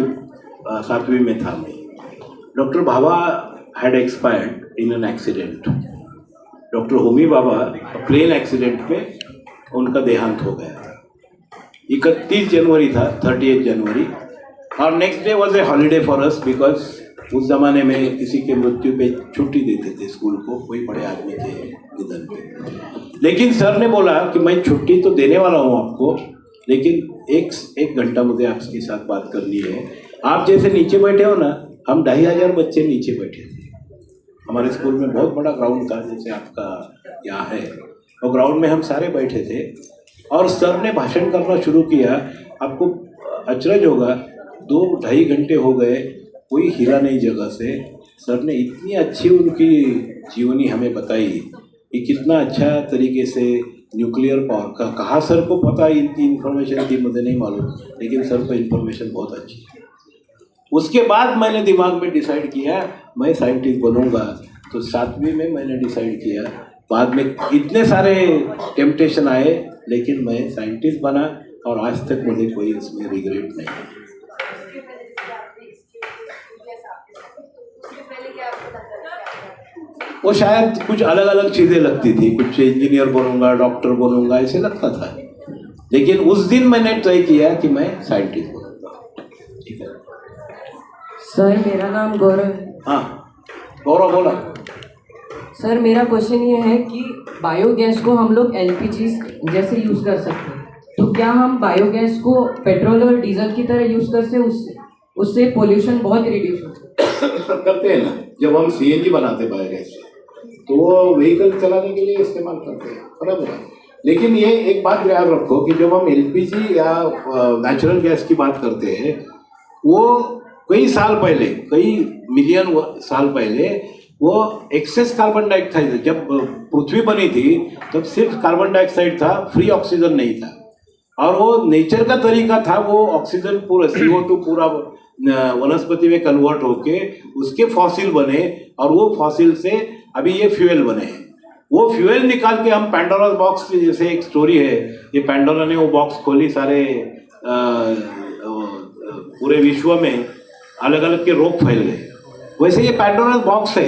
7वीं में था मैं, doctor Bhabha had expired in an accident. Doctor Homi Bhabha plane accident में उनका देहांत हो गया. 31 जनवरी था, 30 जनवरी, और next day was a holiday for us, because उस ज़माने में किसी के मृत्यु पे छुट्टी देते थे स्कूल को, कोई बड़े आदमी के निधन पे. लेकिन सर ने बोला कि मैं छुट्टी तो देने वाला हूँ आपको, लेकिन एक घंटा मुझे आपके साथ बात करनी है. आप जैसे नीचे बैठे हो ना, हम 2500 बच्चे नीचे बैठे थे. हमारे स्कूल में बहुत बड़ा ग्राउंड था, जैसे आपका यहाँ है, और ग्राउंड में हम सारे बैठे थे और सर ने भाषण करना शुरू किया. आपको अचरज होगा, 2-2.5 घंटे हो गए, कोई हिला नहीं जगह से. सर ने इतनी अच्छी उनकी जीवनी हमें बताई कि कितना अच्छा तरीके से न्यूक्लियर पावर का, कहाँ सर को पता इतनी इन्फॉर्मेशन थी मुझे नहीं मालूम, लेकिन सर को इन्फॉर्मेशन बहुत अच्छी. उसके बाद मैंने दिमाग में डिसाइड किया मैं साइंटिस्ट बनूंगा. तो 7वीं में मैंने डिसाइड किया. बाद में इतने सारे टेम्पटेशन आए, लेकिन मैं साइंटिस्ट बना और आज तक मुझे कोई इसमें रिग्रेट नहीं है. वो शायद कुछ अलग अलग चीज़ें लगती थी, कुछ इंजीनियर बनूंगा, डॉक्टर बनूंगा, ऐसे लगता था। लेकिन उस दिन मैंने तय किया कि मैं साइंटिस्ट बनूंगा। ठीक है सर, मेरा नाम गौरव है। हाँ गौरव बोला। सर, मेरा क्वेश्चन ये है कि बायोगैस को हम लोग एलपीजी जैसे यूज़ कर सकते हैं, तो क्या हम बायोगैस को पेट्रोल और डीजल की तरह यूज़ कर सकते, उससे पोल्यूशन बहुत रिड्यूस होता है? करते हैं ना, जब हम सीएनजी बनाते हैं बायोगैस से, तो वो व्हीकल चलाने के लिए इस्तेमाल करते हैं, बराबर है। लेकिन ये एक बात याद रखो कि जब हम एलपीजी या नेचुरल गैस की बात करते हैं, वो कई साल पहले, कई मिलियन साल पहले वो एक्सेस कार्बन डाइऑक्साइड, जब पृथ्वी बनी थी तब सिर्फ कार्बन डाइऑक्साइड था, फ्री ऑक्सीजन नहीं था। और वो नेचर का तरीका था, वो ऑक्सीजन पूरा CO2 पूरा वनस्पति में कन्वर्ट होके उसके फॉसिल बने, और वो फॉसिल से अभी ये फ्यूल बने हैं। वो फ्यूल निकाल के हम पैंडोरा बॉक्स, जैसे एक स्टोरी है, ये पैंडोरा ने वो बॉक्स खोली, सारे पूरे विश्व में अलग अलग के रोग फैल गए। वैसे ये पैंडोरा बॉक्स है,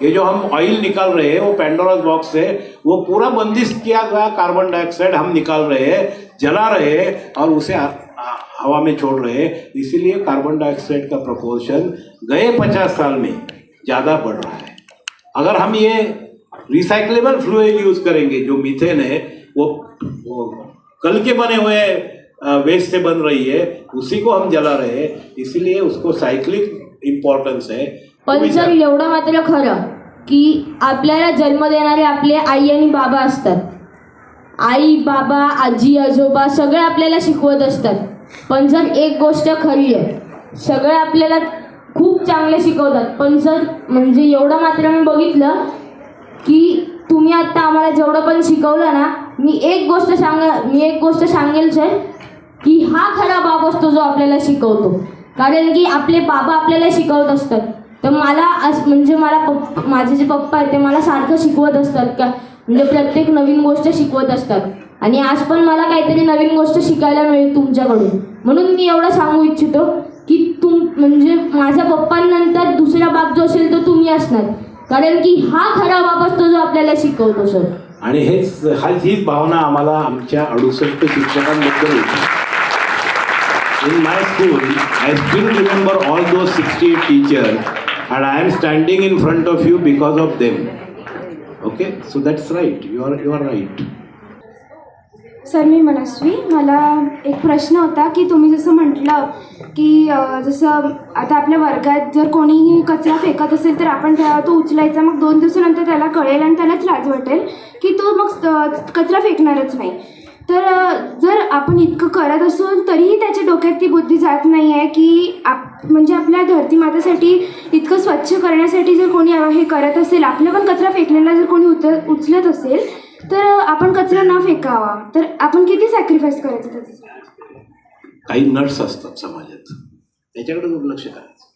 ये जो हम ऑयल निकाल रहे हैं वो पैंडोरा बॉक्स है, वो पूरा बंदिश किया गया कार्बन डाइऑक्साइड हम निकाल रहे हैं, जला रहे हैं और उसे हवा में छोड़ रहे हैं। इसीलिए कार्बन डाइऑक्साइड का प्रपोर्शन गए 50 साल में ज़्यादा बढ़ रहा है। अगर हम ये रिसाइक्लेबल फ्यूल यूज़ करेंगे, जो मीथेन है वो कल के बने हुए वेस्ट से बन रही है, उसी को हम जला रहे हैं, इसीलिए उसको सायक्लिक इम्पॉर्टन्स है। पण सर, एवढं मात्र खरं की आपल्याला जन्म देणारे आपले आई आणि बाबा असतात. आई, बाबा, आजी, आजोबा सगळे आपल्याला शिकवत असतात. पण सर, एक गोष्ट खरी आहे, सगळे आपल्याला खूप चांगले शिकवतात. पण सर, म्हणजे एवढं मात्र मी बघितलं की तुम्ही आता आम्हाला जेवढं पण शिकवलं ना, मी एक गोष्ट सांगेल सर, की हा खरा बाप असतो जो आपल्याला शिकवतो. कारण की आपले बाबा आपल्याला शिकवत असतात. तर मला म्हणजे माझे जे पप्पा आहेत ते मला सारखं शिकवत असतात, का म्हणजे प्रत्येक नवीन गोष्ट शिकवत असतात. आणि आज पण मला काहीतरी नवीन गोष्ट शिकायला मिळेल तुमच्याकडून. म्हणून मी एवढं सांगू इच्छितो की म्हणजे माझ्या पप्पांनंतर दुसरा बाप जो असेल तो तुम्ही असणार. कारण की हा खरा बाप असतो जो आपल्याला शिकवतो सर. आणि हीच भावना आम्हाला आमच्या 68 शिक्षकांबद्दल होती. In my school, I still remember all those 60 teachers, and I am standing in front of you because of them. Okay, so that's right. You are right. Sir, मी मनस्वी. मला एक प्रश्न होता की तुम्ही जसं म्हटलं की जसं आता आपल्या वर्गात जर कोणीही कचरा फेकत असेल तर आपण तो उचलायचा, मग 2 दिवसानंतर त्याला कळेल आणि त्यालाच लाज वाटेल की तो मग कचरा फेकणारच नाही. तर जर आपण इतकं करत असून तरीही त्याच्या डोक्यात ती बुद्धी जात नाही आहे की म्हणजे आपल्या धरती मातेसाठी इतकं स्वच्छ करण्यासाठी जर कोणी हे करत असेल, आपलं पण कचरा फेकलेला जर कोणी उचलत असेल तर आपण कचरा न फेकावा, तर आपण किती सॅक्रिफाईस करायचं त्याचं? काही नट्स असतात समाजात, त्याच्याकडे दुर्लक्ष करायचं.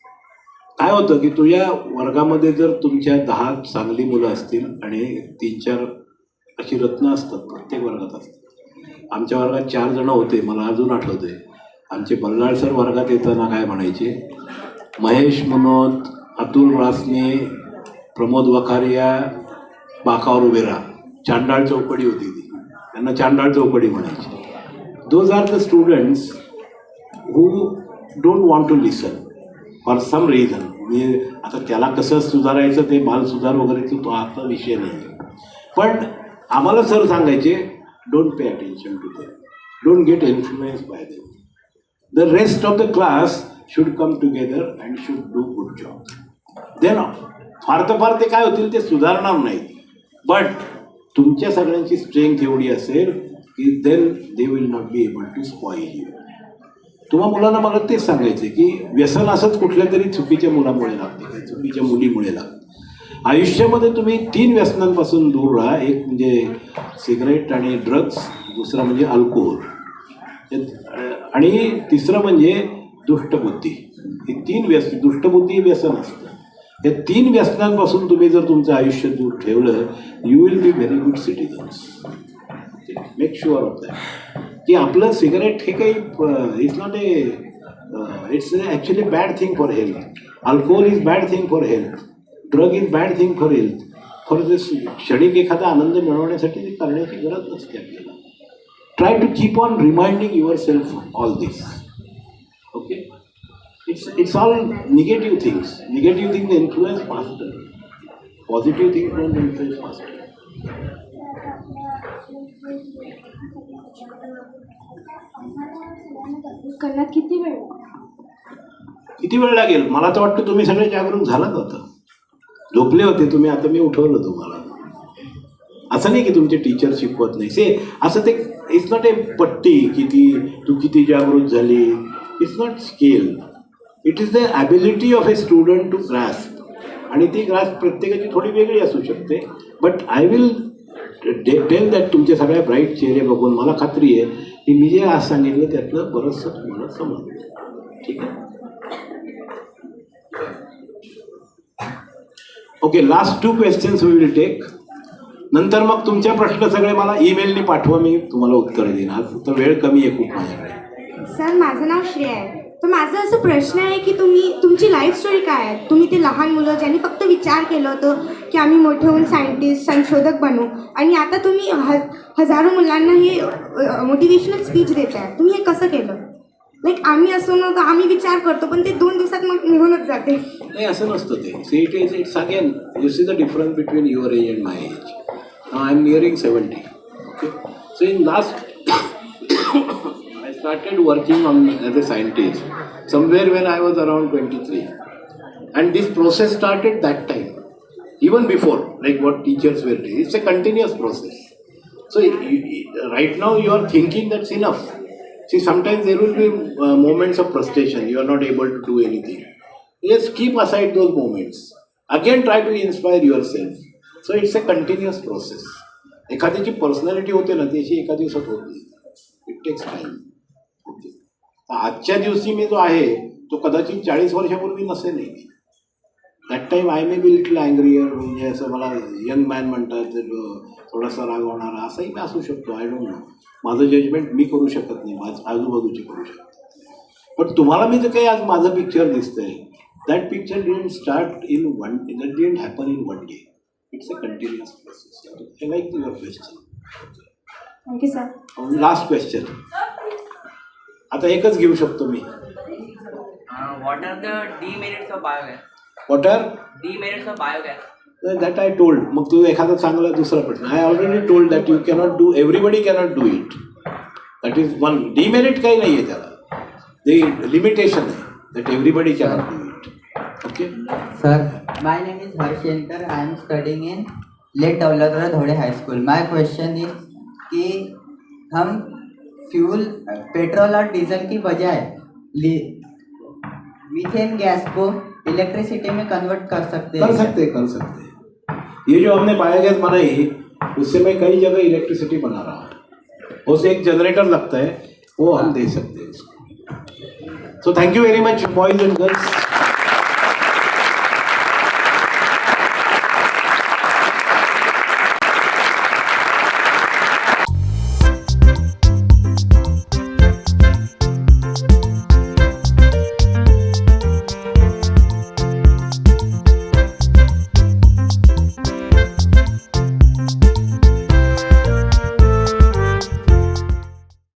काय होतं की तुझ्या वर्गामध्ये जर तुमच्या 10 चांगली मुलं असतील आणि 3-4 अशी रत्न असतात, प्रत्येक वर्गात असतात. आमच्या वर्गात 4 जण होते, मला अजून आठवतं आहे. आमचे बल्लाळ सर वर्गात येताना काय म्हणायचे, महेश मनोत, अतुल रासने, प्रमोद वखारिया बाकावर उभे राहा. चांडाळ चौकडी होती ती, त्यांना चांडाळ चौकडी म्हणायची. Those are the students who don't want to listen for some reason. म्हणजे आता त्याला कसं सुधारायचं ते बाल सुधार वगैरे तो आता विषय नाही. पण आम्हाला सर सांगायचे, don't pay attention to them, don't get influenced by them. The rest of the class should come together and should do good job. Then फार ते काय होतील ते सुधारणार नाहीत, बट तुमच्या सगळ्यांची स्ट्रेंथ एवढी असेल की then they will not be able to spoil you. तुम्हा मुलांना मला तेच सांगायचे की व्यसन असंच कुठल्या तरी चुकीच्या मुलामुळे लागते, चुकीच्या मुलीमुळे लागते. आयुष्यामध्ये तुम्ही 3 व्यसनांपासून दूर राहा. एक म्हणजे सिगरेट आणि ड्रग्स, दुसरं म्हणजे अल्कोहोल, आणि तिसरं म्हणजे दुष्टबुद्धी. ही 3 व्यसन, दुष्टबुद्धी हे व्यसन असतं. या 3 व्यसनांपासून तुम्ही जर तुमचं आयुष्य दूर ठेवलं, you will be very good citizens. Make sure of that की आपलं सिगरेट हे काही it's not it's actually bad thing for health. Alcohol is bad thing for health. Drug is bad thing for health. For this क्षणिक एखादा आनंद मिळवण्यासाठी ते करण्याची गरज नसते आपल्याला. Try to keep on reminding yourself all this. Okay, it's all negative things. Negative things influence faster. Positive things don't influence faster. करण्यात किती वेळ किती वेळ लागेल? मला तर वाटतं तुम्ही सगळे जागरूक झालात. आता झोपले होते तुम्ही, आता मी उठवलं तुम्हाला. असं नाही की तुमचे टीचर शिकवत नाही. से असं ते इट्स नॉट ए पट्टी की ती तू किती जागृत झाली. It's not scale. It is the ability of a student to grasp. आणि ती ग्रास्प प्रत्येकाची थोडी वेगळी असू शकते. But I will tell that तुमचे सगळ्या ब्राईट चेहरे बघून मला खात्री आहे की मी जे आज सांगितलं त्यातलं बरंचसं तुम्हाला समजलं. ठीक आहे. Okay, last 2 questions we will take. नंतर मग तुमचे प्रश्न सगळे मला ईमेलने पाठवा, मी तुम्हाला उत्तर देईन. आज तर वेळ कमी आहे खूप माझ्याकडे. सर, माझं नाव श्रेया आहे. तर माझा असं प्रश्न आहे की तुमची लाईफ स्टोरी काय आहे? तुम्ही ते लहान मुलं ज्यांनी फक्त विचार केलं होतं की आम्ही मोठे होऊन सायंटिस्ट संशोधक बनू, आणि आता तुम्ही हजारो मुलांना हे मोटिवेशनल स्पीच देत आहे. तुम्ही हे कसं केलं? लाईक आम्ही असो ना, तर आम्ही विचार करतो पण ते 2 दिवसात मग निघूनच जाते. नाही, असं नसतं ते. See it's again you see the difference between your age and my age. I am nearing 70. Okay, so in last I started working as a scientist somewhere when I was around 23, and this process started that time, even before, like what teachers were doing. It's a continuous process. So right now you are thinking that's enough. See, sometimes there will be moments of frustration. You are not able to do anything. Just keep aside those moments. Again, try to inspire yourself. So it's a continuous process. एखाद्याची पर्सनॅलिटी होते ना, त्याची एका दिवसात होत नाही. It takes time. आजच्या दिवशी मी जो आहे तो कदाचित 40 वर्षापूर्वी नसेलही. That time I may be little angrier, म्हणजे असं मला यंग मॅन म्हणतात, थोडासा राग होणारा असाही मी असू शकतो. I don't know. माझं जजमेंट मी करू शकत नाही, माझं आजूबाजूचे करू शकतो. पण तुम्हाला मी जे काही आज माझं पिक्चर दिसतंय, that picture didn't start in one, that didn't happen in one day. It's a continuous process. I like your question. Thank you sir. Last question आता एकच घेऊ शकतो मी. What are the demerits of biogas? What are Demerits of biogas? that I told. मग तू एखादा चांगला दुसरा प्रश्न. I already told that you cannot do, everybody cannot do it. That is one. Demerit काही नाही आहे त्याला. The limitation आहे that everybody cannot do it. Okay. Sir, my name is Harsh Shankar. I am studying in Late Dawlatpura Dhode High School. My question is कि हम फ्यूल पेट्रोल और डीजल की बजाय मीथेन गैस को इलेक्ट्रिसिटी में कन्वर्ट कर सकते हैं? कर सकते. ये जो हमने बायोगैस बनाई, उससे मैं कई जगह इलेक्ट्रिसिटी बना रहा हूँ. उससे एक जनरेटर लगता है, वो हम दे सकते हैं इसको. So thank you very much boys and girls.